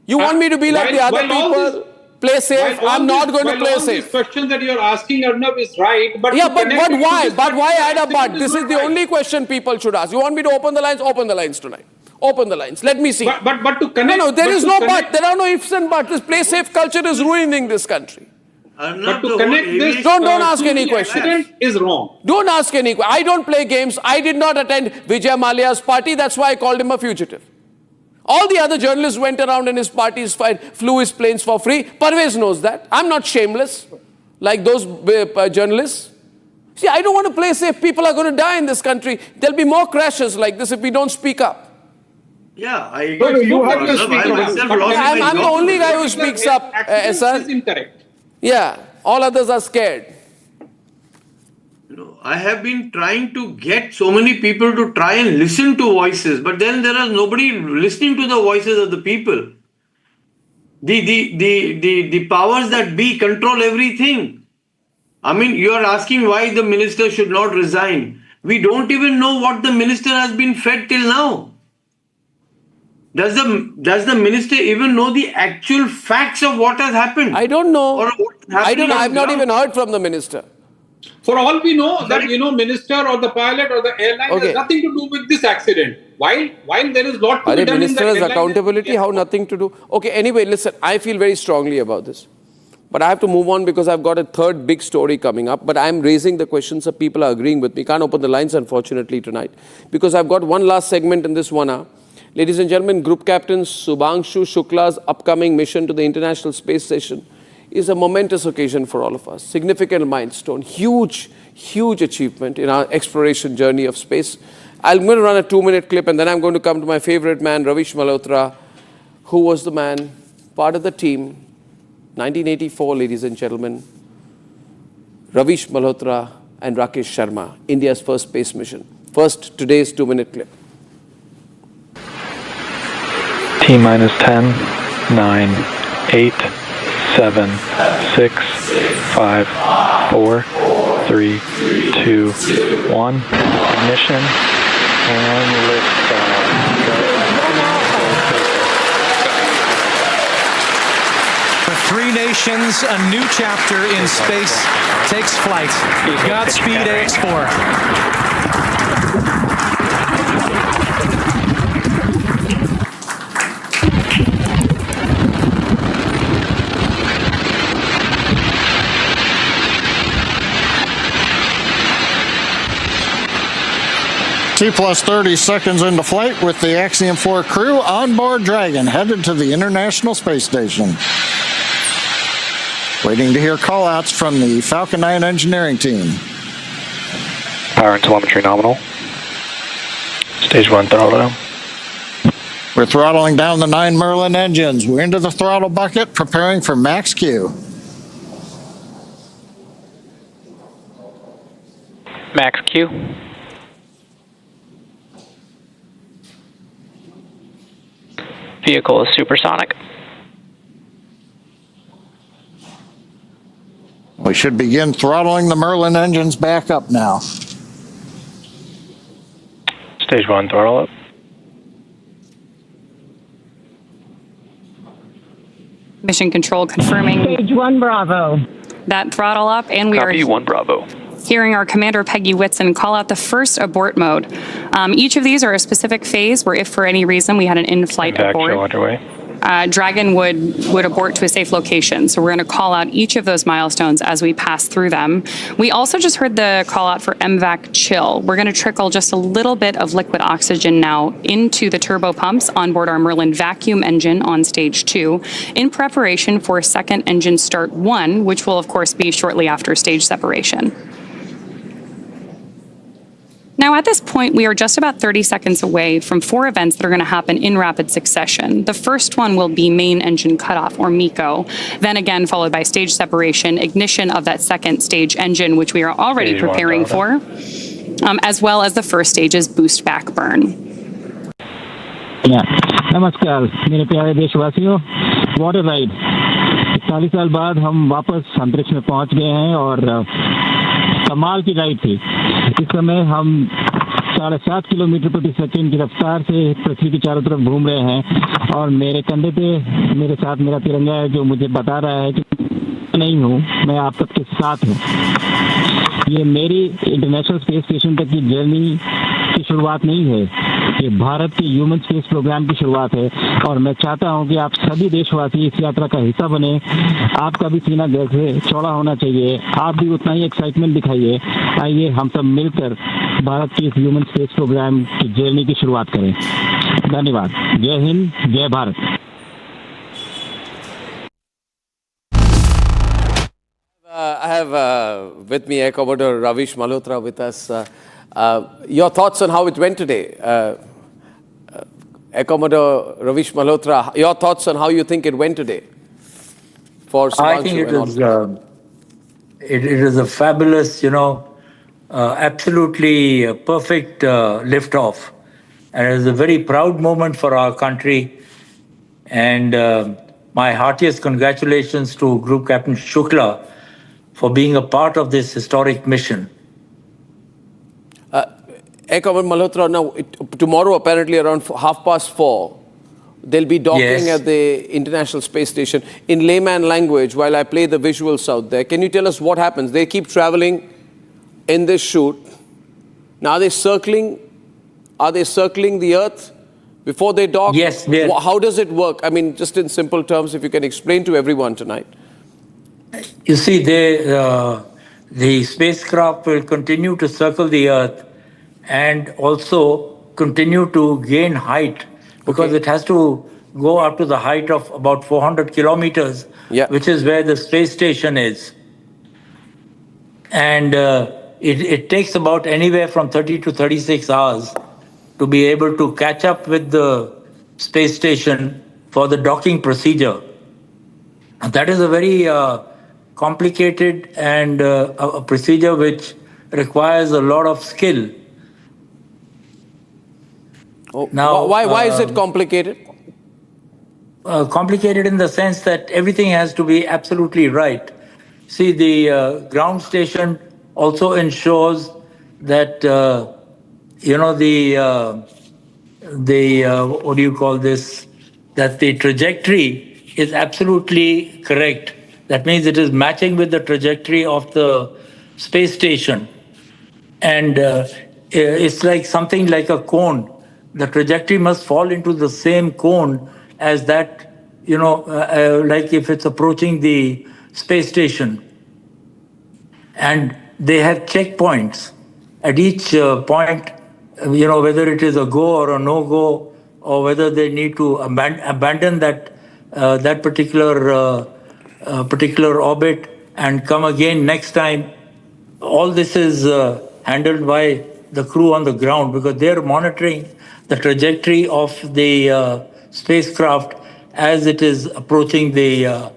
You want me to be like the other people? Play safe? I'm not going to play safe. These questions that you're asking, Arnab, is right. But yeah, but why? But why add a but? This is the only question people should ask. You want me to open the lines? Open the lines tonight. Open the lines. Let me see. But to connect... No, there is no but. There are no ifs and buts. This play safe culture is ruining this country. But to connect this... Don't ask any questions. Is wrong. Don't ask any questions. I don't play games. I did not attend Vijay Mallya's party. That's why I called him a fugitive. All the other journalists went around in his parties, flew his planes for free. Parvez knows that. I'm not shameless like those journalists. See, I don't want to play safe. People are going to die in this country. There'll be more crashes like this if we don't speak up. Yeah, I agree. You have to speak up. I'm the only guy who speaks up, This is incorrect. Yeah, all others are scared. I have been trying to get so many people to try and listen to voices, but then there is nobody listening to the voices of the people. The powers that be control everything. I mean, you are asking why the minister should not resign. We don't even know what the minister has been fed till now. Does the minister even know the actual facts of what has happened? I don't know. Or I've not even heard from the minister. For all we know, that minister or the pilot or the airline has nothing to do with this accident. While there is lot to be done minister in the has accountability, how nothing to do? Okay, anyway, listen, I feel very strongly about this. But I have to move on because I've got a third big story coming up. But I'm raising the questions so people are agreeing with me. Can't open the lines, unfortunately, tonight. Because I've got one last segment in this 1 hour. Ladies and gentlemen, Group Captain Subhangshu Shukla's upcoming mission to the International Space Station is a momentous occasion for all of us. Significant milestone, huge achievement in our exploration journey of space. I'm going to run a 2-minute clip and then I'm going to come to my favorite man, Lavish Malhotra, who was the man, part of the team, 1984, ladies and gentlemen. Lavish Malhotra and Rakesh Sharma, India's first space mission. First, today's 2-minute clip. T-minus 10, 9, 8, 7, 6, 5, 4, 3, 2, 1. Ignition and liftoff. For 3 nations, a new chapter in space takes flight. Godspeed, AX4. T+30 seconds into flight with the Axiom 4 crew on board Dragon, headed to the International Space Station. Waiting to hear call-outs from the Falcon 9 engineering team. Power and telemetry nominal. Stage 1 throttle down. We're throttling down the 9 Merlin engines. We're into the throttle bucket, preparing for max Q. Max Q. Vehicle is supersonic. We should begin throttling the Merlin engines back up now. Stage 1 throttle up. Mission control confirming Stage 1 Bravo. That throttle up, and we Copy, are 1 Bravo. hearing our commander Peggy Whitson call out the first abort mode. Each of these are a specific phase where if for any reason we had an in-flight Impact abort, show underway. Dragon would abort to a safe location. So we're going to call out each of those milestones as we pass through them. We also just heard the call out for MVAC chill. We're going to trickle just a little bit of liquid oxygen now into the turbo pumps on board our Merlin vacuum engine on stage 2 in preparation for second engine start 1, which will of course be shortly after stage separation. Now, at this point, we are just about 30 seconds away from 4 events that are going to happen in rapid succession. The first one will be main engine cutoff, or MECO, then again followed by stage separation, ignition of that second stage engine, which we are already preparing for, as well as the first stage's boost back burn. नमस्कार मेरे प्यारे देशवासियों, water ride 40 साल बाद हम वापस अंतरिक्ष में पहुंच गए हैं और कमाल की राइड थी। इस समय हम 7.5 किलोमीटर प्रति सेकंड की रफ्तार से पृथ्वी के चारों तरफ घूम रहे हैं और मेरे कंधे पे मेरे साथ मेरा तिरंगा है जो मुझे बता रहा है कि नहीं हूँ, मैं आप सबके साथ हूँ। ये मेरी इंटरनेशनल स्पेस स्टेशन तक की जर्नी की शुरुआत नहीं है, ये भारत के ह्यूमन स्पेस प्रोग्राम की शुरुआत है और मैं चाहता हूं कि आप सभी देशवासी इस यात्रा का हिस्सा बने। आपका भी सीना दिल से चौड़ा होना चाहिए, आप भी उतना ही एक्साइटमेंट दिखाइए। आइए हम सब मिलकर भारत के इस ह्यूमन स्पेस प्रोग्राम की जर्नी की शुरुआत करें। धन्यवाद। जय हिंद, जय Bharat. I have with me Air Commodore Lavish Malhotra with us. Your thoughts on how it went today? Air Commodore Lavish Malhotra, your thoughts on how you think it went today? For I think it is a fabulous, absolutely perfect liftoff. And it is a very proud moment for our country. And my heartiest congratulations to Group Captain Shukla for being a part of this historic mission. Air Commodore Malhotra, now tomorrow apparently around 4:30, they'll be docking at the International Space Station. In layman language, while I play the visuals out there, can you tell us what happens? They keep traveling in this chute. Now are they circling the Earth before they dock? Yes. How does it work? I mean, just in simple terms, if you can explain to everyone tonight. You see, the spacecraft will continue to circle the Earth and also continue to gain height because it has to go up to the height of about 400 kilometers, which is where the space station is. And it takes about anywhere from 30 to 36 hours to be able to catch up with the space station for the docking procedure. And that is a very complicated and a procedure which requires a lot of skill. Now, why is it complicated? Complicated in the sense that everything has to be absolutely right. See, the ground station also ensures that what do you call this? That the trajectory is absolutely correct. That means it is matching with the trajectory of the space station, and it's like something like a cone. The trajectory must fall into the same cone as that, like if it's approaching the space station. And they have checkpoints at each point, whether it is a go or a no-go, or whether they need to abandon that particular orbit and come again next time. All this is handled by the crew on the ground, because they're monitoring the trajectory of the spacecraft as it is approaching the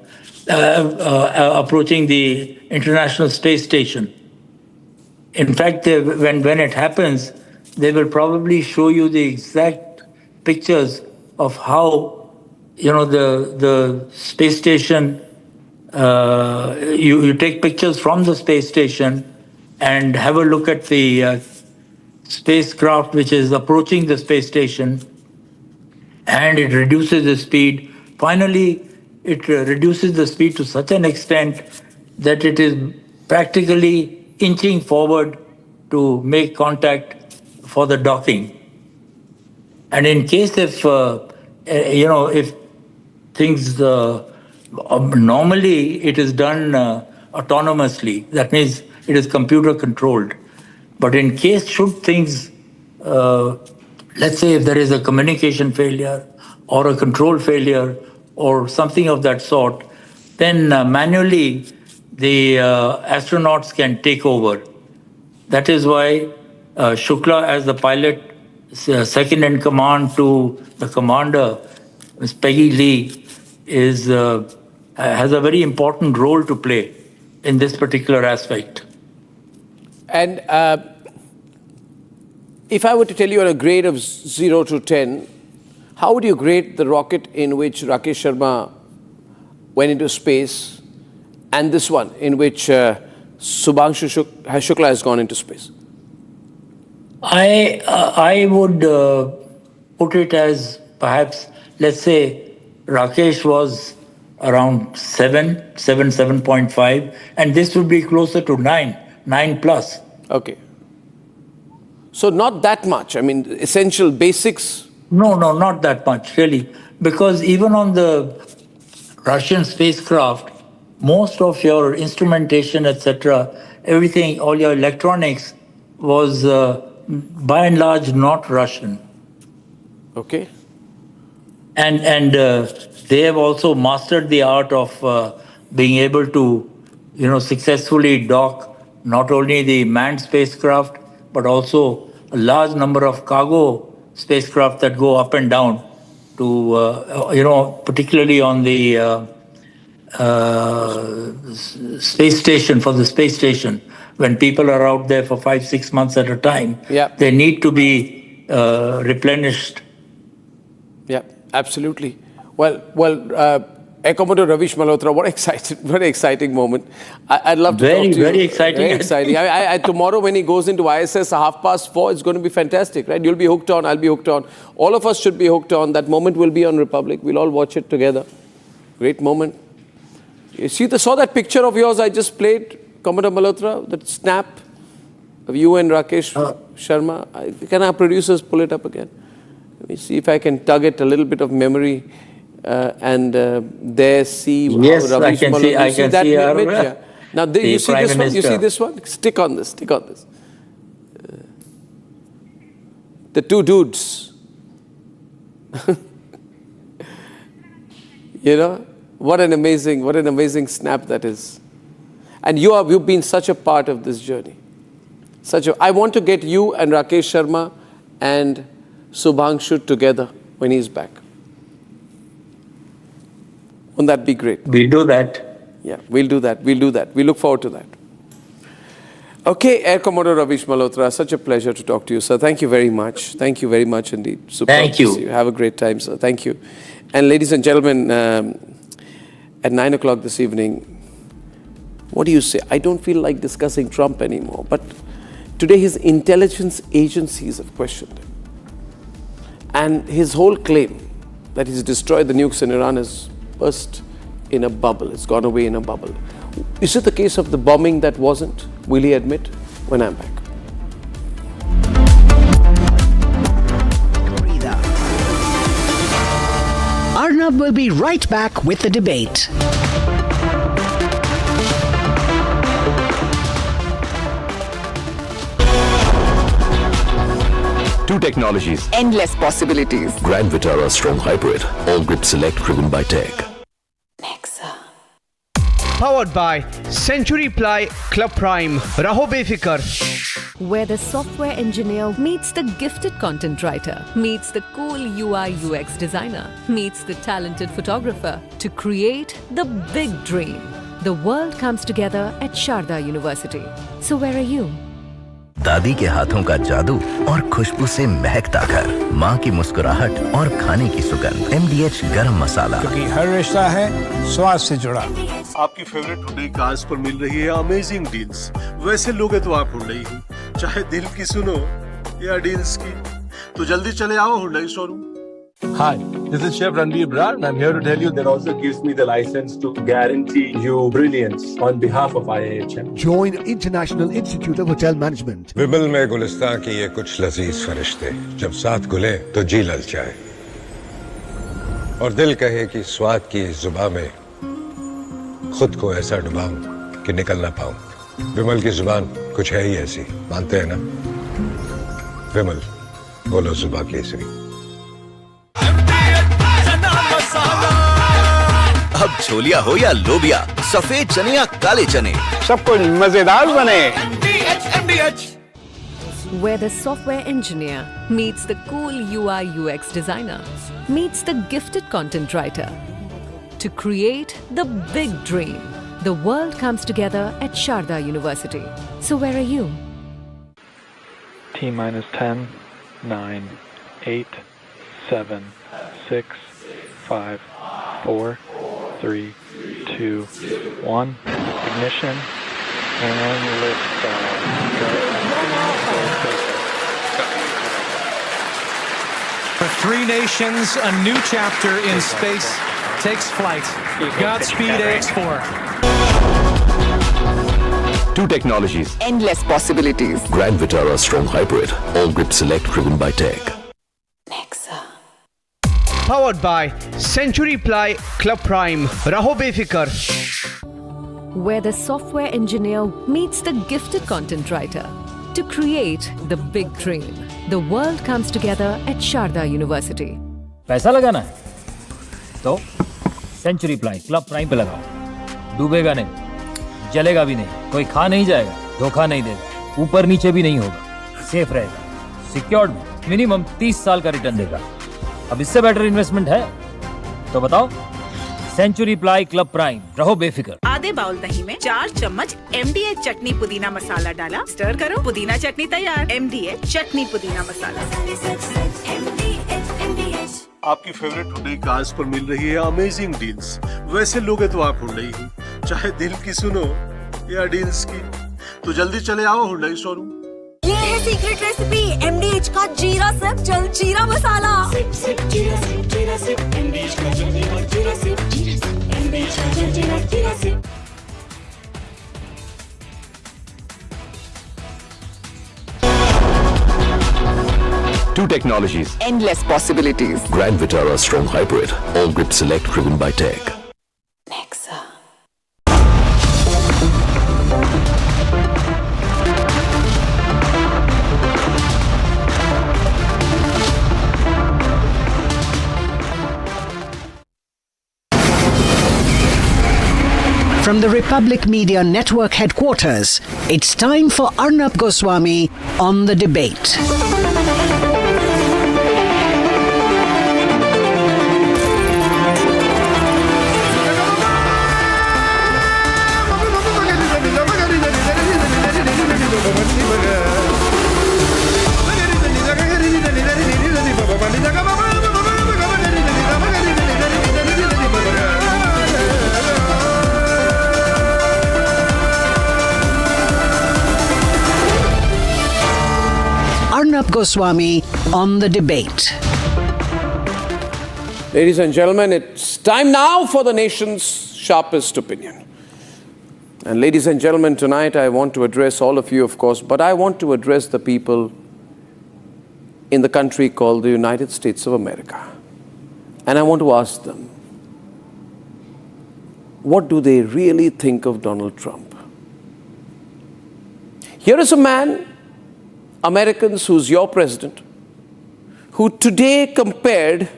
International Space Station. In fact, when it happens, they will probably show you the exact pictures of how the space station. You take pictures from the space station and have a look at the spacecraft which is approaching the space station, and it reduces the speed. Finally, it reduces the speed to such an extent that it is practically inching forward to make contact for the docking. And in case if things normally it is done autonomously, that means it is computer controlled. But in case should things, let's say if there is a communication failure or a control failure or something of that sort, then manually the astronauts can take over. That is why Shukla, as the pilot, second in command to the commander, Ms. Peggy Lee, has a very important role to play in this particular aspect. And if I were to tell you on a grade of 0 to 10, how would you grade the rocket in which Rakesh Sharma went into space and this one in which Subhanshu Shukla has gone into space? I would put it as perhaps, let's say, Rakesh was around 7.5, and this would be closer to 9 plus. Okay. So not that much. I mean, essential basics. No, not that much, really. Because even on the Russian spacecraft, most of your instrumentation, etc., everything, all your electronics was by and large not Russian. Okay. And they have also mastered the art of being able to, successfully dock not only the manned spacecraft, but also a large number of cargo spacecraft that go up and down to, particularly on the space station, for the space station. When people are out there for 5-6 months at a time, they need to be replenished. Yeah, absolutely. Well, Air Commodore Ravish Malhotra, what an exciting moment. I'd love to talk to you. Very exciting. Very exciting. Tomorrow when he goes into ISS at 4:30, it's going to be fantastic, right? You'll be hooked on, I'll be hooked on. All of us should be hooked on. That moment will be on Republic. We'll all watch it together. Great moment. You saw that picture of yours I just played, Commodore Malhotra, that snap of you and Rakesh Sharma. Can our producers pull it up again? Let me see if I can tug it a little bit of memory and there see yes, how Ravish Malhotra. I can see image? Yeah. Now you see this one? You see this one? Stick on this. The two dudes. You know, what an amazing snap that is. And you've been such a part of this journey. I want to get you and Rakesh Sharma and Subhangshu together when he's back. Won't that be great? We do that. Yeah, we'll do that. We look forward to that. Okay, Air Commodore Lavish Malhotra, such a pleasure to talk to you, sir. Thank you very much. Thank you very much indeed. Superb Thank to you. see Have a great time, sir. Thank you. And ladies and gentlemen, at 9 o'clock this evening, what do you say? I don't feel like discussing Trump anymore, but today his intelligence agencies have questioned him. And his whole claim that he's destroyed the nukes in Iran has burst in a bubble. It's gone away in a bubble. Is it the case of the bombing that wasn't? Will he admit? When I'm back. Arnab will be right back with the debate. Two technologies. Endless possibilities. Grand Vitara Strong Hybrid. All grip select driven by tech. Powered by Century Ply Club Prime. Raho befikar. Where the software engineer meets the gifted content writer, meets the cool UI UX designer, meets the talented photographer to create the big dream. The world comes together at Sharda University. So where are you? दादी के हाथों का जादू और खुशबू से महकता घर, माँ की मुस्कुराहट और खाने की सुगंध। MDH गरम मसाला, क्योंकि हर रिश्ता है स्वाद से जुड़ा। आपकी फेवरेट हुंडई कार्स पर मिल रही है अमेजिंग डील्स। वैसे लोगे तो आप हुंडई ही, चाहे दिल की सुनो या डील्स की, तो जल्दी चले आओ Hyundai showroom. Hi, this is Chef Ranveer Brar and I'm here to tell you that also gives me the license to guarantee you brilliance on behalf of IAEA. Join International Institute of Hotel Management. विमल में गुलिस्तान की ये कुछ लजीज फरिश्ते जब साथ घुले तो जी ललचाए और दिल कहे कि स्वाद की इस जुबान में खुद को ऐसा डुबाऊं कि निकल ना पाऊं। विमल की जुबान कुछ है ही ऐसी, मानते हैं ना? विमल, बोलो जुबान केसरी। अब छोलिया हो या लोबिया, सफेद चने या काले चने, सब कुछ मजेदार बने। Where the software engineer meets the cool UI UX designer, meets the gifted content writer to create the big dream. The world comes together at Sharda University. So where are you? T minus 10, 9, 8, 7, 6, 5, 4, 3, 2, 1. Ignition and liftoff. For three nations, a new chapter in space takes flight. Godspeed AX4. Two technologies. Endless possibilities. Grand Vitara Strong Hybrid. All grip select driven by tech. Powered by Century Ply Club Prime. Raho befikar. Where the software engineer meets the gifted content writer to create the big dream. The world comes together at Sharda University. पैसा लगाना है तो century ply club prime पे लगाओ। डूबेगा नहीं, जलेगा भी नहीं, कोई खा नहीं जाएगा, धोखा नहीं देगा, ऊपर नीचे भी नहीं होगा, सेफ रहेगा, सिक्योर्ड में मिनिमम 30 साल का रिटर्न देगा। अब इससे बेटर इन्वेस्टमेंट है तो बताओ। सेंचुरी प्लाई क्लब प्राइम, रहो बेफिक्र। आधे बाउल दही में 4 चम्मच MDH चटनी पुदीना मसाला डाला, स्टर करो, पुदीना चटनी तैयार। MDH चटनी पुदीना मसाला। आपकी फेवरेट हुंडई कार्स पर मिल रही है अमेजिंग डील्स। वैसे लोगे तो आप हुंडई ही, चाहे दिल की सुनो या डील्स की, तो जल्दी चले आओ हुंडई शोरूम। ये है सीक्रेट रेसिपी MDH का जीरा सिप जल जीरा मसाला। सिप सिप जीरा सिप MDH का जल जीरा सिप MDH का जल जीरा SIP. Two technologies. Endless possibilities. Grand Vitara Strong Hybrid. All grip select driven by tech. From the Republic Media Network headquarters, it's time for Arnab Goswami on the debate. Arnab Goswami on the debate. Ladies and gentlemen, it's time now for the nation's sharpest opinion. And ladies and gentlemen, tonight I want to address all of you, of course, but I want to address the people in the country called the United States of America. And I want to ask them, what do they really think of Donald Trump? Here is a man, Americans, who's your president, who today compared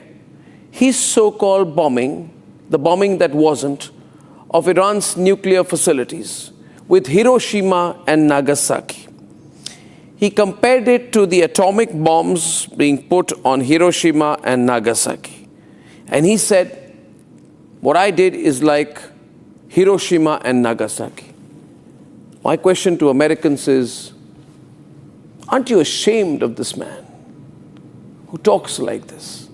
his so-called bombing, the bombing that wasn't, of Iran's nuclear facilities with Hiroshima and Nagasaki. He compared it to the atomic bombs being put on Hiroshima and Nagasaki. And he said, what I did is like Hiroshima and Nagasaki. My question to Americans is, aren't you ashamed of this man who talks like this?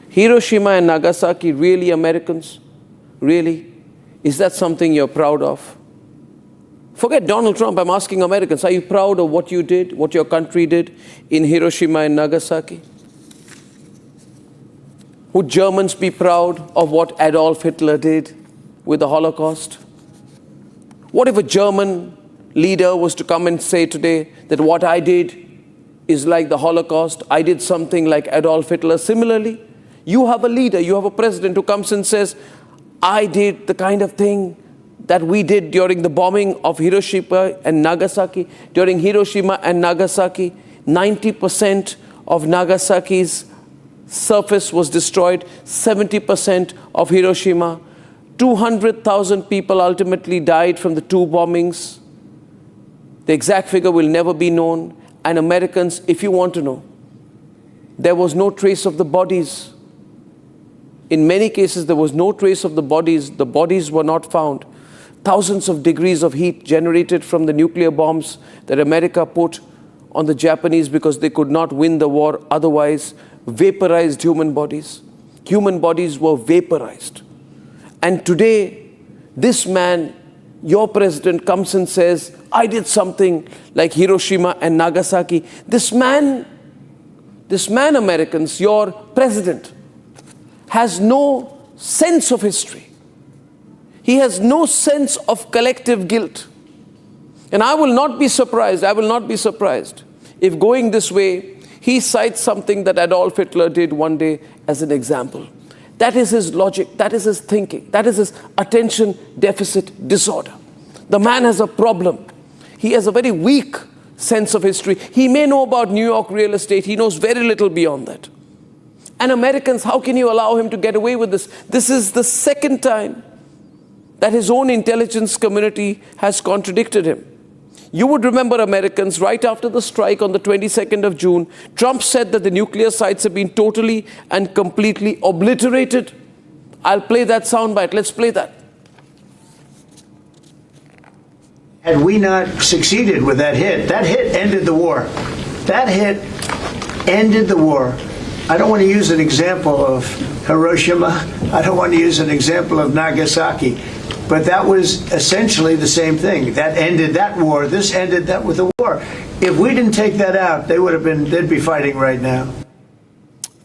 Hiroshima and Nagasaki, really, Americans? Really? Is that something you're proud of? Forget Donald Trump, I'm asking Americans, are you proud of what you did, what your country did in Hiroshima and Nagasaki? Would Germans be proud of what Adolf Hitler did with the Holocaust? What if a German leader was to come and say today that what I did is like the Holocaust, I did something like Adolf Hitler? Similarly, you have a leader, you have a president who comes and says, I did the kind of thing that we did during the bombing of Hiroshima and Nagasaki. During Hiroshima and Nagasaki, 90% of Nagasaki's surface was destroyed, 70% of Hiroshima. 200,000 people ultimately died from the two bombings. The exact figure will never be known. And Americans, if you want to know, there was no trace of the bodies. In many cases, there was no trace of the bodies. The bodies were not found. Thousands of degrees of heat generated from the nuclear bombs that America put on the Japanese because they could not win the war, otherwise vaporized human bodies. Human bodies were vaporized. And today, this man, your president, comes and says, I did something like Hiroshima and Nagasaki. This man, Americans, your president, has no sense of history. He has no sense of collective guilt. And I will not be surprised if going this way, he cites something that Adolf Hitler did one day as an example. That is his logic, that is his thinking, that is his attention deficit disorder. The man has a problem. He has a very weak sense of history. He may know about New York real estate, he knows very little beyond that. And Americans, how can you allow him to get away with this? This is the second time that his own intelligence community has contradicted him. You would remember, Americans, right after the strike on the 22nd of June, Trump said that the nuclear sites have been totally and completely obliterated. I'll play that soundbite. Let's play that. Had we not succeeded with that hit ended the war. That hit ended the war. I don't want to use an example of Hiroshima. I don't want to use an example of Nagasaki. But that was essentially the same thing. That ended that war. This ended that with the war. If we didn't take that out, they'd be fighting right now.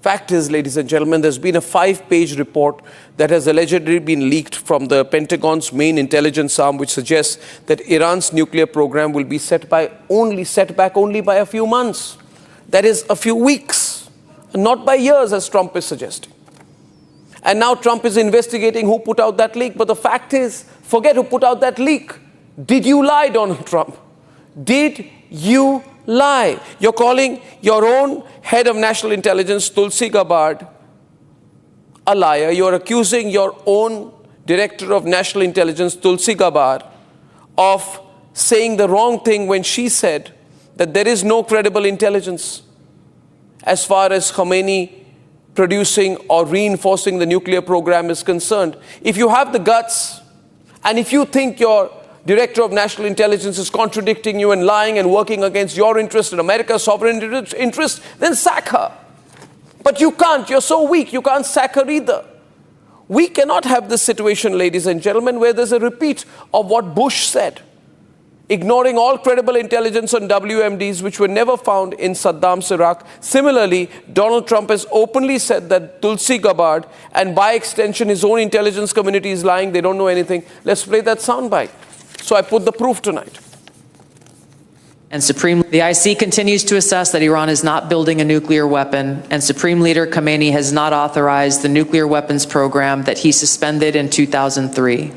Fact is, ladies and gentlemen, there's been a 5-page report that has allegedly been leaked from the Pentagon's main intelligence arm, which suggests that Iran's nuclear program will be set back only by a few months. That is, a few weeks, not by years, as Trump is suggesting. And now Trump is investigating who put out that leak. But the fact is, forget who put out that leak. Did you lie, Donald Trump? Did you lie? You're calling your own head of national intelligence, Tulsi Gabbard, a liar. You're accusing your own Director of National Intelligence Tulsi Gabbard of saying the wrong thing when she said that there is no credible intelligence as far as Khomeini producing or reinforcing the nuclear program is concerned. If you have the guts, and if you think your Director of National Intelligence is contradicting you and lying and working against your interest and America's sovereign interest, then sack her. But you can't. You're so weak. You can't sack her either. We cannot have this situation, ladies and gentlemen, where there's a repeat of what Bush said, ignoring all credible intelligence on WMDs which were never found in Saddam's Iraq. Similarly, Donald Trump has openly said that Tulsi Gabbard and by extension his own intelligence community is lying. They don't know anything. Let's play that soundbite. So I put the proof tonight. And the IC continues to assess that Iran is not building a nuclear weapon, and Supreme Leader Khamenei has not authorized the nuclear weapons program that he suspended in 2003.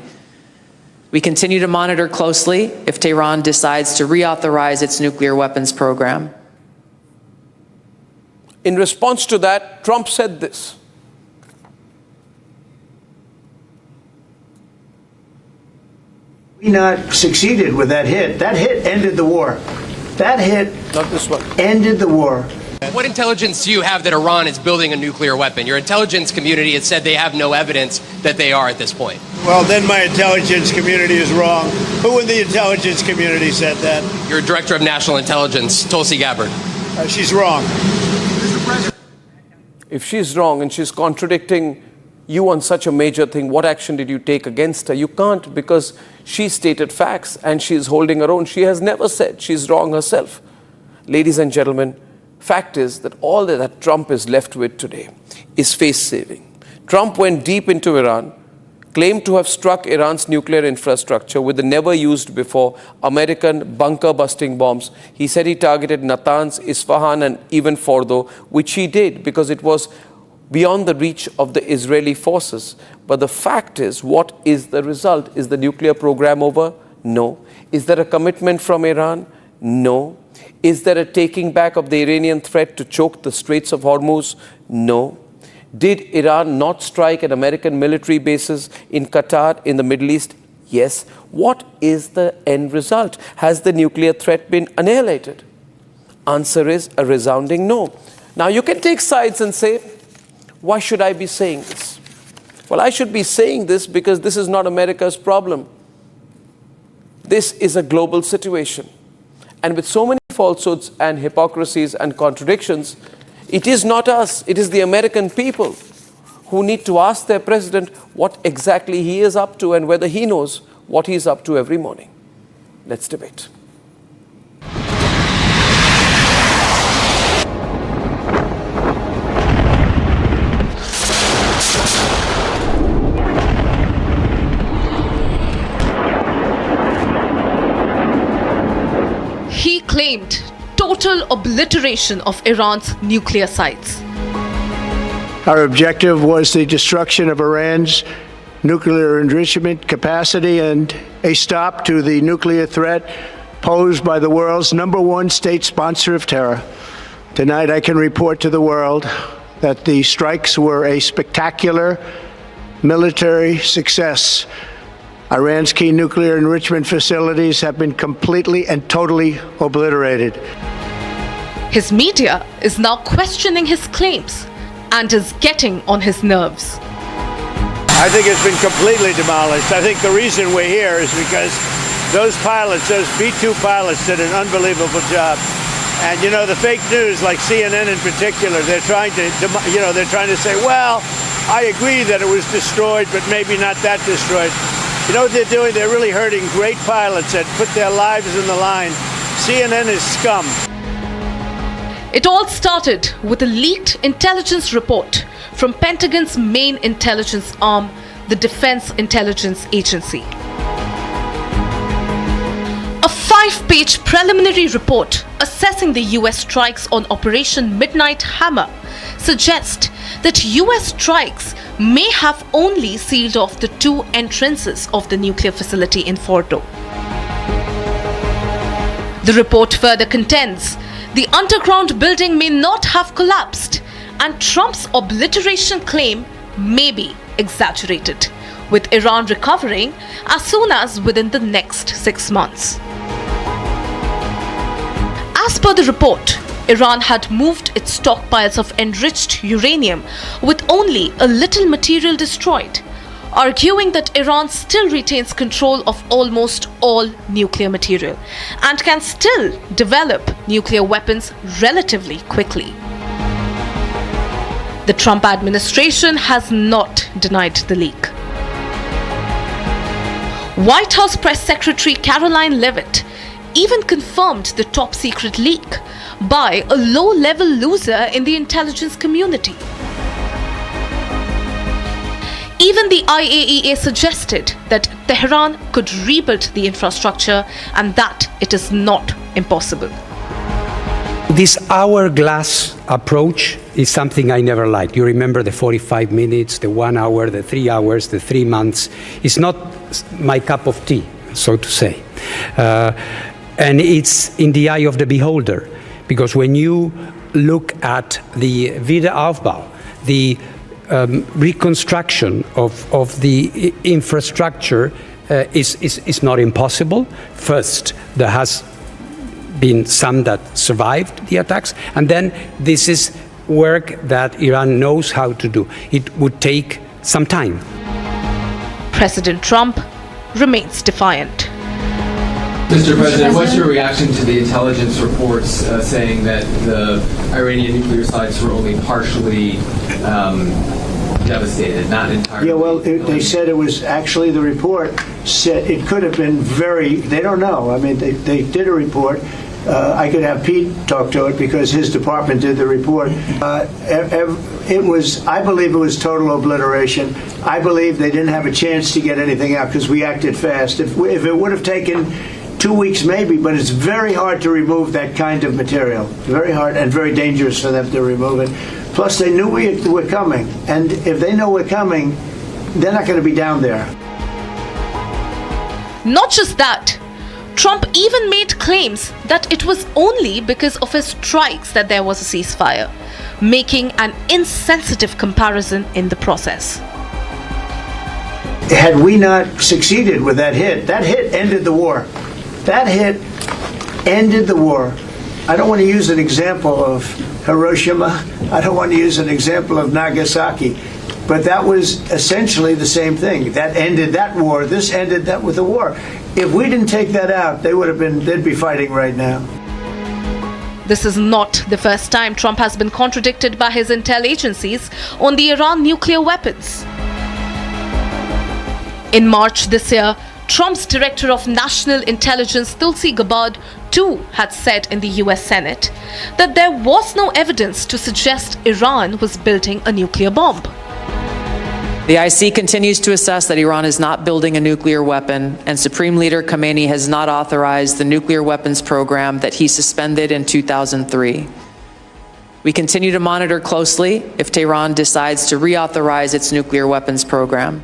We continue to monitor closely if Tehran decides to reauthorize its nuclear weapons program. In response to that, Trump said this. We not succeeded with that hit. That hit ended the war. That hit ended the war. What intelligence do you have that Iran is building a nuclear weapon? Your intelligence community has said they have no evidence that they are at this point. Well, then my intelligence community is wrong. Who in the intelligence community said that? Your Director of National Intelligence, Tulsi Gabbard. She's wrong. If she's wrong and she's contradicting you on such a major thing, what action did you take against her? You can't, because she stated facts and she is holding her own. She has never said she's wrong herself. Ladies and gentlemen, fact is that all that Trump is left with today is face-saving. Trump went deep into Iran, claimed to have struck Iran's nuclear infrastructure with the never-used-before American bunker-busting bombs. He said he targeted Natanz, Isfahan, and even Fordo, which he did because it was beyond the reach of the Israeli forces. But the fact is, what is the result? Is the nuclear program over? No. Is there a commitment from Iran? No. Is there a taking back of the Iranian threat to choke the Straits of Hormuz? No. Did Iran not strike at American military bases in Qatar, in the Middle East? Yes. What is the end result? Has the nuclear threat been annihilated? Answer is a resounding no. Now you can take sides and say, why should I be saying this? Well, I should be saying this because this is not America's problem. This is a global situation. And with so many falsehoods and hypocrisies and contradictions, it is not us, it is the American people who need to ask their president what exactly he is up to and whether he knows what he is up to every morning. Let's debate. He claimed total obliteration of Iran's nuclear sites. Our objective was the destruction of Iran's nuclear enrichment capacity and a stop to the nuclear threat posed by the world's #1 state sponsor of terror. Tonight, I can report to the world that the strikes were a spectacular military success. Iran's key nuclear enrichment facilities have been completely and totally obliterated. His media is now questioning his claims and is getting on his nerves. I think it's been completely demolished. I think the reason we're here is because those pilots, those B-2 pilots, did an unbelievable job. And you know, the fake news, like CNN in particular, they're trying to say, well, I agree that it was destroyed, but maybe not that destroyed. You know what they're doing? They're really hurting great pilots that put their lives in the line. CNN is scum. It all started with a leaked intelligence report from Pentagon's main intelligence arm, the Defense Intelligence Agency. A 5-page preliminary report assessing the US strikes on Operation Midnight Hammer suggests that US strikes may have only sealed off the 2 entrances of the nuclear facility in Fordo. The report further contends the underground building may not have collapsed and Trump's obliteration claim may be exaggerated. with Iran recovering as soon as within the next 6 months. As per the report, Iran had moved its stockpiles of enriched uranium with only a little material destroyed, arguing that Iran still retains control of almost all nuclear material and can still develop nuclear weapons relatively quickly. The Trump administration has not denied the leak. White House Press Secretary Caroline Leavitt even confirmed the top-secret leak by a low-level loser in the intelligence community. Even the IAEA suggested that Tehran could rebuild the infrastructure and that it is not impossible. This hourglass approach is something I never liked. You remember the 45 minutes, the 1 hour, the 3 hours, the 3 months. It's not my cup of tea, so to say. And it's in the eye of the beholder, because when you look at the Wiederaufbau, the reconstruction of the infrastructure is not impossible. First, there has been some that survived the attacks, and then this is work that Iran knows how to do. It would take some time. President Trump remains defiant. Mr. President, what's your reaction to the intelligence reports saying that the Iranian nuclear sites were only partially devastated, not entirely? Yeah, well, they said it was actually, the report said it could have been they don't know. I mean, they did a report. I could have Pete talk to it because his department did the report. It was, I believe it was total obliteration. I believe they didn't have a chance to get anything out because we acted fast. If it would have taken 2 weeks maybe, but it's very hard to remove that kind of material. Very hard and very dangerous for them to remove it. Plus, they knew we were coming. And if they know we're coming, they're not going to be down there. Not just that, Trump even made claims that it was only because of his strikes that there was a ceasefire, making an insensitive comparison in the process. Had we not succeeded with that hit ended the war. That hit ended the war. I don't want to use an example of Hiroshima. I don't want to use an example of Nagasaki. But that was essentially the same thing. That ended that war. This ended that with the war. If we didn't take that out, they'd be fighting right now. This is not the first time Trump has been contradicted by his intel agencies on the Iran nuclear weapons. In March this year, Trump's Director of National Intelligence, Tulsi Gabbard, too had said in the US Senate that there was no evidence to suggest Iran was building a nuclear bomb. The IC continues to assess that Iran is not building a nuclear weapon, and Supreme Leader Khamenei has not authorized the nuclear weapons program that he suspended in 2003. We continue to monitor closely if Tehran decides to reauthorize its nuclear weapons program.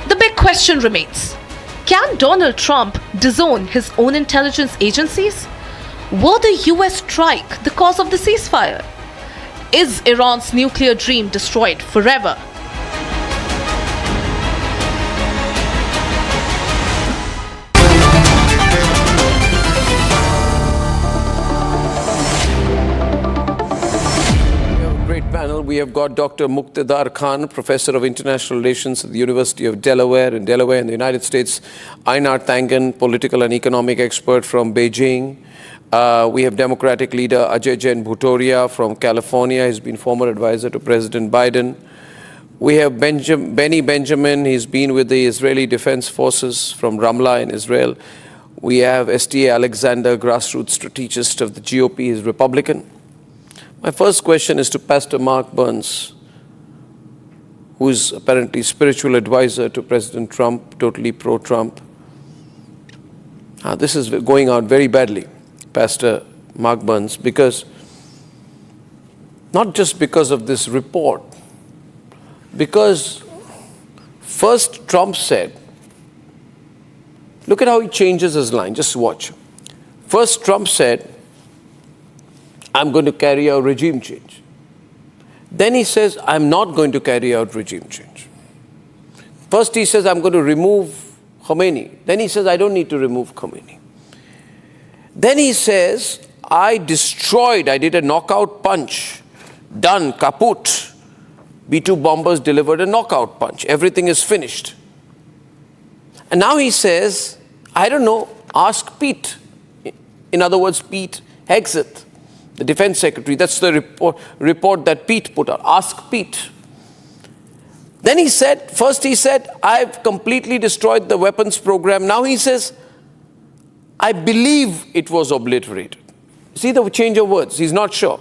The big question remains, can Donald Trump disown his own intelligence agencies? Were the US strike the cause of the ceasefire? Is Iran's nuclear dream destroyed forever? Great panel. We have got Dr. Muqtadar Khan, Professor of International Relations at the University of Delaware in the United States. Einar Thangen, political and economic expert from Beijing. We have Democratic leader Ajay Jain Bhutoria from California. He's been former advisor to President Biden. We have Benny Benjamin. He's been with the Israeli Defense Forces from Ramla in Israel. We have S.T.A. Alexander, grassroots strategist of the GOP. He's Republican. My first question is to Pastor Mark Burns, who is apparently spiritual advisor to President Trump, totally pro-Trump. This is going out very badly, Pastor Mark Burns, because not just because of this report, because first Trump said, look at how he changes his line, just watch. First Trump said, I'm going to carry out regime change. Then he says, I'm not going to carry out regime change. First he says, I'm going to remove Khomeini. Then he says, I don't need to remove Khomeini. Then he says, I did a knockout punch. Done, kaput. B-2 bombers delivered a knockout punch. Everything is finished. And now he says, I don't know, ask Pete. In other words, Pete Hegseth, the defense secretary. That's the report that Pete put out. Ask Pete. Then he said, first he said, I've completely destroyed the weapons program. Now he says, I believe it was obliterated. See the change of words. He's not sure.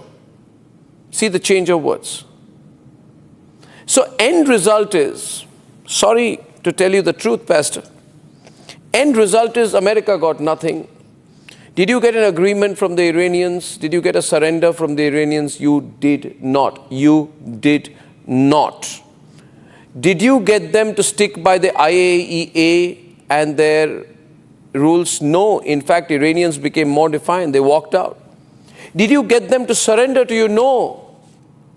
See the change of words. So end result is, sorry to tell you the truth, Pastor, end result is America got nothing. Did you get an agreement from the Iranians? Did you get a surrender from the Iranians? You did not. You did not. Did you get them to stick by the IAEA and their rules? No. In fact, Iranians became more defiant. They walked out. Did you get them to surrender to you? No.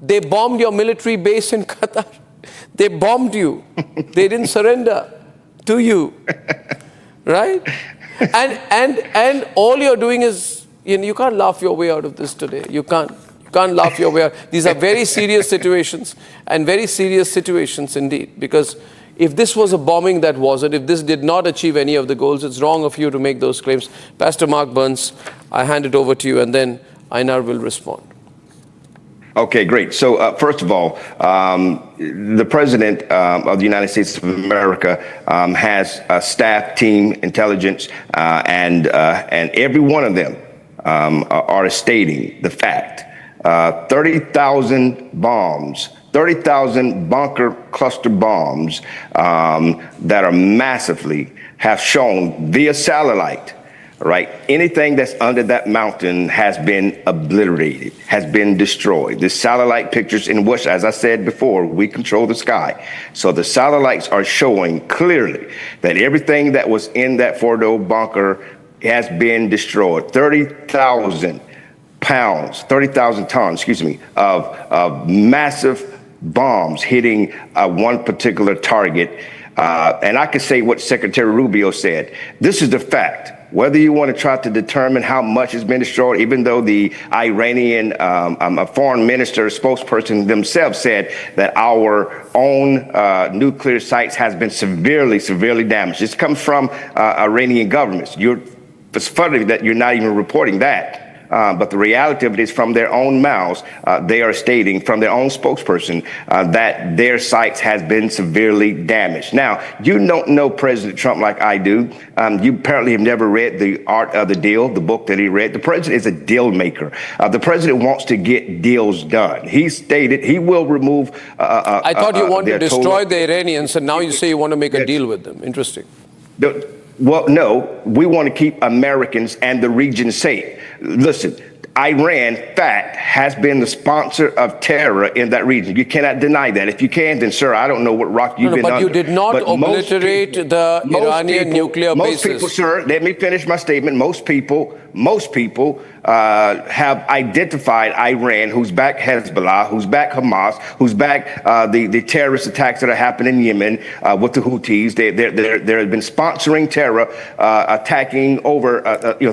They bombed your military base in Qatar. They bombed you. They didn't surrender to you. Right? And all you're doing is, you can't laugh your way out of this today. You can't laugh your way out. These are very serious situations, and very serious situations indeed. Because if this was a bombing that wasn't, if this did not achieve any of the goals, it's wrong of you to make those claims. Pastor Mark Burns, I hand it over to you, and then Einar will respond. Okay, great. So first of all, the President of the United States of America has a staff, team, intelligence, and every one of them are stating the fact. 30,000 bombs, 30,000 bunker cluster bombs that are massively have shown via satellite, right? Anything that's under that mountain has been obliterated, has been destroyed. The satellite pictures in which, as I said before, we control the sky. So the satellites are showing clearly that everything that was in that Fordo bunker has been destroyed. 30,000 pounds, 30,000 tons, of massive bombs hitting one particular target. And I could say what Secretary Rubio said. This is the fact. Whether you want to try to determine how much has been destroyed, even though the Iranian foreign minister spokesperson themselves said that our own nuclear sites has been severely, severely damaged. This comes from Iranian governments. It's funny that you're not even reporting that. But the reality of it is from their own mouths, they are stating from their own spokesperson that their sites has been severely damaged. Now, you don't know President Trump like I do. You apparently have never read The Art of the Deal, the book that he read. The president is a deal maker. The president wants to get deals done. He stated he will remove. I thought you wanted to destroy the Iranians, and now you say you want to make a deal with them. Interesting. Well, no, we want to keep Americans and the region safe. Listen, Iran, fact, has been the sponsor of terror in that region. You cannot deny that. If you can, then, sir, I don't know what rock you've been under. But you did not obliterate the Iranian nuclear bases. Most people, sir, let me finish my statement. Most people have identified Iran, who's back Hezbollah, who's back Hamas, who's back the terrorist attacks that are happening in Yemen with the Houthis. They have been sponsoring terror, attacking over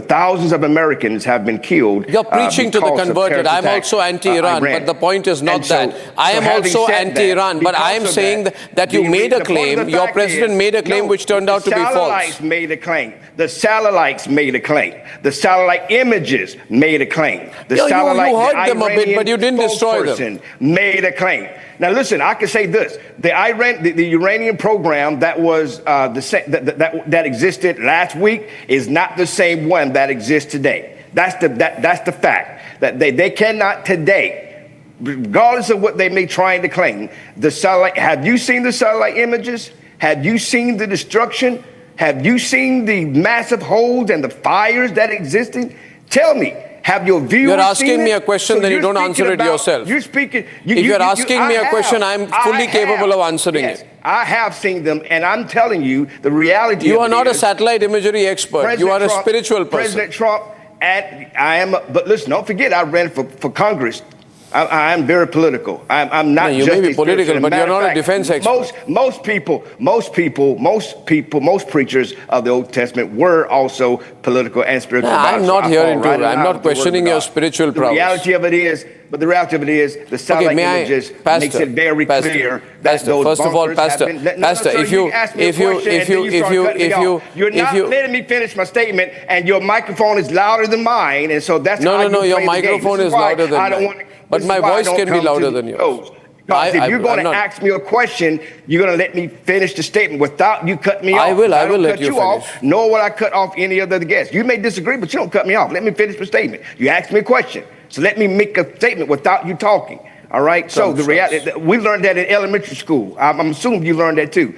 thousands of Americans have been killed. You're preaching to the converted. I'm also anti-Iran, but the point is not that. I am also anti-Iran, but I am saying that you made a claim, your president made a claim which turned out to be false. The satellites made a claim. The satellites made a claim. The satellite images made a claim. The satellite, you heard them a bit, but you didn't destroy them. Made a claim. Now listen, I can say this: the Iranian program that was that existed last week is not the same one that exists today. That's the fact that they cannot today, regardless of what they may try to claim. The satellite. Have you seen the satellite images? Have you seen the destruction? Have you seen the massive holes and the fires that existed? Tell me, have your viewers You're asking seen me it? a question, So then you you're don't answer speaking it yourself. You're speaking. If you're asking me a question, I'm fully capable of answering it. I have seen them, and I'm telling you the reality. You are not a satellite imagery expert. You are a spiritual person. President Trump, and I am. But listen, don't forget, I ran for Congress I'm very political. I'm not. No, you just may be a political, spiritual. but you're Matter of not a fact, defense expert. Most preachers of the Old Testament were also political and spiritual. I'm not here into. I'm not questioning your spiritual prowess. The reality of it is, the satellite images makes it very clear that those first of all, bunkers have Pastor, been. Pastor, if you you're not letting me finish my statement, and your microphone is louder than mine, and so that's how No, you your play the game. microphone This is why louder than I don't mine. want. But my voice can be louder than yours. Because if you're going to ask me a question, you're going to let me finish the statement without you cut me off. I will let you finish. Off, nor will I cut off any other guests. You may disagree, but you don't cut me off. Let me finish the statement. You asked me a question, so let me make a statement without you talking. All right. So the reality, we learned that in elementary school. I'm assuming you learned that too.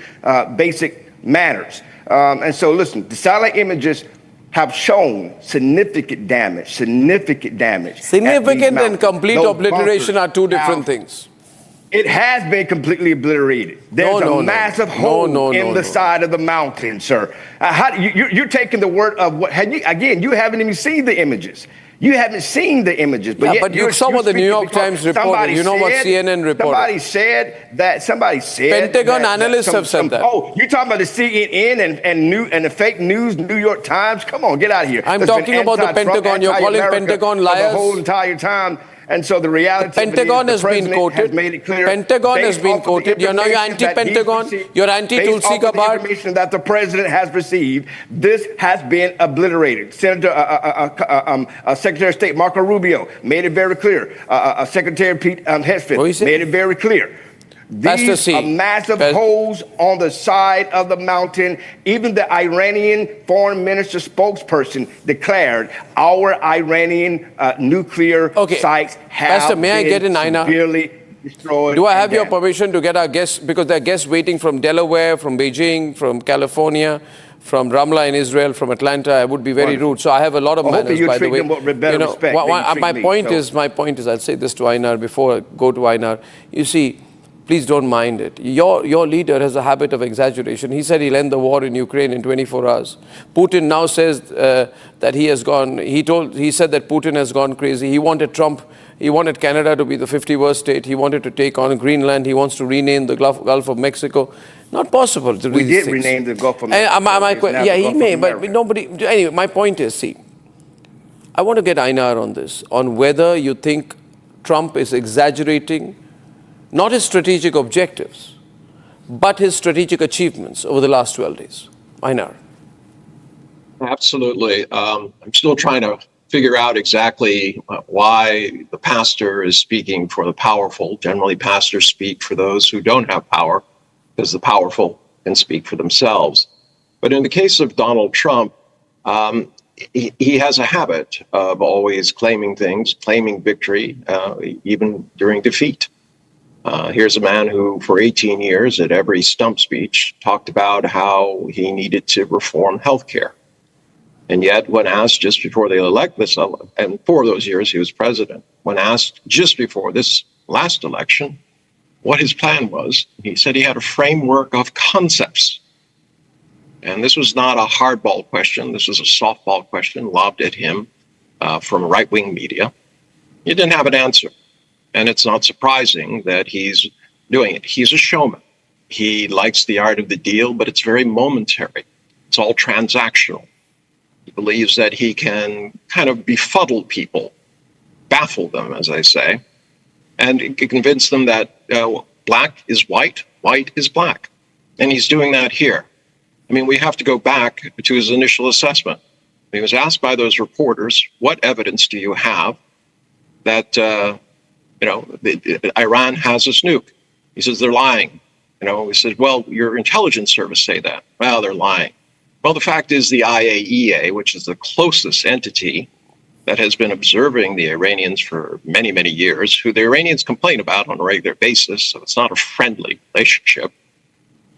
Basic manners. And so listen, the satellite images have shown significant damage. Significant and complete obliteration are two different things. It has been completely obliterated. There's a massive hole in the side of the mountain, sir. You're taking the word of what? You haven't even seen the images. You haven't seen the images, but you saw what the New York Times reported. You know what CNN reported. Somebody said. Pentagon analysts have said that. Oh, you're talking about the CNN and the fake news, New York Times? Come on, get out of here. I'm talking about the Pentagon. You're calling Pentagon liars the whole entire time. And so the reality the Pentagon has been quoted. Pentagon has been quoted. You're now anti-Pentagon. You're anti-Tulsi Gabbard. Information that the president has received, this has been obliterated. Secretary of State Marco Rubio made it very clear. Secretary Pete Hegseth made it very clear. These are massive holes on the side of the mountain. Even the Iranian foreign minister spokesperson declared our Iranian nuclear sites have been severely destroyed. Do I have your permission to get our guests, because there are guests waiting from Delaware, from Beijing, from California, from Ramla in Israel, from Atlanta. I would be very rude. So I have a lot of manners, by the way. My point is, I'll say this to Einar before I go to Einar. You see, please don't mind it. Your leader has a habit of exaggeration. He said he'll end the war in Ukraine in 24 hours. Putin now says that he has gone. He said that Putin has gone crazy. He wanted Canada to be the 51st state. He wanted to take on Greenland. He wants to rename the Gulf of Mexico. Not possible to do these things. We did rename the Gulf of Mexico. He may, but nobody. Anyway, my point is, I want to get Einar on this, on whether you think Trump is exaggerating not his strategic objectives, but his strategic achievements over the last 12 days. Einar. Absolutely. I'm still trying to figure out exactly why the pastor is speaking for the powerful. Generally, pastors speak for those who don't have power, because the powerful can speak for themselves. But in the case of Donald Trump, he has a habit of always claiming things, claiming victory, even during defeat. Here's a man who, for 18 years, at every stump speech, talked about how he needed to reform healthcare. And yet, when asked just before they elect this, and 4 of those years he was president, when asked just before this last election what his plan was, he said he had a framework of concepts. And this was not a hardball question. This was a softball question lobbed at him from right-wing media. He didn't have an answer. And it's not surprising that he's doing it. He's a showman. He likes the art of the deal, but it's very momentary. It's all transactional. He believes that he can kind of befuddle people, baffle them, as I say, and convince them that black is white, white is black. And he's doing that here. I mean, we have to go back to his initial assessment. He was asked by those reporters, what evidence do you have that Iran has a nuke? He says, they're lying. He says, well, your intelligence service say that. Well, they're lying. Well, the fact is the IAEA, which is the closest entity that has been observing the Iranians for many, many years, who the Iranians complain about on a regular basis, so it's not a friendly relationship.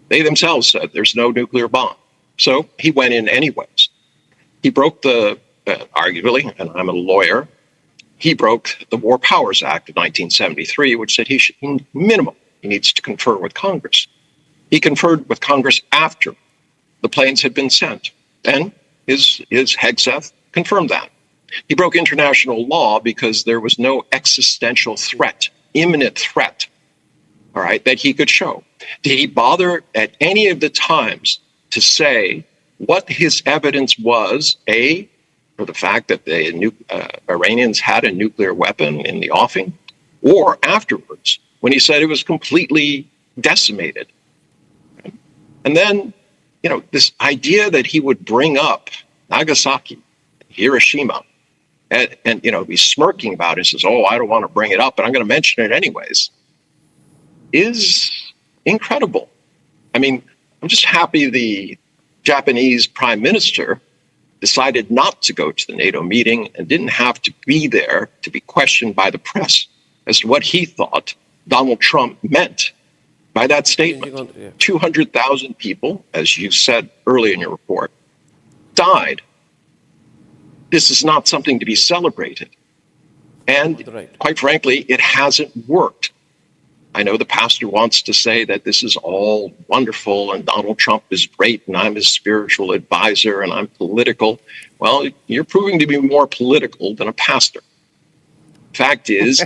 They themselves said there's no nuclear bomb. So he went in anyways. He broke arguably, and I'm a lawyer, he broke the War Powers Act of 1973, which said he needs to confer with Congress. He conferred with Congress after the planes had been sent, and his Hegseth confirmed that. He broke international law because there was no existential threat, imminent threat, all right, that he could show. Did he bother at any of the times to say what his evidence was, A, for the fact that the Iranians had a nuclear weapon in the offing, or afterwards, when he said it was completely decimated? And then, you know, this idea that he would bring up Nagasaki, Hiroshima, and you know, be smirking about it, says, oh, I don't want to bring it up, but I'm going to mention it anyways, is incredible. I mean, I'm just happy the Japanese prime minister decided not to go to the NATO meeting and didn't have to be there to be questioned by the press as to what he thought Donald Trump meant by that statement. 200,000 people, as you said earlier in your report, died. This is not something to be celebrated. And quite frankly, it hasn't worked. I know the pastor wants to say that this is all wonderful and Donald Trump is great and I'm his spiritual advisor and I'm political. Well, you're proving to be more political than a pastor. Fact is,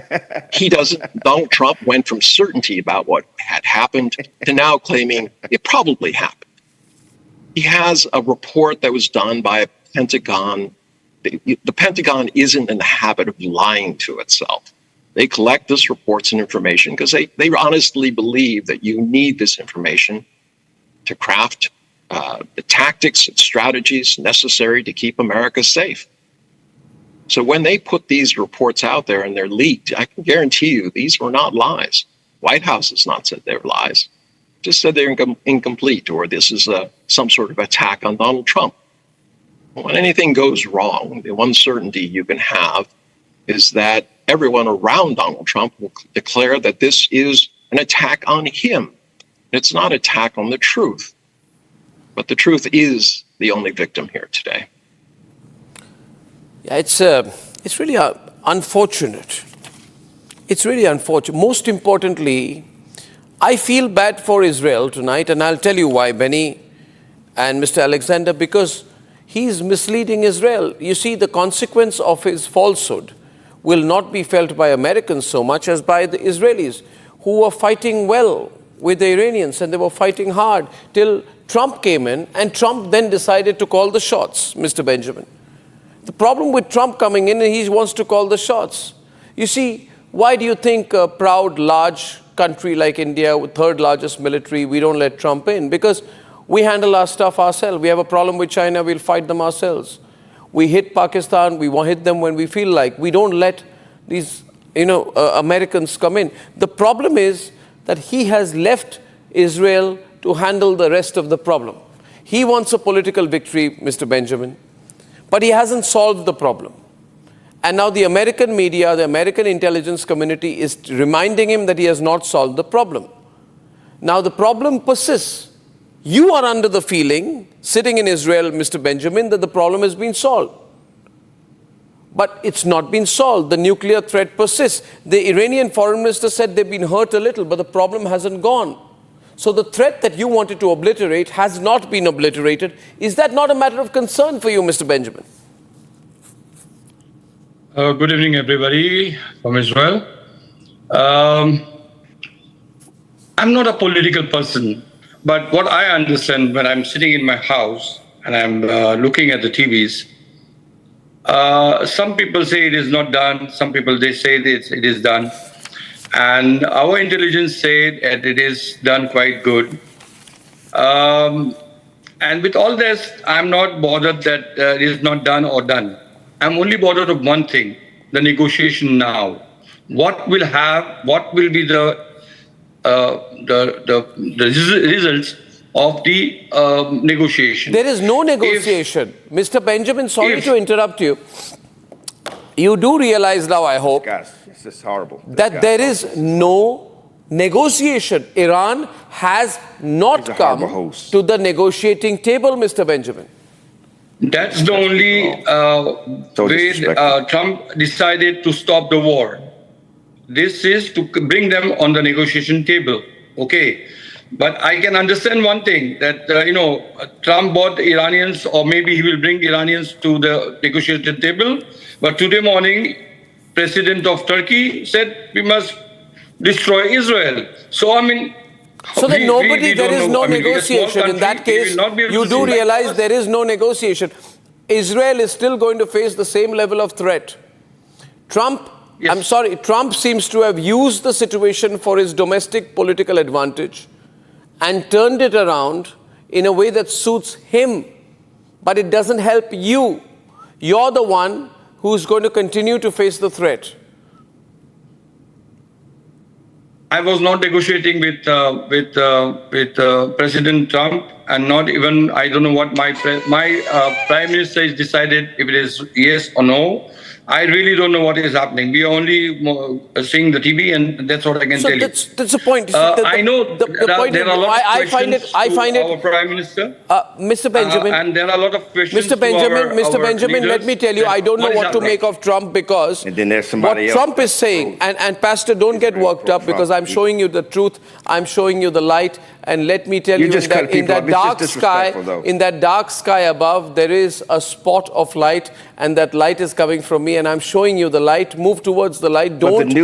Donald Trump went from certainty about what had happened to now claiming it probably happened. He has a report that was done by a Pentagon. The Pentagon isn't in the habit of lying to itself. They collect this reports and information because they honestly believe that you need this information to craft the tactics and strategies necessary to keep America safe. So when they put these reports out there and they're leaked, I can guarantee you these were not lies. White House has not said they're lies. Just said they're incomplete or this is some sort of attack on Donald Trump. When anything goes wrong, the one certainty you can have is that everyone around Donald Trump will declare that this is an attack on him. It's not an attack on the truth. But the truth is the only victim here today. Yeah, it's really unfortunate. It's really unfortunate. Most importantly, I feel bad for Israel tonight, and I'll tell you why, Benny and Mr. Alexander, because he's misleading Israel. You see, the consequence of his falsehood will not be felt by Americans so much as by the Israelis, who were fighting well with the Iranians, and they were fighting hard till Trump came in, and Trump then decided to call the shots, Mr. Benjamin. The problem with Trump coming in, he wants to call the shots. You see, why do you think a proud, large country like India, with third largest military, we don't let Trump in? Because we handle our stuff ourselves. We have a problem with China, we'll fight them ourselves. We hit Pakistan, we want to hit them when we feel like. We don't let these, Americans come in. The problem is that he has left Israel to handle the rest of the problem. He wants a political victory, Mr. Benjamin, but he hasn't solved the problem. And now the American media, the American intelligence community is reminding him that he has not solved the problem. Now the problem persists. You are under the feeling, sitting in Israel, Mr. Benjamin, that the problem has been solved. But it's not been solved. The nuclear threat persists. The Iranian foreign minister said they've been hurt a little, but the problem hasn't gone. So the threat that you wanted to obliterate has not been obliterated. Is that not a matter of concern for you, Mr. Benjamin? Good evening, everybody from Israel. I'm not a political person, but what I understand when I'm sitting in my house and I'm looking at the TVs, some people say it is not done. Some people, they say it is done. And our intelligence said that it is done quite good. And with all this, I'm not bothered that it is not done or done. I'm only bothered of one thing, the negotiation now. What will be the results of the negotiation? There is no negotiation. Mr. Benjamin, sorry to interrupt you. You do realize now, I hope, this is horrible. That there is no negotiation. Iran has not come to the negotiating table, Mr. Benjamin. That's the only way Trump decided to stop the war. This is to bring them on the negotiation table. Okay. But I can understand one thing, that, Trump bought Iranians, or maybe he will bring Iranians to the negotiating table. But today morning, President of Turkey said we must destroy Israel. So, I mean... So then there is no I mean, negotiation. In that case, you do realize there is no negotiation. Israel is still going to face the same level of threat. Trump seems to have used the situation for his domestic political advantage and turned it around in a way that suits him. But it doesn't help you. You're the one who's going to continue to face the threat. I was not negotiating with President Trump, and not even, I don't know what my Prime Minister has decided, if it is yes or no. I really don't know what is happening. We are only seeing the TV, and that's what I can tell you. That's the point. I know there are a lot of questions to our Prime Minister. Mr. Benjamin. And there are a lot of questions Mr. Benjamin, let leaders. me tell you, I don't know what to make of Trump, because and then there's somebody what Trump is saying, and Pastor, don't get worked up, because I'm showing you the truth, I'm showing you the light, and let me tell you, in that dark sky above, there is a spot of light, and that light is coming from me, and I'm showing you the light. Move towards the light. Don't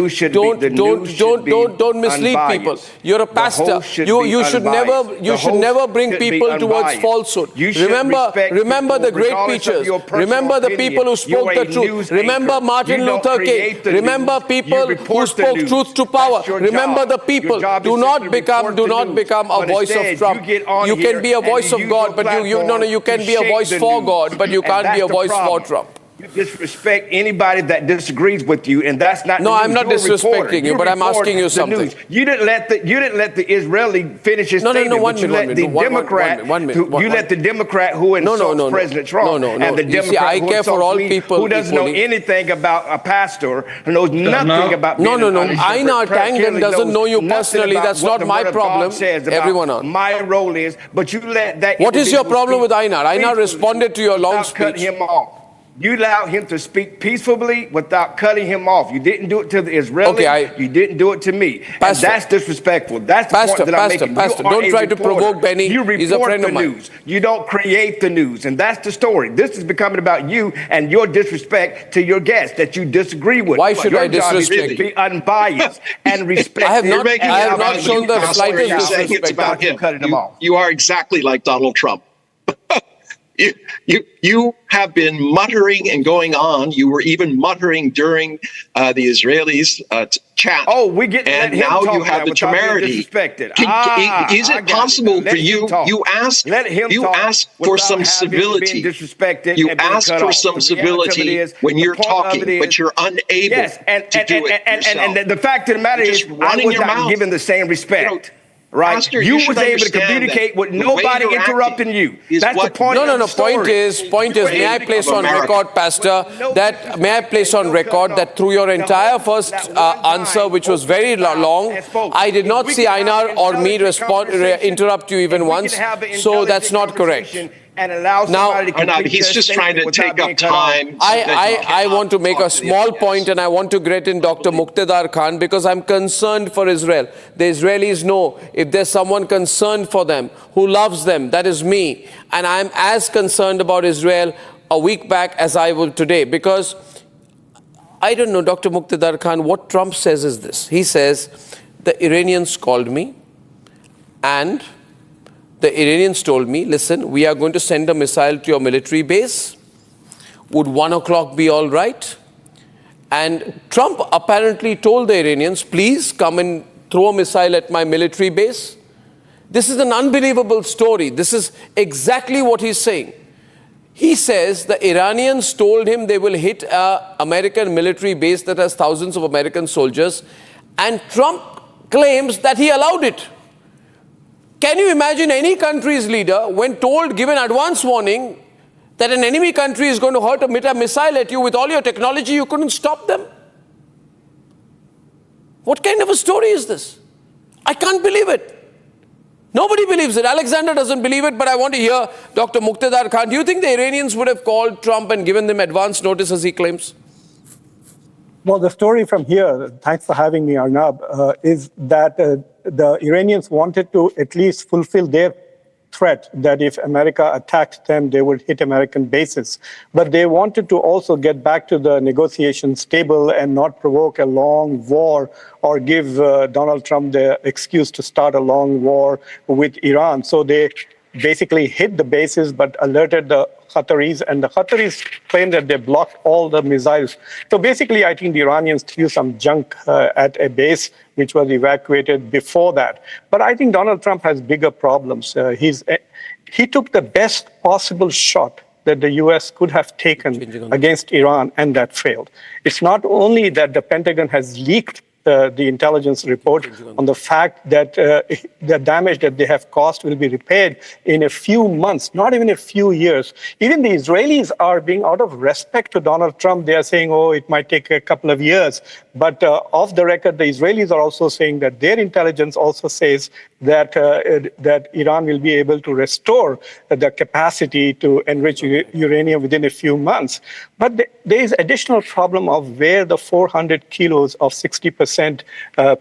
mislead people. You're a pastor. You should never bring people towards falsehood. Remember the great preachers. Remember the people who spoke the truth. Remember Martin Luther King. Remember people who spoke truth to power. Remember the people. Do not become a voice of Trump. You can be a voice of God, but you can be a voice for God, but you can't be a voice for Trump. You disrespect anybody that disagrees with you, and that's not. No, I'm not disrespecting you, but I'm asking you something. You didn't let the Israeli finish his statement. You let the Democrat who insults President Trump and the Democrat who insults me, who doesn't know anything about a pastor, who knows nothing about. No. Einar Tangen doesn't know you personally. That's not my problem. Everyone else. My role is, but you let that. What is your problem with Einar? Einar responded to your long speech. Cut him off. You allowed him to speak peacefully without cutting him off. You didn't do it to the Israelis. You didn't do it to me. Pastor, and that's disrespectful. That's the point that I'm making. Pastor, don't try to provoke Benny. He's a friend of mine. You don't create the news. And that's the story. This is becoming about you and your disrespect to your guests that you disagree with. Why should I disrespect you? Your job is to be unbiased and respect. I have not shown the slightest disrespect. It's about him. You are exactly like Donald Trump. You have been muttering and going on. You were even muttering during the Israelis' chat. Oh, we get and now you have the temerity. Is it possible for you? You ask for some civility. You ask for some civility when you're talking, but you're unable to do it yourself. And the fact of the matter is, I was not given the same respect. Right, Pastor, you was able to communicate with nobody interrupting you. That's the point. No. Point is, may I place on record, Pastor, that through your entire first answer, which was very long, I did not see Einar or me interrupt you even once. So that's not correct. And allow somebody to complete he's just trying to take up time. I want to make a small point, and I want to get in Dr. Muqtadar Khan, because I'm concerned for Israel. The Israelis know if there's someone concerned for them, who loves them, that is me. And I'm as concerned about Israel a week back as I will today, because I don't know, Dr. Muqtadar Khan, what Trump says is this. He says, the Iranians called me, and the Iranians told me, listen, we are going to send a missile to your military base. Would 1 o'clock be all right? And Trump apparently told the Iranians, please come and throw a missile at my military base. This is an unbelievable story. This is exactly what he's saying. He says the Iranians told him they will hit an American military base that has thousands of American soldiers, and Trump claims that he allowed it. Can you imagine any country's leader, when given advance warning that an enemy country is going to hurt a missile at you, with all your technology, you couldn't stop them? What kind of a story is this? I can't believe it. Nobody believes it. Alexander doesn't believe it, but I want to hear Dr. Muqtadar Khan. Do you think the Iranians would have called Trump and given them advance notice, as he claims? Well, the story from here, thanks for having me, Arnab, is that the Iranians wanted to at least fulfill their threat that if America attacked them, they would hit American bases. But they wanted to also get back to the negotiations table and not provoke a long war or give Donald Trump the excuse to start a long war with Iran. So they basically hit the bases but alerted the Qataris, and the Qataris claimed that they blocked all the missiles. So basically, I think the Iranians threw some junk at a base which was evacuated before that. But I think Donald Trump has bigger problems. He took the best possible shot that the U.S. could have taken against Iran, and that failed. It's not only that the Pentagon has leaked the intelligence report on the fact that the damage that they have caused will be repaired in a few months, not even a few years. Even the Israelis are being, out of respect to Donald Trump, they are saying, oh, it might take a couple of years. But off the record, the Israelis are also saying that their intelligence also says that that Iran will be able to restore the capacity to enrich uranium within a few months. But there is additional problem of where the 400 kilos of 60%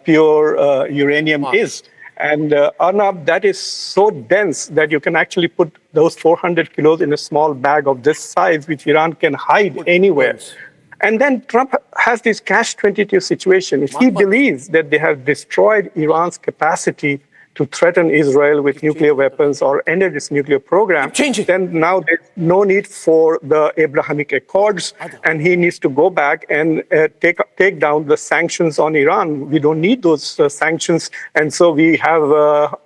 pure uranium is. And Arnab, that is so dense that you can actually put those 400 kilos in a small bag of this size, which Iran can hide anywhere. And then Trump has this catch-22 situation. If he believes that they have destroyed Iran's capacity to threaten Israel with nuclear weapons or ended its nuclear program, then now there's no need for the Abrahamic Accords, and he needs to go back and take down the sanctions on Iran. We don't need those sanctions, and so we have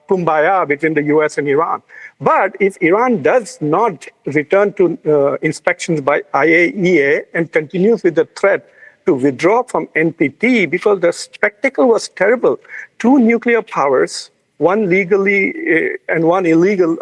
kumbaya between the US and Iran. But if Iran does not return to inspections by IAEA and continues with the threat to withdraw from NPT, because the spectacle was terrible, two nuclear powers, one legally and one illegal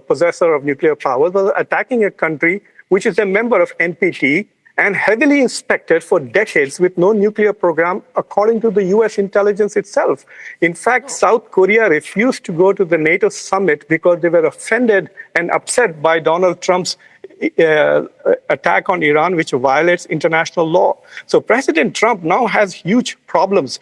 possessor of nuclear power, was attacking a country which is a member of NPT and heavily inspected for decades with no nuclear program, according to the US intelligence itself. In fact, South Korea refused to go to the NATO summit because they were offended and upset by Donald Trump's attack on Iran, which violates international law. So President Trump now has huge problems.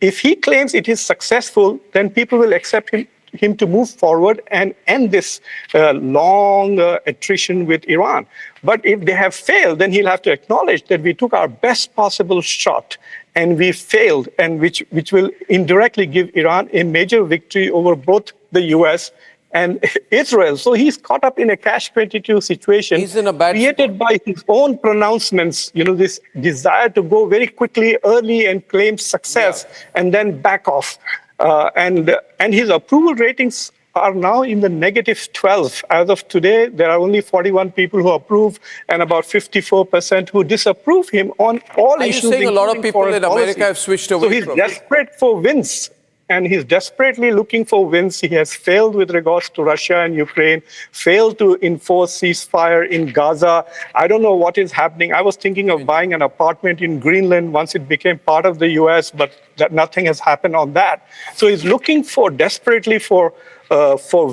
If he claims it is successful, then people will accept him to move forward and end this long attrition with Iran. But if they have failed, then he'll have to acknowledge that we took our best possible shot and we failed, and which will indirectly give Iran a major victory over both the US and Israel. So he's caught up in a catch-22 situation created by his own pronouncements, this desire to go very quickly, early, and claim success, and then back off. And his approval ratings are now in the -12. As of today, there are only 41 people who approve and about 54% who disapprove him on all issues. Are you saying a lot of people in America have switched away from him? So he's desperate for wins. And he's desperately looking for wins. He has failed with regards to Russia and Ukraine, failed to enforce ceasefire in Gaza. I don't know what is happening. I was thinking of buying an apartment in Greenland once it became part of the US, but nothing has happened on that. So he's looking desperately for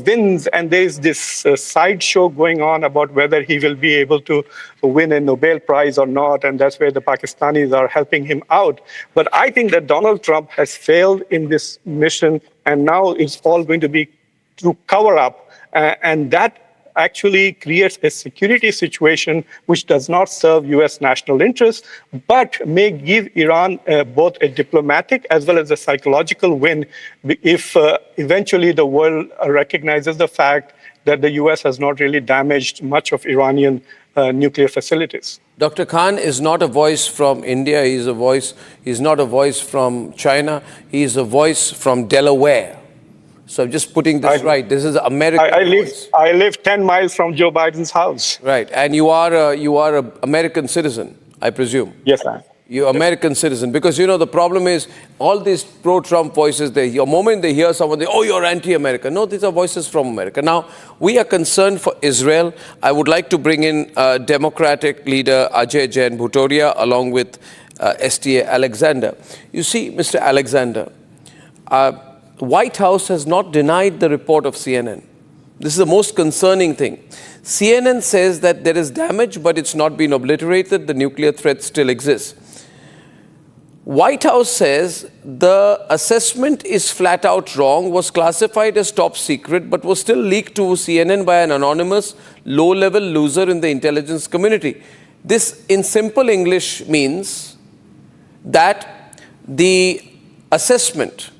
wins, and there's this sideshow going on about whether he will be able to win a Nobel Prize or not, and that's where the Pakistanis are helping him out. But I think that Donald Trump has failed in this mission, and now it's all going to be to cover up, and that actually creates a security situation which does not serve U.S. national interests, but may give Iran both a diplomatic as well as a psychological win if eventually the world recognizes the fact that the U.S. has not really damaged much of Iranian nuclear facilities. Dr. Khan is not a voice from India. He's not a voice from China. He's a voice from Delaware. So I'm just putting this right. This is American. I live 10 miles from Joe Biden's house. Right, and you are an American citizen, I presume. Yes, I am. You're American citizen, because the problem is all these pro-Trump voices. The moment they hear someone, they you're anti-American. No, these are voices from America. Now we are concerned for Israel. I would like to bring in Democratic leader Ajay Jain Bhutoria along with STA Alexander. You see, Mr. Alexander. White House has not denied the report of CNN. This is the most concerning thing. CNN says that there is damage, but it's not been obliterated. The nuclear threat still exists. White House says the assessment is flat out wrong, was classified as top secret, but was still leaked to CNN by an anonymous, low-level loser in the intelligence community. This, in simple English, means that the assessment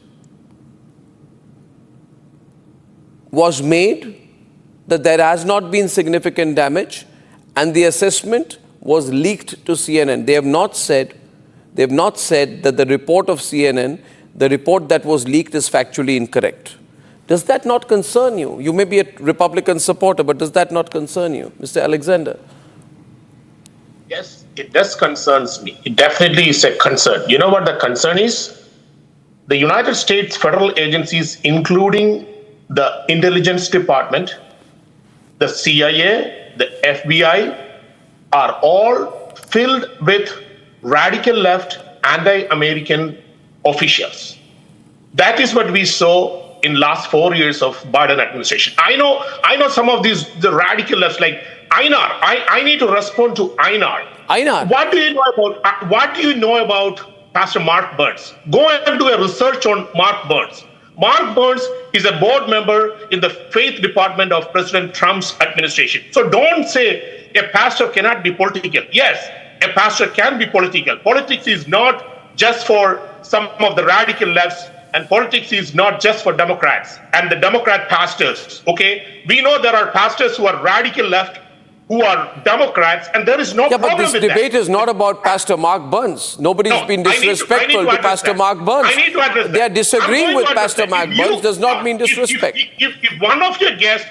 was made that there has not been significant damage, and the assessment was leaked to CNN. They have not said that the report of CNN, the report that was leaked, is factually incorrect. Does that not concern you? You may be a Republican supporter, but does that not concern you, Mr. Alexander? Yes, it does concerns me. It definitely is a concern. You know what the concern is? The United States federal agencies, including the Intelligence Department, the CIA, the FBI, are all filled with radical left, anti-American officials. That is what we saw in last 4 years of Biden administration. I know some of the radical left, like Einar. I need to respond to Einar. Einar. What do you know about Pastor Mark Burns? Go and do a research on Mark Burns. Mark Burns is a board member in the faith department of President Trump's administration. So don't say a pastor cannot be political. Yes, a pastor can be political. Politics is not just for some of the radical lefts, and politics is not just for Democrats and the Democrat pastors, okay? We know there are pastors who are radical left, who are Democrats, and there is no problem with that. But this debate is not about Pastor Mark Burns. Nobody's been disrespectful to Pastor Mark Burns. I need to address that. They are disagreeing with Pastor Mark Burns does not mean disrespect. If one of your guests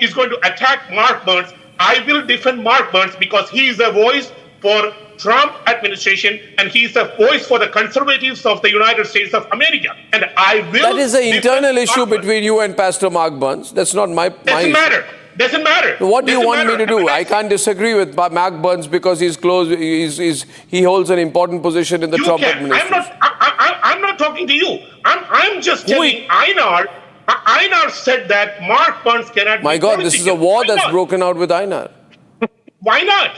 is going to attack Mark Burns, I will defend Mark Burns because he is a voice for Trump administration and he is a voice for the conservatives of the United States of America. And I will. That is an internal issue between you and Pastor Mark Burns. That's not my issue. Doesn't matter. What do you want me to do? I can't disagree with Mark Burns because he's close. He holds an important position in the Trump administration. I'm not talking to you. I'm just telling Einar. Einar said that Mark Burns cannot. My God, this is a war that's broken out with Einar. Why not?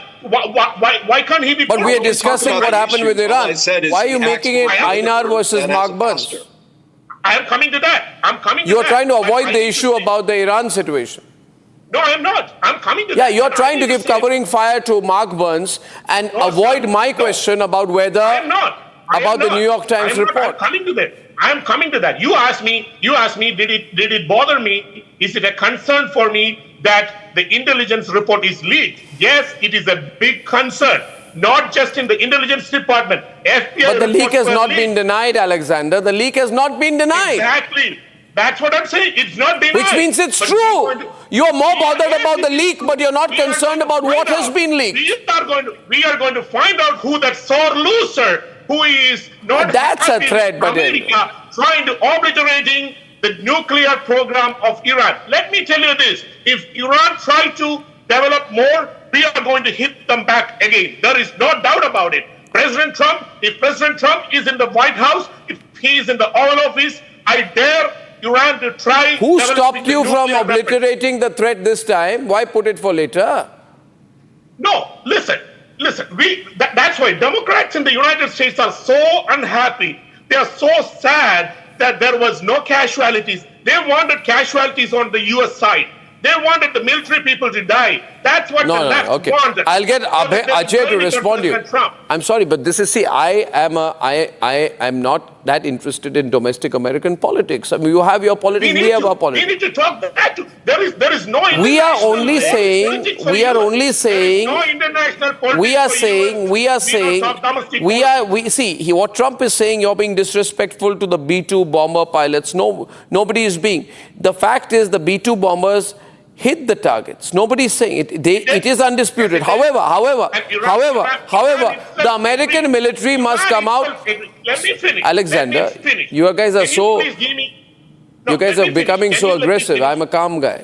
Why can't he be? But we are discussing what happened with Iran. Why are you making it Einar versus Mark Burns? I am coming to that. You are trying to avoid the issue about the Iran situation. No, I am not. I'm coming to that. Yeah, you're trying to give covering fire to Mark Burns and avoid my question about whether about the New York Times report. I'm coming to that. You asked me, did it bother me? Is it a concern for me that the intelligence report is leaked? Yes, it is a big concern. Not just in the intelligence department. FBI but the leak has not leaked. been denied, Alexander. The leak has not been denied. Exactly. That's what I'm saying. It's not denied. Which means it's true. You are more bothered about the leak, but you're not concerned about what has been leaked. We are going to find out who that sore loser who is not That's a threat, but America trying to obliterating the nuclear program of Iran. Let me tell you this. If Iran try to develop more, we are going to hit them back again. There is no doubt about it. If President Trump is in the White House, if he is in the Oval Office, I dare Iran to try. Who stopped you from obliterating the threat this time? Why put it for later? No, listen. That's why Democrats in the United States are so unhappy. They are so sad that there was no casualties. They wanted casualties on the U.S. side. They wanted the military people to die. That's what the left wanted. I'll get Ajay to respond to you. I'm sorry, but this is, I am not that interested in domestic American politics. I mean, you have your politics, we have our politics. We need to talk that too. There is no international we are only saying, what Trump is saying, you're being disrespectful to the B-2 bomber pilots. No, nobody is being. The fact is the B-2 bombers hit the targets. Nobody is saying it. It is undisputed. However, the American military must come out. Let me finish. Alexander, you guys are becoming so aggressive. I'm a calm guy.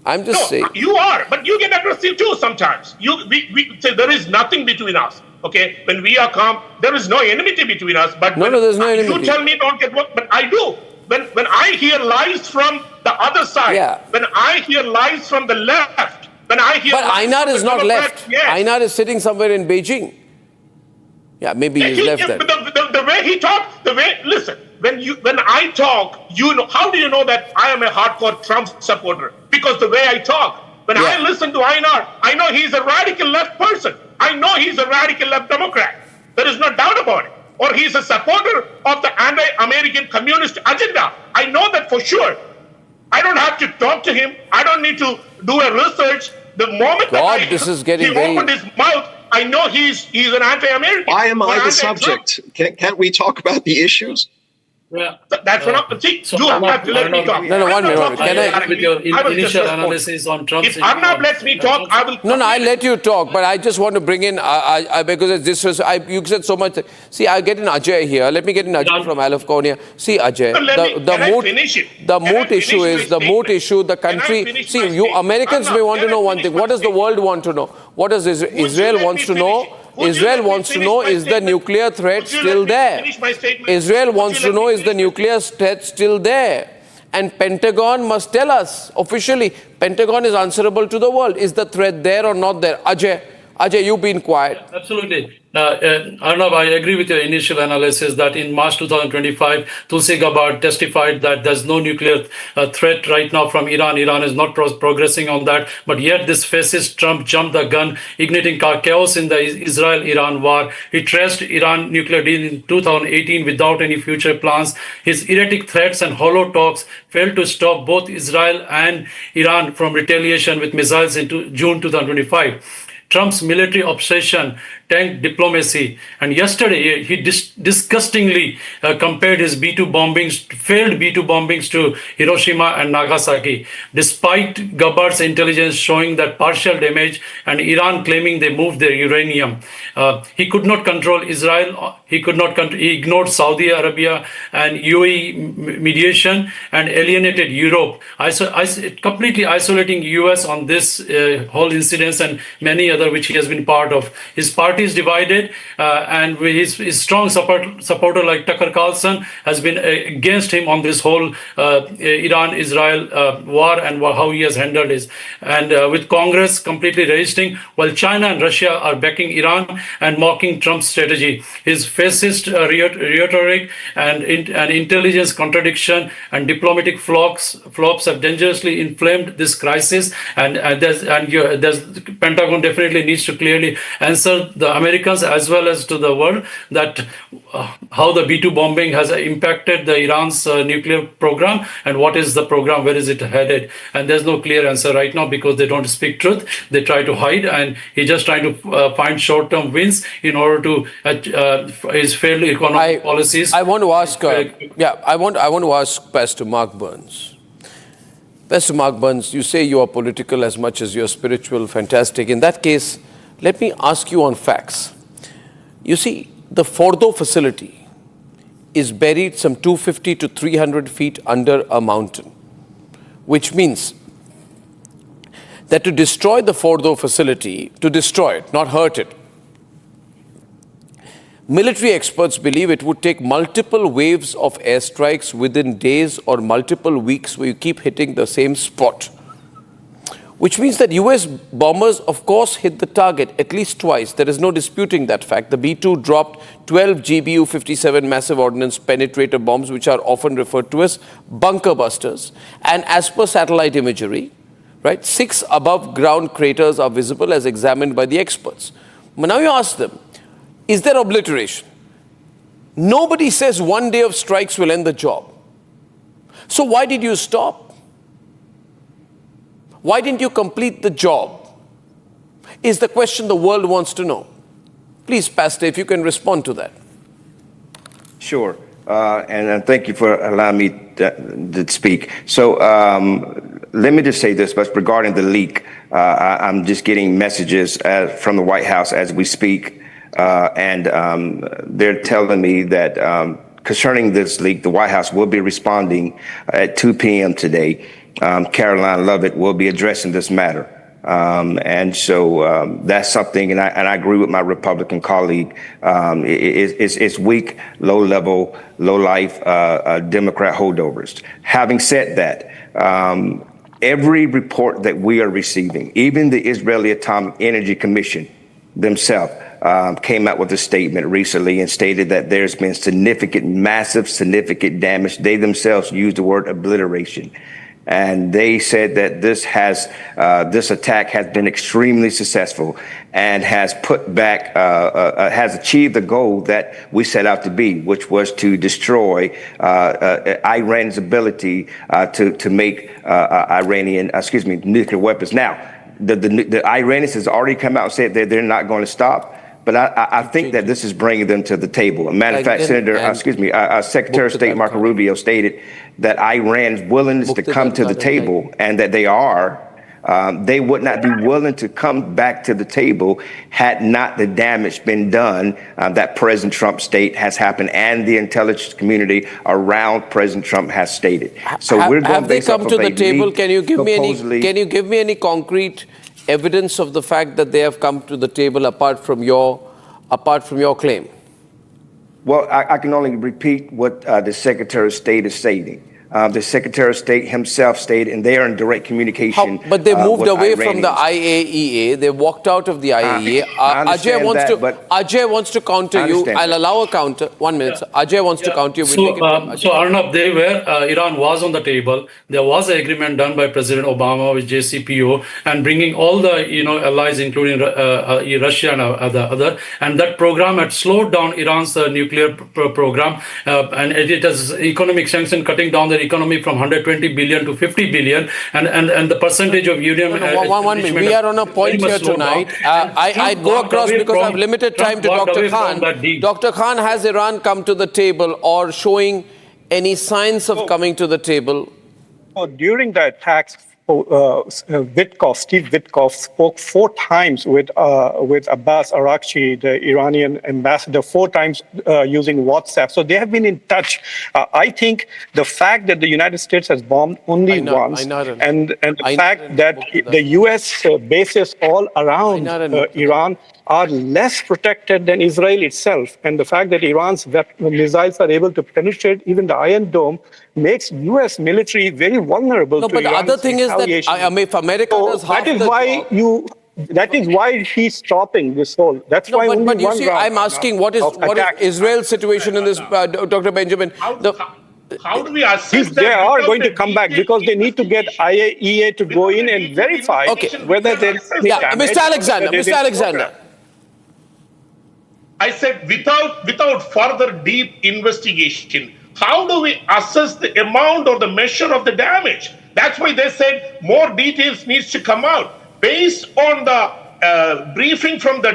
I'm just saying. You are, but you get aggressive too sometimes. We say there is nothing between us. Okay, when we are calm, there is no enmity between us. But there's no enmity. You tell me don't get work, but I do. When I hear lies from the other side, when I hear lies from the left, when I hear But Einar is not left. Yes. Einar is sitting somewhere in Beijing. Yeah, maybe he's left that. The way he talked, listen, when I talk, how do you know that I am a hardcore Trump supporter? Because the way I talk. When I listen to Einar, I know he's a radical left person. I know he's a radical left Democrat. There is no doubt about it. Or he's a supporter of the anti-American communist agenda. I know that for sure. I don't have to talk to him. I don't need to do a research. The moment he opened his mouth, I know he's an anti-American. Why am I the subject? Can't we talk about the issues? Yeah. That's what I'm saying. You have to let me talk. No, 1 minute. Can I with your initial analysis on Trump's... If Arnab lets me talk, I will... No, I'll let you talk, but I just want to bring in, because you said so much. See, I'll get in Ajay here. Let me get in Ajay from California. See, Ajay, the moot issue, the country... See, you Americans may want to know one thing. What does the world want to know? What does Israel wants to know? Israel wants to know, is the nuclear threat still there? Israel wants to know, is the nuclear threat still there? And Pentagon must tell us officially. Pentagon is answerable to the world. Is the threat there or not there? Ajay, you've been quiet. Absolutely. Arnab, I agree with your initial analysis that in March 2025, Tulsi Gabbard testified that there's no nuclear threat right now from Iran. Iran is not progressing on that. But yet this fascist Trump jumped the gun, igniting chaos in the Israel-Iran war. He trashed Iran nuclear deal in 2018 without any future plans. His erratic threats and hollow talks failed to stop both Israel and Iran from retaliation with missiles in June 2025. Trump's military obsession tanked diplomacy. And yesterday, he disgustingly compared his failed B-2 bombings to Hiroshima and Nagasaki, despite Gabbard's intelligence showing that partial damage and Iran claiming they moved their uranium. He could not control Israel. He ignored Saudi Arabia and UAE mediation and alienated Europe, completely isolating US on this whole incident and many other which he has been part of. His party is divided, and his strong supporter like Tucker Carlson has been against him on this whole Iran-Israel war and how he has handled it. And with Congress completely resisting, while China and Russia are backing Iran and mocking Trump's strategy. His fascist rhetoric and intelligence contradiction and diplomatic flops have dangerously inflamed this crisis. And the Pentagon definitely needs to clearly answer the Americans as well as to the world that how the B-2 bombing has impacted the Iran's nuclear program and what is the program, where is it headed. And there's no clear answer right now because they don't speak truth. They try to hide, and he's just trying to find short-term wins in order to his failed economic policies. I want to ask, I want to ask Pastor Mark Burns. Pastor Mark Burns, you say you are political as much as you're spiritual. Fantastic. In that case, let me ask you on facts. You see, the Fordo facility is buried some 250 to 300 feet under a mountain, which means that to destroy the Fordo facility, to destroy it, not hurt it, military experts believe it would take multiple waves of airstrikes within days or multiple weeks where you keep hitting the same spot. Which means that US bombers, of course, hit the target at least twice. There is no disputing that fact. The B-2 dropped 12 GBU-57 massive ordnance penetrator bombs, which are often referred to as bunker busters. And as per satellite imagery, right, 6 above-ground craters are visible as examined by the experts. But now you ask them, is there obliteration? Nobody says one day of strikes will end the job. So why did you stop? Why didn't you complete the job? Is the question the world wants to know. Please, Pastor, if you can respond to that. Sure. And thank you for allowing me to speak. So let me just say this, but regarding the leak, I'm just getting messages from the White House as we speak. And they're telling me that concerning this leak, the White House will be responding at 2 p.m. today. Caroline Lovett will be addressing this matter. And so that's something, and I agree with my Republican colleague. It's weak, low-level, low-life Democrat holdovers. Having said that, every report that we are receiving, even the Israeli Atomic Energy Commission themselves, came out with a statement recently and stated that there's been massive, significant damage. They themselves used the word obliteration. And they said that this attack has been extremely successful and has has achieved the goal that we set out to be, which was to destroy Iran's ability to make nuclear weapons. Now, the Iranians has already come out and said that they're not going to stop. But I think that this is bringing them to the table. A matter of fact, Secretary of State Marco Rubio stated that Iran's willingness to come to the table, and that they would not be willing to come back to the table had not the damage been done that President Trump has happened, and the intelligence community around President Trump has stated. So we're going have they come to the table? Can you give me any concrete evidence of the fact that they have come to the table apart from your claim? Well, I can only repeat what the Secretary of State is stating. The Secretary of State himself stated, and they are in direct communication. But they moved away from the IAEA. They walked out of the IAEA. Ajay wants to counter you. I'll allow a counter. 1 minute. Ajay wants to counter you. So Arnab, Iran was on the table. There was an agreement done by President Obama with JCPO and bringing all the allies, including Russia and other. And that program had slowed down Iran's nuclear program, and it has economic sanction, cutting down the economy from 120 billion to 50 billion, and the percentage of uranium. One minute. We are on a point here tonight. I go across because I have limited time to Dr. Khan. Dr. Khan, has Iran come to the table or showing any signs of coming to the table? During the attacks, Steve Witkoff spoke 4 times with Abbas Araghchi, the Iranian ambassador, 4 times using WhatsApp. So they have been in touch. I think the fact that the United States has bombed only once, and the fact that the U.S. bases all around Iran are less protected than Israel itself, and the fact that Iran's missiles are able to penetrate even the Iron Dome makes U.S. military very vulnerable to Iran's but the other thing is that if America does half the job... That is why he's stopping this whole. That's why only but you one see, round I'm asking what is Israel's situation in this, Dr. Benjamin? How do we assess that? They are going to come back because they need to get IAEA to go in and verify whether there is any damage. Mr. Alexander. I said without further deep investigation, how do we assess the amount or the measure of the damage? That's why they said more details needs to come out. Based on the briefing from the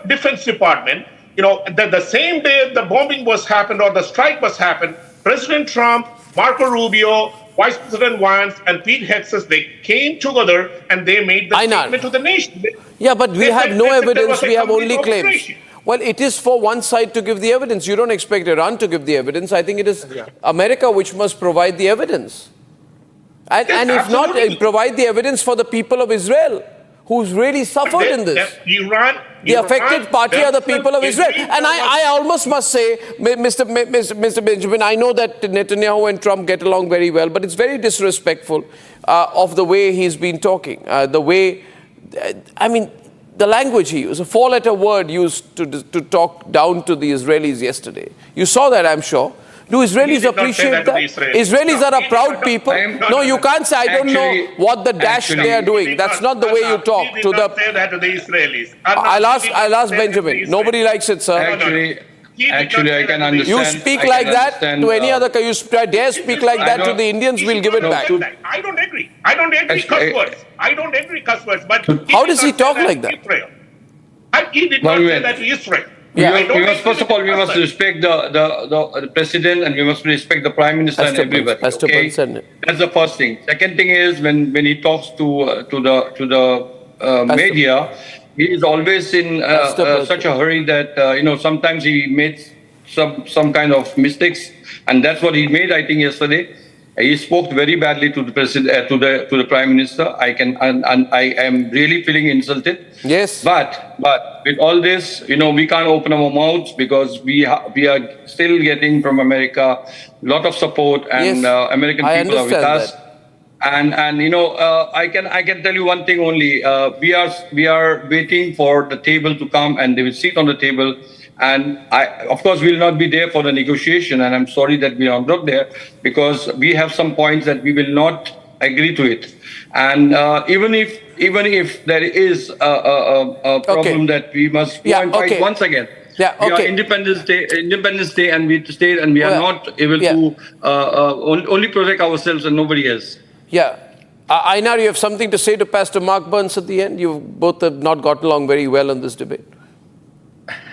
Defense Department, the same day the bombing was happened or the strike was happened, President Trump, Marco Rubio, Vice President Vance, and Pete Hegseth, they came together and they made the statement to the nation. But we have no evidence, we have only claims. Well, it is for one side to give the evidence. You don't expect Iran to give the evidence. I think it is America which must provide the evidence. And if not, provide the evidence for the people of Israel, who's really suffered in this. The affected party are the people of Israel. And I almost must say, Mr. Benjamin, I know that Netanyahu and Trump get along very well, but it's very disrespectful of the way he's been talking. The language he used, a 4-letter word used to talk down to the Israelis yesterday. You saw that, I'm sure. Do Israelis appreciate that? Israelis are a proud people. No, you can't say, I don't know what the dash they are doing. That's not the way you talk to the... say that to the Israelis. I'll ask Benjamin. Nobody likes it, sir. Actually, I can understand. You speak like that to any other... You dare speak like that to the Indians, we'll give it back. I don't agree. I don't agree cuss words. But how does he talk like that? He did not say that to Israel. First of all, we must respect the president, and we must respect the prime minister and everybody. That's the first thing. Second thing is when he talks to the media, he is always in such a hurry that sometimes he makes some kind of mistakes, and that's what he made, I think, yesterday. He spoke very badly to the president, to the prime minister. I am really feeling insulted. Yes. But with all this, we can't open our mouths because we are still getting from America a lot of support, and American people are with us. And I can tell you one thing only. We are waiting for the table to come, and they will sit on the table. And of course, we will not be there for the negotiation. And I'm sorry that we are not there, because we have some points that we will not agree to it. And even if there is a problem that we must go and fight once again. Yeah, we are Independence Day, and we are not able to only protect ourselves and nobody else. Yeah. Einar, you have something to say to Pastor Mark Burns at the end? You both have not got along very well on this debate.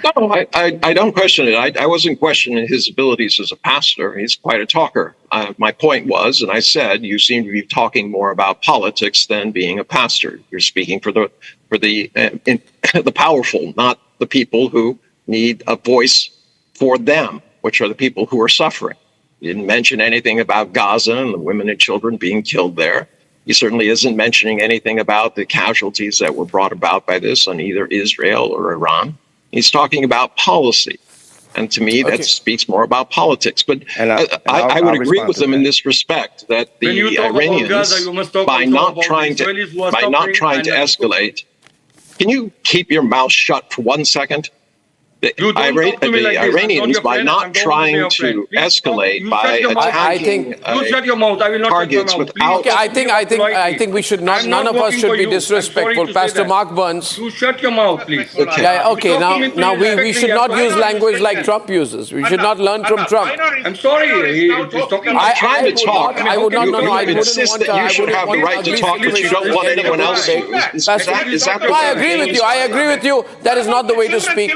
No, I don't question it. I wasn't questioning his abilities as a pastor. He's quite a talker. My point was, and I said, you seem to be talking more about politics than being a pastor. You're speaking for the powerful, not the people who need a voice for them, which are the people who are suffering. He didn't mention anything about Gaza and the women and children being killed there. He certainly isn't mentioning anything about the casualties that were brought about by this on either Israel or Iran. He's talking about policy. And to me, that speaks more about politics. But I would agree with him in this respect, that the Iranians, by not trying to escalate, can you keep your mouth shut for 1 second? The Iranians, by not trying to escalate, by attacking targets without... I think we should not, none of us should be disrespectful. Pastor Mark Burns. You shut your mouth, please. Now we should not use language like Trump uses. We should not learn from Trump. I'm sorry. I'm trying to talk. I would not. I insist that you should have the right to talk, but you don't want anyone else to. Is that I agree with you. I agree with you. That is not the way to speak.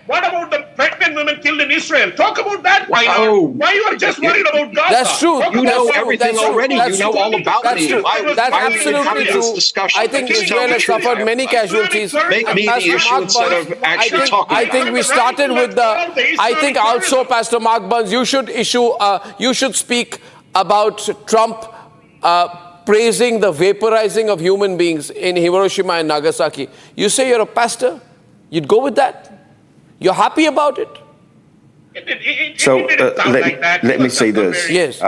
What about the pregnant women killed in Israel? Talk about that. Why you are just worried about Gaza? That's true. You know everything already. You know all about me. That's absolutely true. I think Israel has suffered many casualties. Make me the issue instead of actually talking. I think we started with I think also, Pastor Mark Burns, you should speak about Trump praising the vaporizing of human beings in Hiroshima and Nagasaki. You say you're a pastor? You'd go with that? You're happy about it? So let me say this. Yes.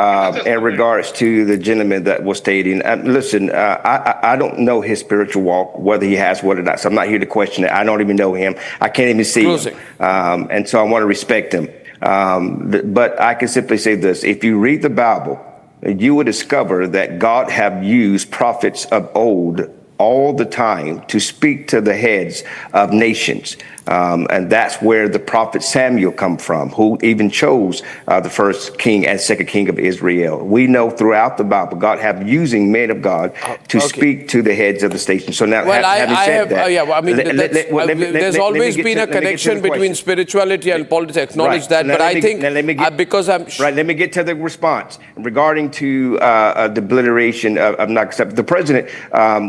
In regards to the gentleman that was stating, listen, I don't know his spiritual walk, whether he has one or not. So I'm not here to question it. I don't even know him. I can't even see him. And so I want to respect him. But I can simply say this. If you read the Bible, you will discover that God have used prophets of old all the time to speak to the heads of nations. And that's where the prophet Samuel come from, who even chose the first king and second king of Israel. We know throughout the Bible, God have using men of God to speak to the heads of the station. So now, having said that, there's always been a connection between spirituality and politics. Acknowledge that, but I think because I'm let me get to the response regarding to the obliteration of Nagasaki. The president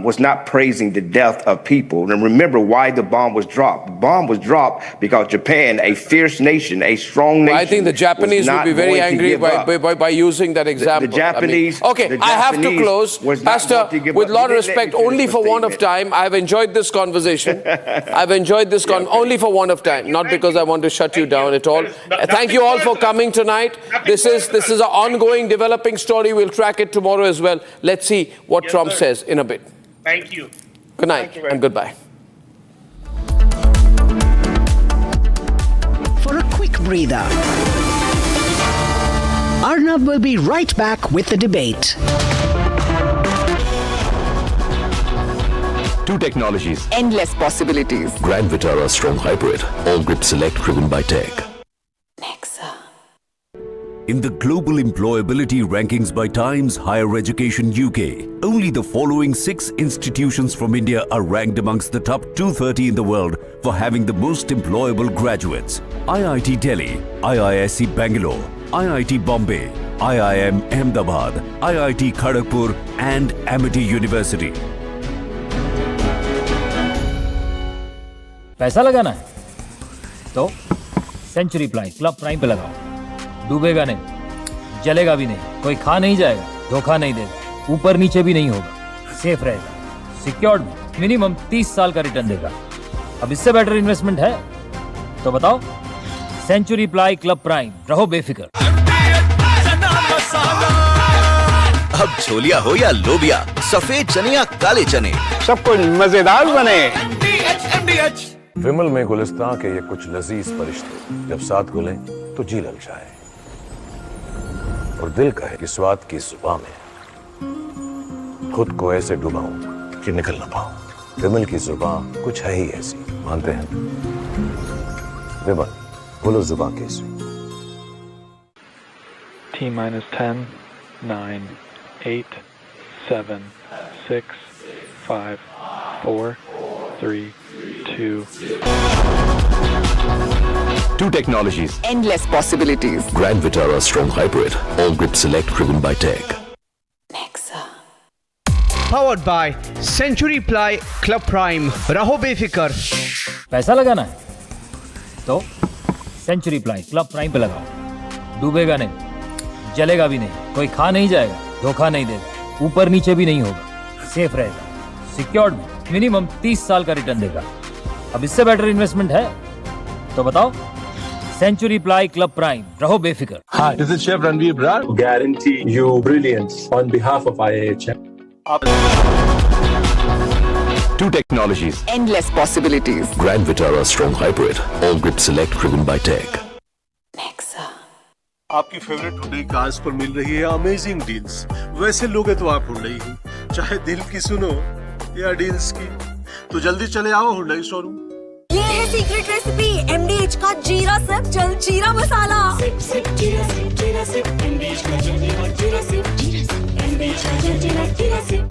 was not praising the death of people. And remember why the bomb was dropped. The bomb was dropped because Japan, a fierce nation, a strong nation. I think the Japanese would be very angry by using that example. The Japanese. I have to close. Pastor, with a lot of respect, only for want of time, I've enjoyed this conversation. I've enjoyed this only for want of time, not because I want to shut you down at all. Thank you all for coming tonight. This is an ongoing developing story. We'll track it tomorrow as well. Let's see what Trump says in a bit. Thank you. Good night and goodbye. For a quick breather, Arnab will be right back with the debate. Two technologies. Endless possibilities. Grand Vitara Strong Hybrid. All grip select driven by tech. In the global employability rankings by Times Higher Education UK, only the following 6 institutions from India are ranked amongst the top 230 in the world for having the most employable graduates. IIT Delhi, IISc Bangalore, IIT Bombay, IIM Ahmedabad, IIT Kharagpur and Amity University. पैसा लगाना है तो century club prime पे लगाओ, डूबेगा नहीं, जलेगा भी नहीं, कोई खा नहीं जाएगा, धोखा नहीं देगा, ऊपर नीचे भी नहीं होगा, सेफ रहेगा, सिक्योर्ड मिनिमम 30 साल का रिटर्न देगा। अब इससे बेटर इन्वेस्टमेंट है तो बताओ। सेंचुरी क्लब प्राइम, रहो बेफिक्र। अब छोलिया हो या लोबिया, सफेद चने या काले चने, सब कुछ मजेदार बने। विमल में गुलिस्तां के ये कुछ लजीज फरिश्ते जब साथ घुलें तो जी लग जाए और दिल कहे कि स्वाद की जुबान में खुद को ऐसे डुबाऊं कि निकल ना पाऊं। विमल की जुबान कुछ है ही ऐसी, मानते हैं? विमल, बोलो जुबान कैसी? T-10, 9, 8, 7, 6, 5, 4, 3, 2. Two technologies. Endless possibilities. Grand Vitara Strong Hybrid. All grip select driven by tech. Powered by Century Ply Club Prime. रहो बेफिक्र। पैसा लगाना है तो सेंचुरी प्लाई क्लब प्राइम पे लगाओ। डूबेगा नहीं, जलेगा भी नहीं, कोई खा नहीं जाएगा, धोखा नहीं देगा, ऊपर नीचे भी नहीं होगा, सेफ रहेगा, सिक्योर्ड, मिनिमम 30 साल का रिटर्न देगा। अब इससे बेटर इन्वेस्टमेंट है तो बताओ। Century Ply Club Prime. Raho befikar. Hi, this is Chef Ranveer Brar. Guarantee you brilliance on behalf of IAEA. Two technologies. Endless possibilities. Grand Vitara Strong Hybrid. All grip select driven by tech. आपकी favourite Hyundai cars पर मिल रही है amazing deals. वैसे लोगे तो आप Hyundai ही, चाहे दिल की सुनो या डील्स की, तो जल्दी चले आओ हुंडई शोरूम। ये है सीक्रेट रेसिपी MDH का जीरा सिप जल जीरा मसाला। सिप सिप जीरा सिप जीरा सिप MDH का जल जीरा सिप MDH का जल जीरा SIP.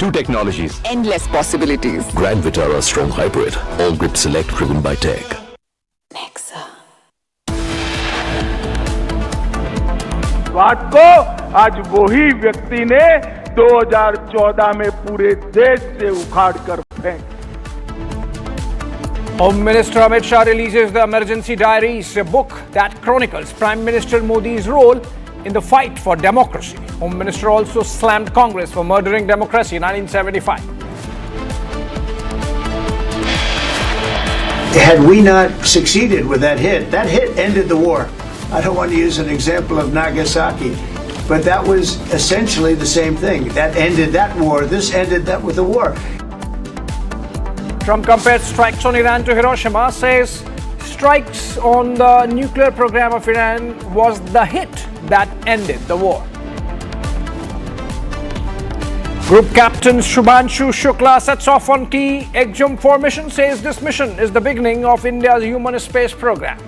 Two technologies. Endless possibilities. Grand Vitara Strong Hybrid. All grip select driven by tech. बात को आज वही व्यक्ति ने 2014 में पूरे देश से उखाड़ कर फेंक। Home Minister Amit Shah releases the Emergency Diaries, a book that chronicles Prime Minister Modi's role in the fight for democracy. Home Minister also slammed Congress for murdering democracy in 1975. Had we not succeeded with that hit ended the war. I don't want to use an example of Nagasaki, but that was essentially the same thing. That ended that war. This ended that with the war. Trump compared strikes on Iran to Hiroshima, says strikes on the nuclear program of Iran was the hit that ended the war. Group Captain Shubhanshu Shukla sets off on key ExIM-4 mission, says this mission is the beginning of India's human space program.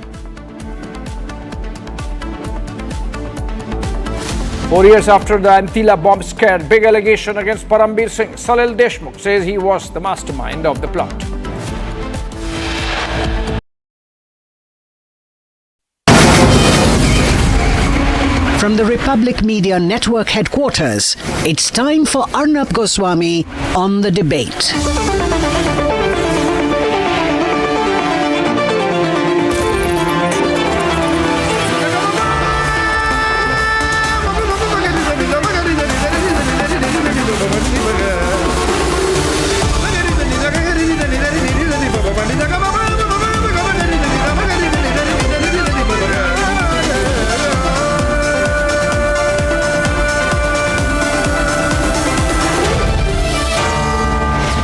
4 years after the Antilia bomb scare, big allegation against Parambir Singh. Salil Deshmukh says he was the mastermind of the plot. From the Republic Media Network headquarters, it's time for Arnab Goswami on The Debate.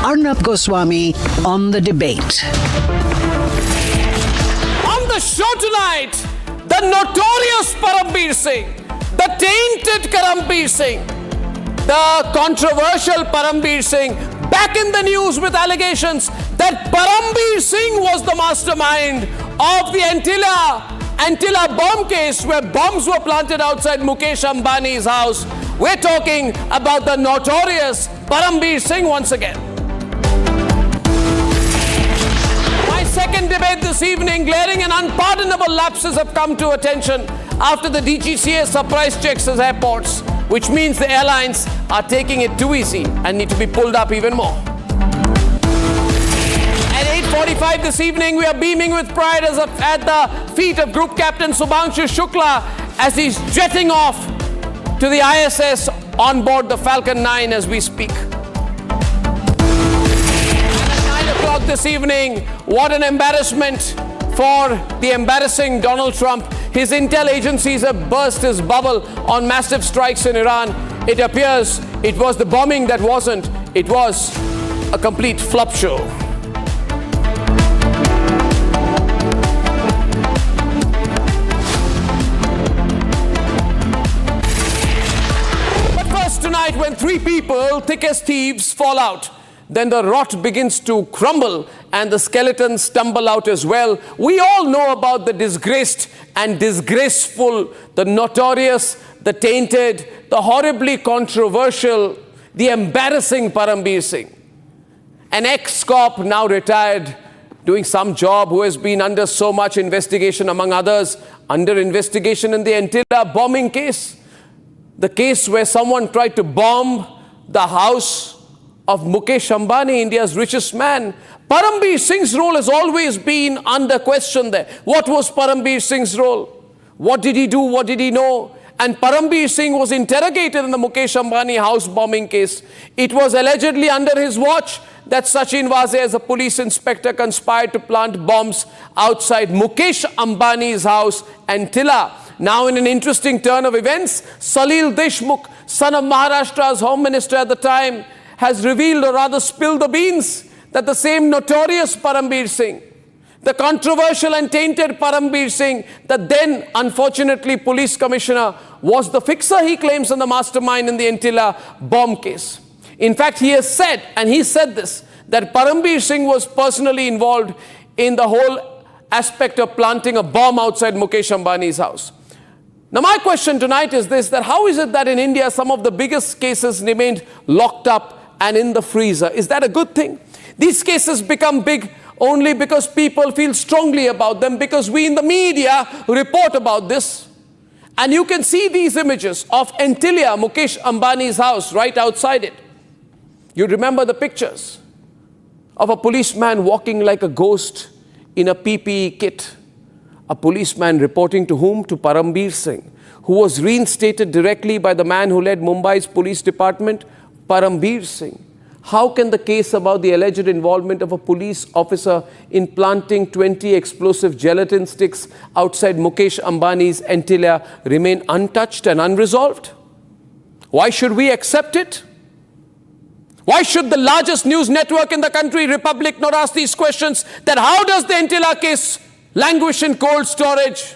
Arnab Goswami on The Debate. On the show tonight, the notorious Parambir Singh, the tainted Parambir Singh, the controversial Parambir Singh, back in the news with allegations that Parambir Singh was the mastermind of the Antilia bomb case, where bombs were planted outside Mukesh Ambani's house. We're talking about the notorious Parambir Singh once again. Second debate this evening, glaring and unpardonable lapses have come to attention after the DGCA surprise checks at airports, which means the airlines are taking it too easy and need to be pulled up even more. At 8:45 this evening, we are beaming with pride at the feet of Group Captain Shubhanshu Shukla as he's jetting off to the ISS on board the Falcon 9 as we speak. this evening. What an embarrassment for the embarrassing Donald Trump. His intel agencies have burst his bubble on massive strikes in Iran. It appears it was the bombing that wasn't. It was a complete flop show. But first tonight, when three people, thick as thieves, fall out, then the rot begins to crumble and the skeletons tumble out as well. We all know about the disgraced and disgraceful, the notorious, the tainted, the horribly controversial, the embarrassing Parambir Singh. An ex-cop, now retired, doing some job, who has been under so much investigation, among others, under investigation in the Antilia bombing case. The case where someone tried to bomb the house of Mukesh Ambani, India's richest man. Parambir Singh's role has always been under question there. What was Parambir Singh's role? What did he do? What did he know? And Parambir Singh was interrogated in the Mukesh Ambani house bombing case. It was allegedly under his watch that Sachin Vaze, as a police inspector, conspired to plant bombs outside Mukesh Ambani's house, Antilia. Now, in an interesting turn of events, Salil Deshmukh, son of Maharashtra's home minister at the time, has revealed, or rather spilled the beans, that the same notorious Parambir Singh, the controversial and tainted Parambir Singh, the then, unfortunately, police commissioner, was the fixer, he claims, and the mastermind in the Antilia bomb case. In fact, he has said, and he said this, that Parambir Singh was personally involved in the whole aspect of planting a bomb outside Mukesh Ambani's house. Now, my question tonight is this, that how is it that in India some of the biggest cases remained locked up and in the freezer? Is that a good thing? These cases become big only because people feel strongly about them, because we in the media report about this. And you can see these images of Antilia, Mukesh Ambani's house, right outside it. You remember the pictures of a policeman walking like a ghost in a PPE kit. A policeman reporting to whom? To Parambir Singh, who was reinstated directly by the man who led Mumbai's police department, Parambir Singh. How can the case about the alleged involvement of a police officer in planting 20 explosive gelatin sticks outside Mukesh Ambani's Antilia remain untouched and unresolved? Why should we accept it? Why should the largest news network in the country, Republic, not ask these questions? That how does the Antilia case languish in cold storage?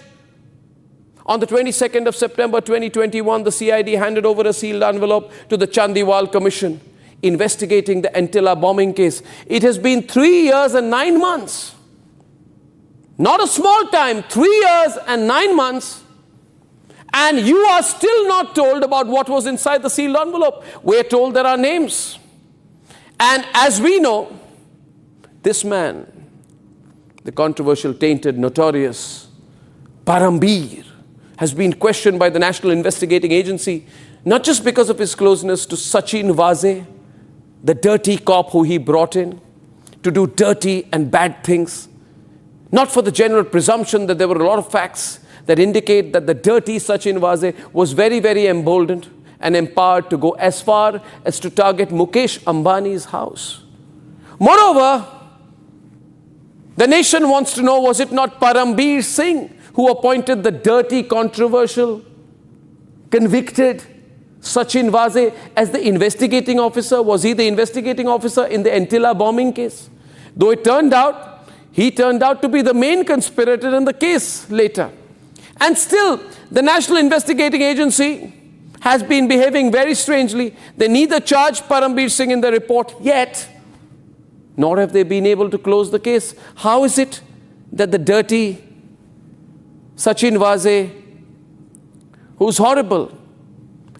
On the 22nd of September 2021, the CID handed over a sealed envelope to the Chandiwal Commission investigating the Antilia bombing case. It has been 3 years and 9 months. Not a small time, 3 years and 9 months. And you are still not told about what was inside the sealed envelope. We're told there are names. And as we know, this man, the controversial, tainted, notorious Parambir, has been questioned by the National Investigating Agency, not just because of his closeness to Sachin Vaze, the dirty cop who he brought in to do dirty and bad things, not for the general presumption that there were a lot of facts that indicate that the dirty Sachin Vaze was very, very emboldened and empowered to go as far as to target Mukesh Ambani's house. Moreover, the nation wants to know, was it not Parambir Singh who appointed the dirty, controversial, convicted Sachin Vaze as the investigating officer? Was he the investigating officer in the Antilia bombing case? Though it turned out, he turned out to be the main conspirator in the case later. And still, the National Investigating Agency has been behaving very strangely. They neither charged Parambir Singh in the report yet, nor have they been able to close the case. How is it that the dirty Sachin Vaze, who's horrible,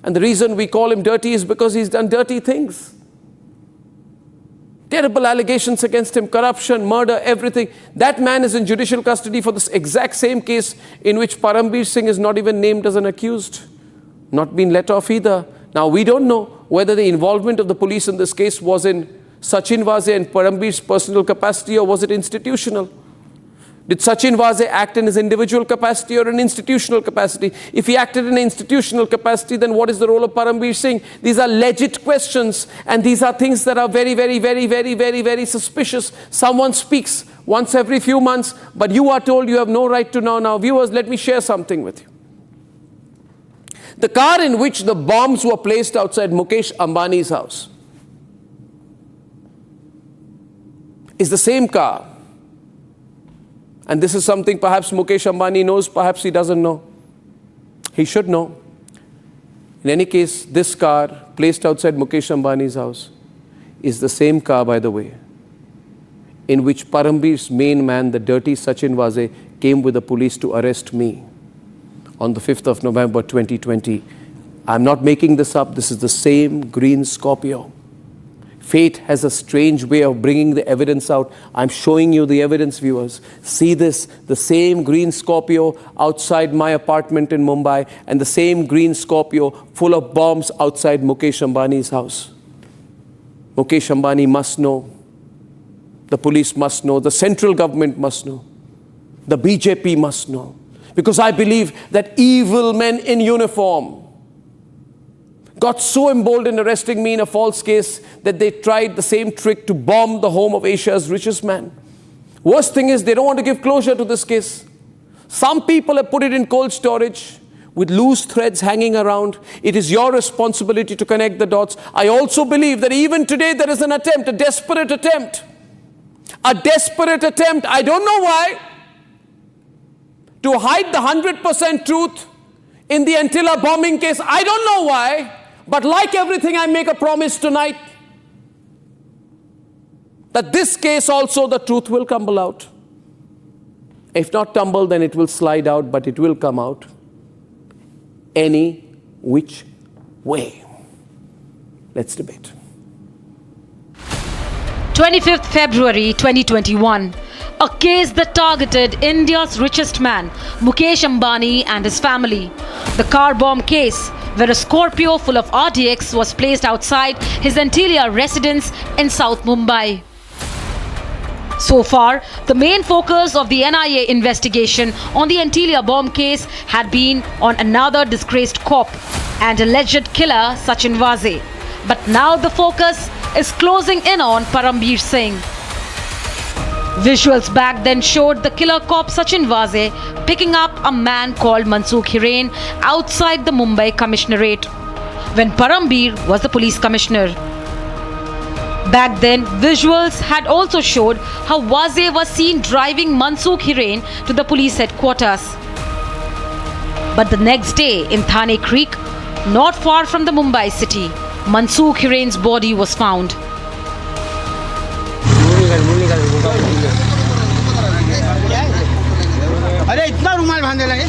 and the reason we call him dirty is because he's done dirty things. Terrible allegations against him, corruption, murder, everything. That man is in judicial custody for this exact same case in which Parambir Singh is not even named as an accused, not been let off either. Now, we don't know whether the involvement of the police in this case was in Sachin Vaze and Parambir's personal capacity, or was it institutional. Did Sachin Vaze act in his individual capacity or in institutional capacity? If he acted in an institutional capacity, then what is the role of Parambir Singh? These are legit questions, and these are things that are very, very, very, very, very, very suspicious. Someone speaks once every few months, but you are told you have no right to know. Now, viewers, let me share something with you. The car in which the bombs were placed outside Mukesh Ambani's house is the same car. And this is something perhaps Mukesh Ambani knows, perhaps he doesn't know. He should know. In any case, this car placed outside Mukesh Ambani's house is the same car, by the way, in which Parambir's main man, the dirty Sachin Vaze, came with the police to arrest me on the 5th of November 2020. I'm not making this up. This is the same green Scorpio. Fate has a strange way of bringing the evidence out. I'm showing you the evidence, viewers. See this, the same green Scorpio outside my apartment in Mumbai and the same green Scorpio full of bombs outside Mukesh Ambani's house. Mukesh Ambani must know. The police must know. The central government must know. The BJP must know. Because I believe that evil men in uniform got so emboldened arresting me in a false case that they tried the same trick to bomb the home of Asia's richest man. Worst thing is they don't want to give closure to this case. Some people have put it in cold storage with loose threads hanging around. It is your responsibility to connect the dots. I also believe that even today there is an attempt, a desperate attempt. A desperate attempt, I don't know why, to hide the 100% truth in the Antilia bombing case. I don't know why. But like everything, I make a promise tonight that this case also the truth will tumble out. If not tumble, then it will slide out, but it will come out any which way. Let's debate. 25th February 2021. A case that targeted India's richest man, Mukesh Ambani, and his family. The car bomb case, where a Scorpio full of RDX was placed outside his Antilia residence in South Mumbai. So far, the main focus of the NIA investigation on the Antilia bomb case had been on another disgraced cop and alleged killer Sachin Vaze. But now the focus is closing in on Parambir Singh. Visuals back then showed the killer cop Sachin Vaze picking up a man called Mansukh Hiren outside the Mumbai Commissionerate when Parambir was the police commissioner. Back then, visuals had also showed how Vaze was seen driving Mansukh Hiren to the police headquarters. But the next day in Thane Creek, not far from the Mumbai city, Mansukh Hiren's body was found. अरे इतना रुमाल बांधे लगे